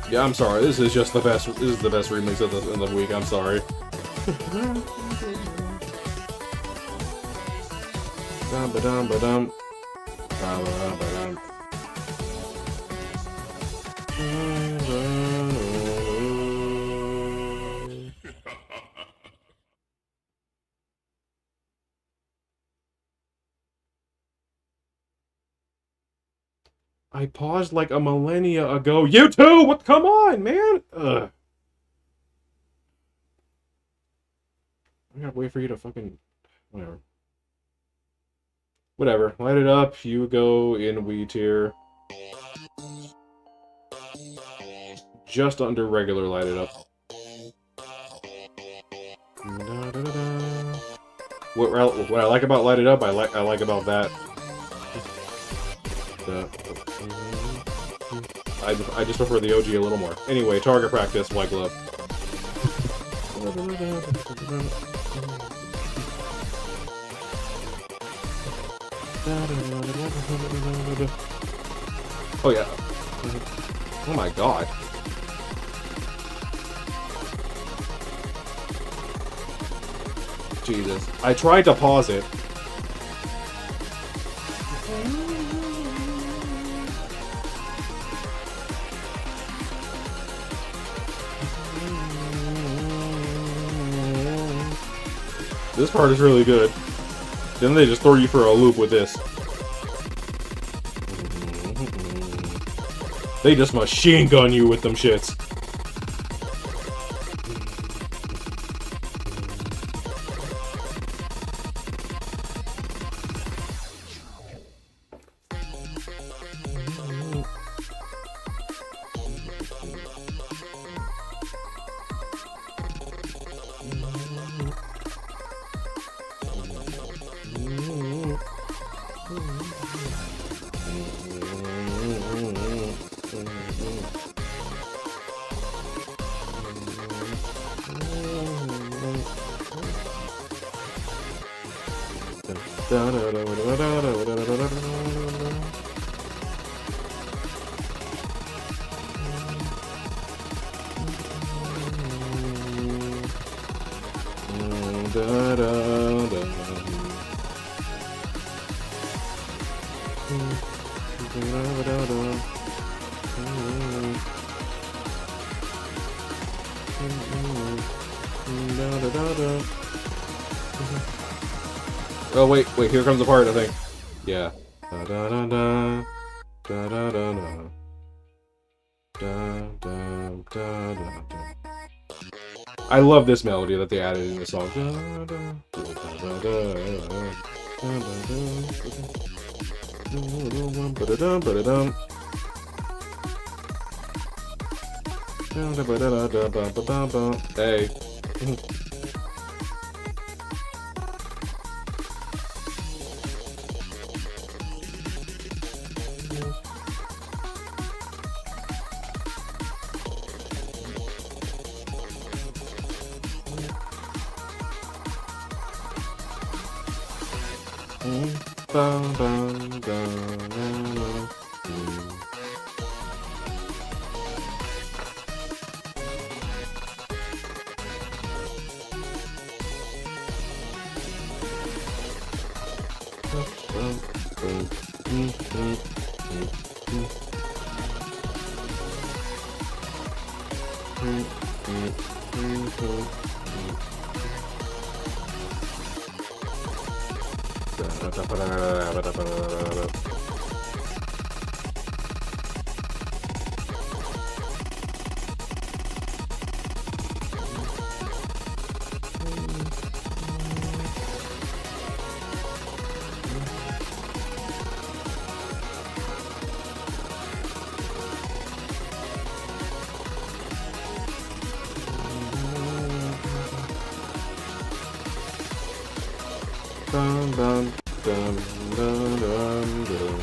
Yeah, I'm sorry. This is just the best. This is the best remix of the week. I'm sorry. I paused like a millennia ago. You too! What? Come on, man! Ugh. I gotta wait for you to fucking... Whatever. Whatever. Light it up. You go in Wii tier. Just under regular light it up. What I like about light it up, I like about that. I just prefer the OG a little more. Anyway, target practice, white glove. Oh yeah. Oh my god. Jesus. I tried to pause it. This part is really good. Then they just throw you for a loop with this. They just machine gun you with them shits. Oh wait, here comes the part, I think. Yeah. Da da da da da da da da da da da da. I love this melody that they added in the song. Hey. Dun, dun, dun, dun, dun, dun.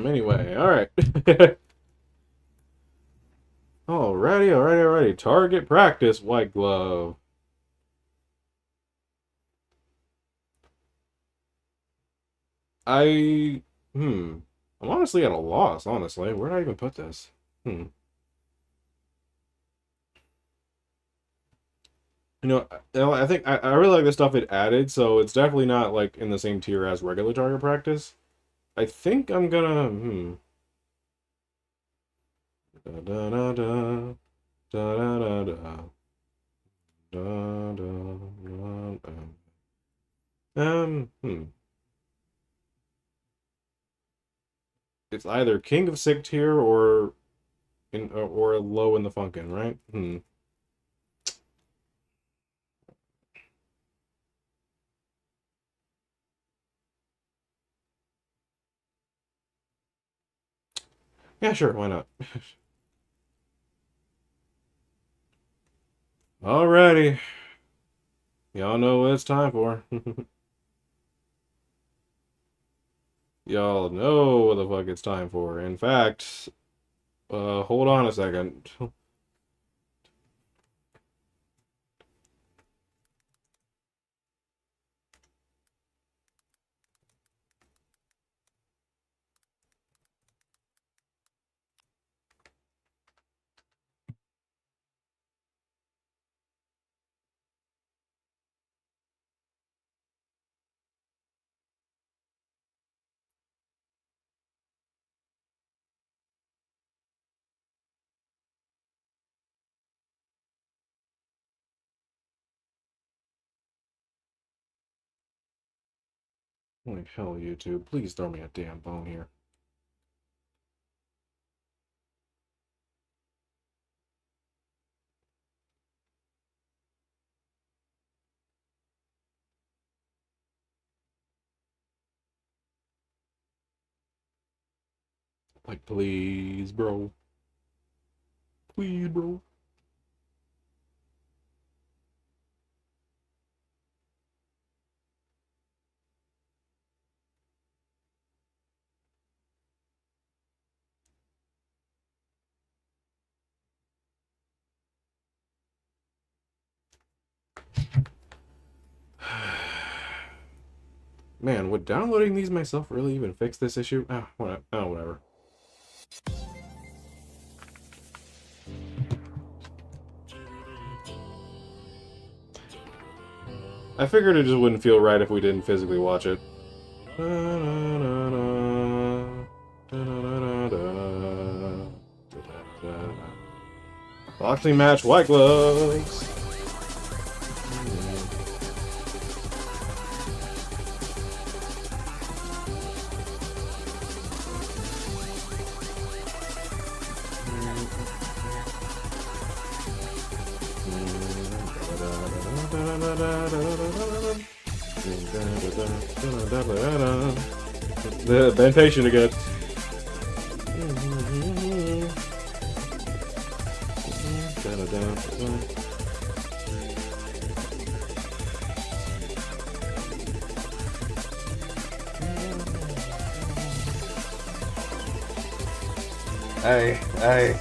Anyway, alright. Alrighty. Target practice, White Glove. I, I'm honestly at a loss, honestly. Where did I even put this? Hmm. You know, I think I really like the stuff it added, so it's definitely not, like, in the same tier as regular target practice. I think I'm gonna, Da da da da, da da da da. Da, da, da, da. It's either King of Sick Tier or low in the Funkin', right? Yeah, sure, why not? Alrighty. Y'all know what it's time for. Y'all know what the fuck it's time for. In fact, hold on a second. Like hell, YouTube. Please throw me a damn bone here. Like, please, bro. Please, bro. Man, would downloading these myself really even fix this issue? Whatever. Oh, whatever. I figured it just wouldn't feel right if we didn't physically watch it. Boxing match, white gloves. Been patient again. Hey.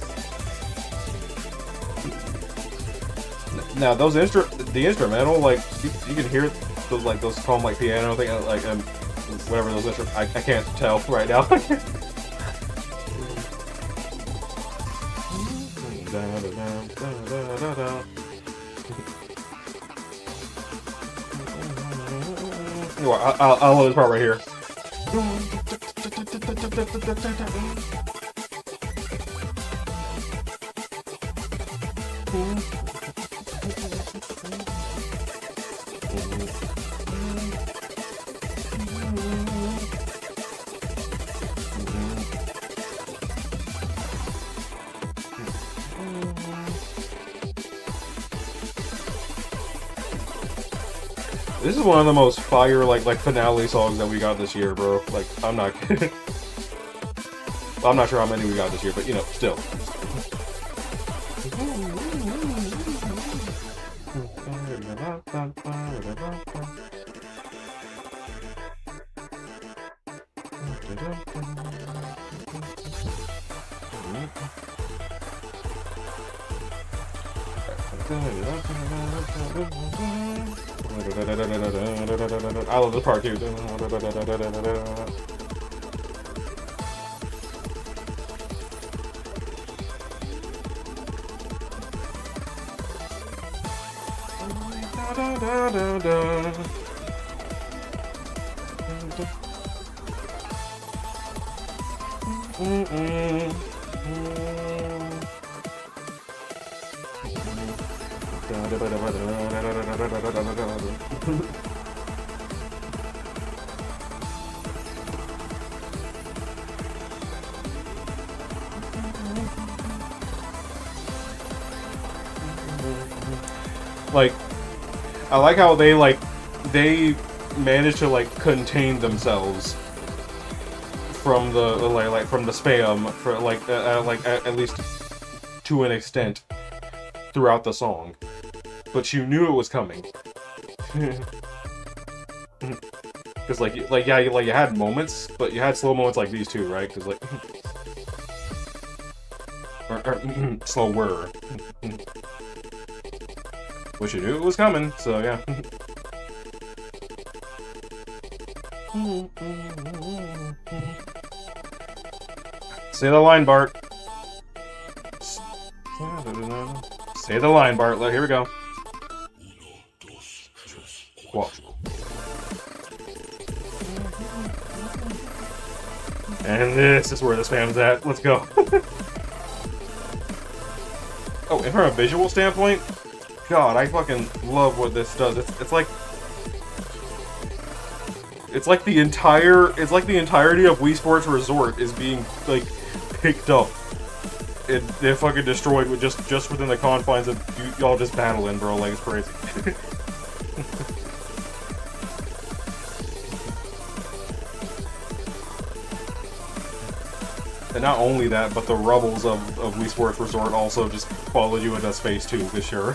Now those the instrumental, like you can hear those those calm like piano thing, like whatever those instruments. I can't tell right now. I'll hold this part right here. This is one of the most fire like finale songs that we got this year, bro. Like, I'm not kidding. Well, I'm not sure how many we got this year, but you know, still. I love this part too. Like, I like how they managed to contain themselves from the from the spam for at least to an extent throughout the song, but you knew it was coming. Because you had moments, but you had slow moments like these too, right? Because or slower. Which you knew it was coming, so yeah. Say the line, Bart. Say the line, Bart. Look, here we go. Watch. And this is where the spam's at. Let's go. Oh, and from a visual standpoint, God, I fucking love what this does. It's like It's like the entirety of Wii Sports Resort is being like picked up and they're fucking destroyed with just within the confines of y'all just battling, bro. Like, it's crazy. And not only that, but the rubbles of Wii Sports Resort also just followed you into space too, for sure.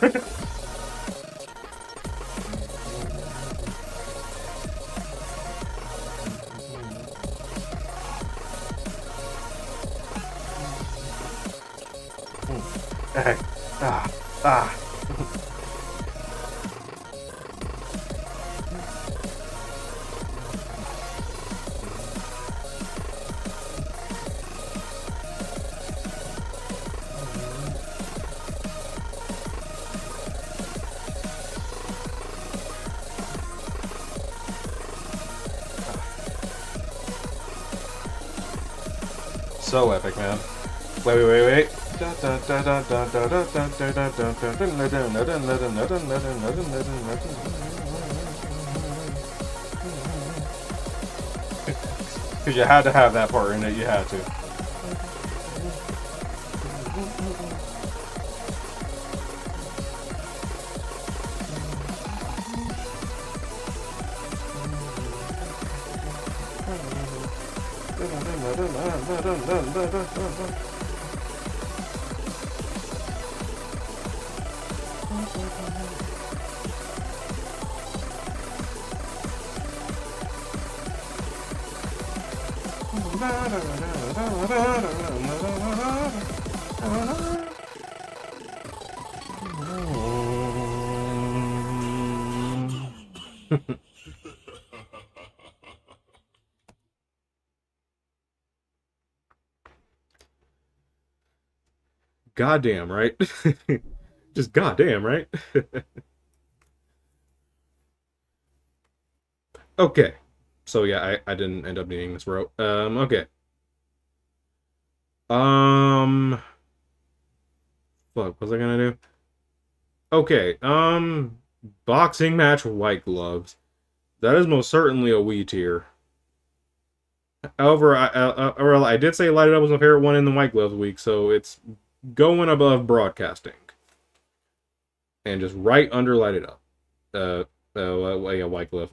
Ah. So epic, man. Wait. Because you had to have that part in it, you had to. Goddamn, right? Just goddamn, right? Okay. So yeah, I didn't end up needing this rope. Okay. Um Fuck, what was I gonna do? Okay, boxing match white gloves. That is most certainly a Wii tier. However, I did say Light It Up was my favorite one in the White Gloves week, so it's going above broadcasting. And just right under Light It Up. Yeah, White Glove.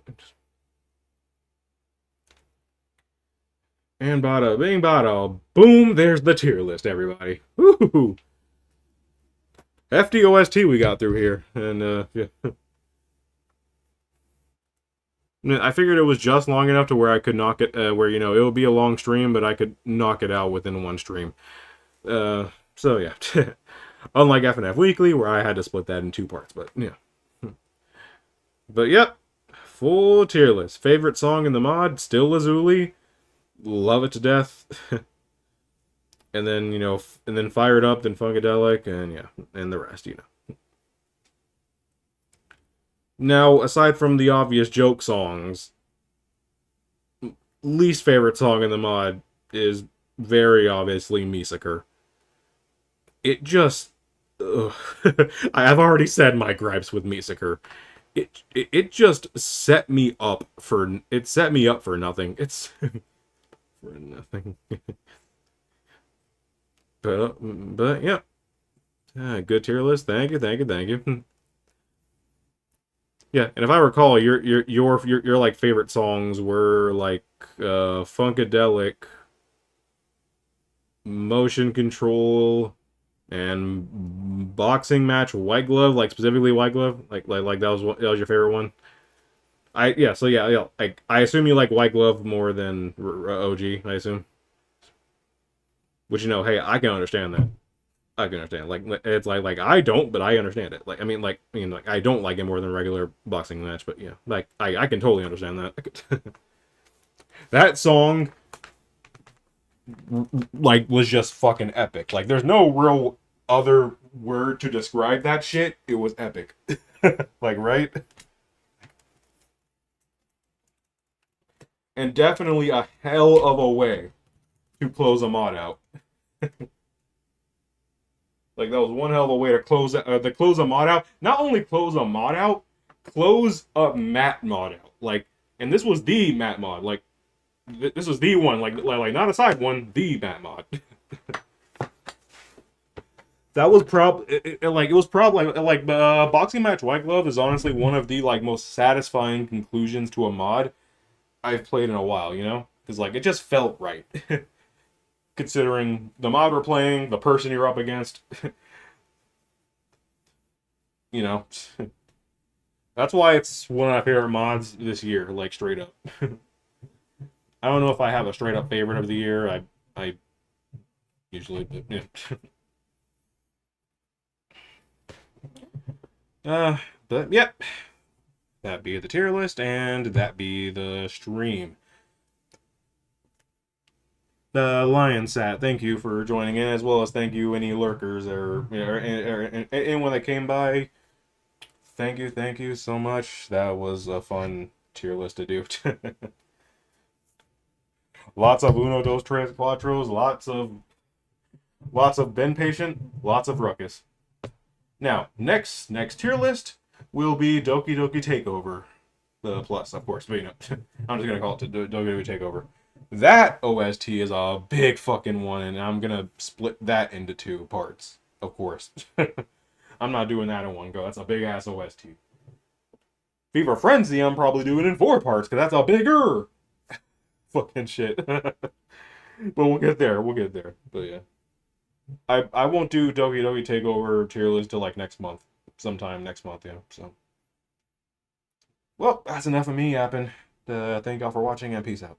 And bada bing bada boom, there's the tier list, everybody. Woohoo! FDOST we got through here. And, yeah. I figured it was just long enough to where I could knock it, where, you know, it would be a long stream, but I could knock it out within one stream. So, yeah. Unlike FNF Weekly, where I had to split that in 2 parts, but, yeah. But, yep. Full tier list. Favorite song in the mod, still Lazuli. Love it to death. And then, you know, and then Fire It Up, then Funkadelic, and, yeah, and the rest, you know. Now, aside from the obvious joke songs, least favorite song in the mod is very obviously Misaker. It just... I've already said my gripes with Misaker. It just set me up for... It set me up for nothing. It's... for nothing. But yeah. Good tier list. Thank you. Yeah, and if I recall, your like favorite songs were like Funkadelic, Motion Control, and Boxing Match White Glove, like specifically White Glove, like that was your favorite one. Like I assume you like White Glove more than OG. I assume. Which, you know, hey, I can understand that. I can understand. Like, it's like I don't, but I understand it. Like, like I don't like it more than a regular boxing match, but yeah, like I can totally understand that. That song, like, was just fucking epic. Like, there's no real other word to describe that shit. It was epic. Like, right? And definitely a hell of a way to close a mod out. Like, that was one hell of a way to close a mod out. Not only close a mod out, close a Matt mod out. Like, And this was the mat mod. Like, this was the one. Like not a side one, the mat mod. That was boxing match White Glove is honestly one of the like most satisfying conclusions to a mod I've played in a while, you know? Because like it just felt right. Considering the mod we're playing, the person you're up against. You know. That's why it's one of my favorite mods this year, like straight up. I don't know if I have a straight up favorite of the year. I usually do. Yeah. But yep. That be the tier list, and that be the stream. The Lion Sat, thank you for joining in, as well as thank you any lurkers or anyone that came by. Thank you so much. That was a fun tier list to do. Lots of Uno, Dos, Tres, Cuatros, lots of Ben Patient, lots of Ruckus. Now, next tier list will be Doki Doki Takeover. The plus, of course, but you know, I'm just gonna call it Doki Doki Takeover. That OST is a big fucking one, and I'm gonna split that into 2 parts, of course. I'm not doing that in one go. That's a big ass OST. Fever Frenzy, I'm probably doing in 4 parts, because that's a bigger fucking shit. But we'll get there. But yeah. I won't do Doki Doki Takeover tier list till like next month. Sometime next month, yeah. So. Well, that's enough of me yapping. Thank y'all for watching, and peace out.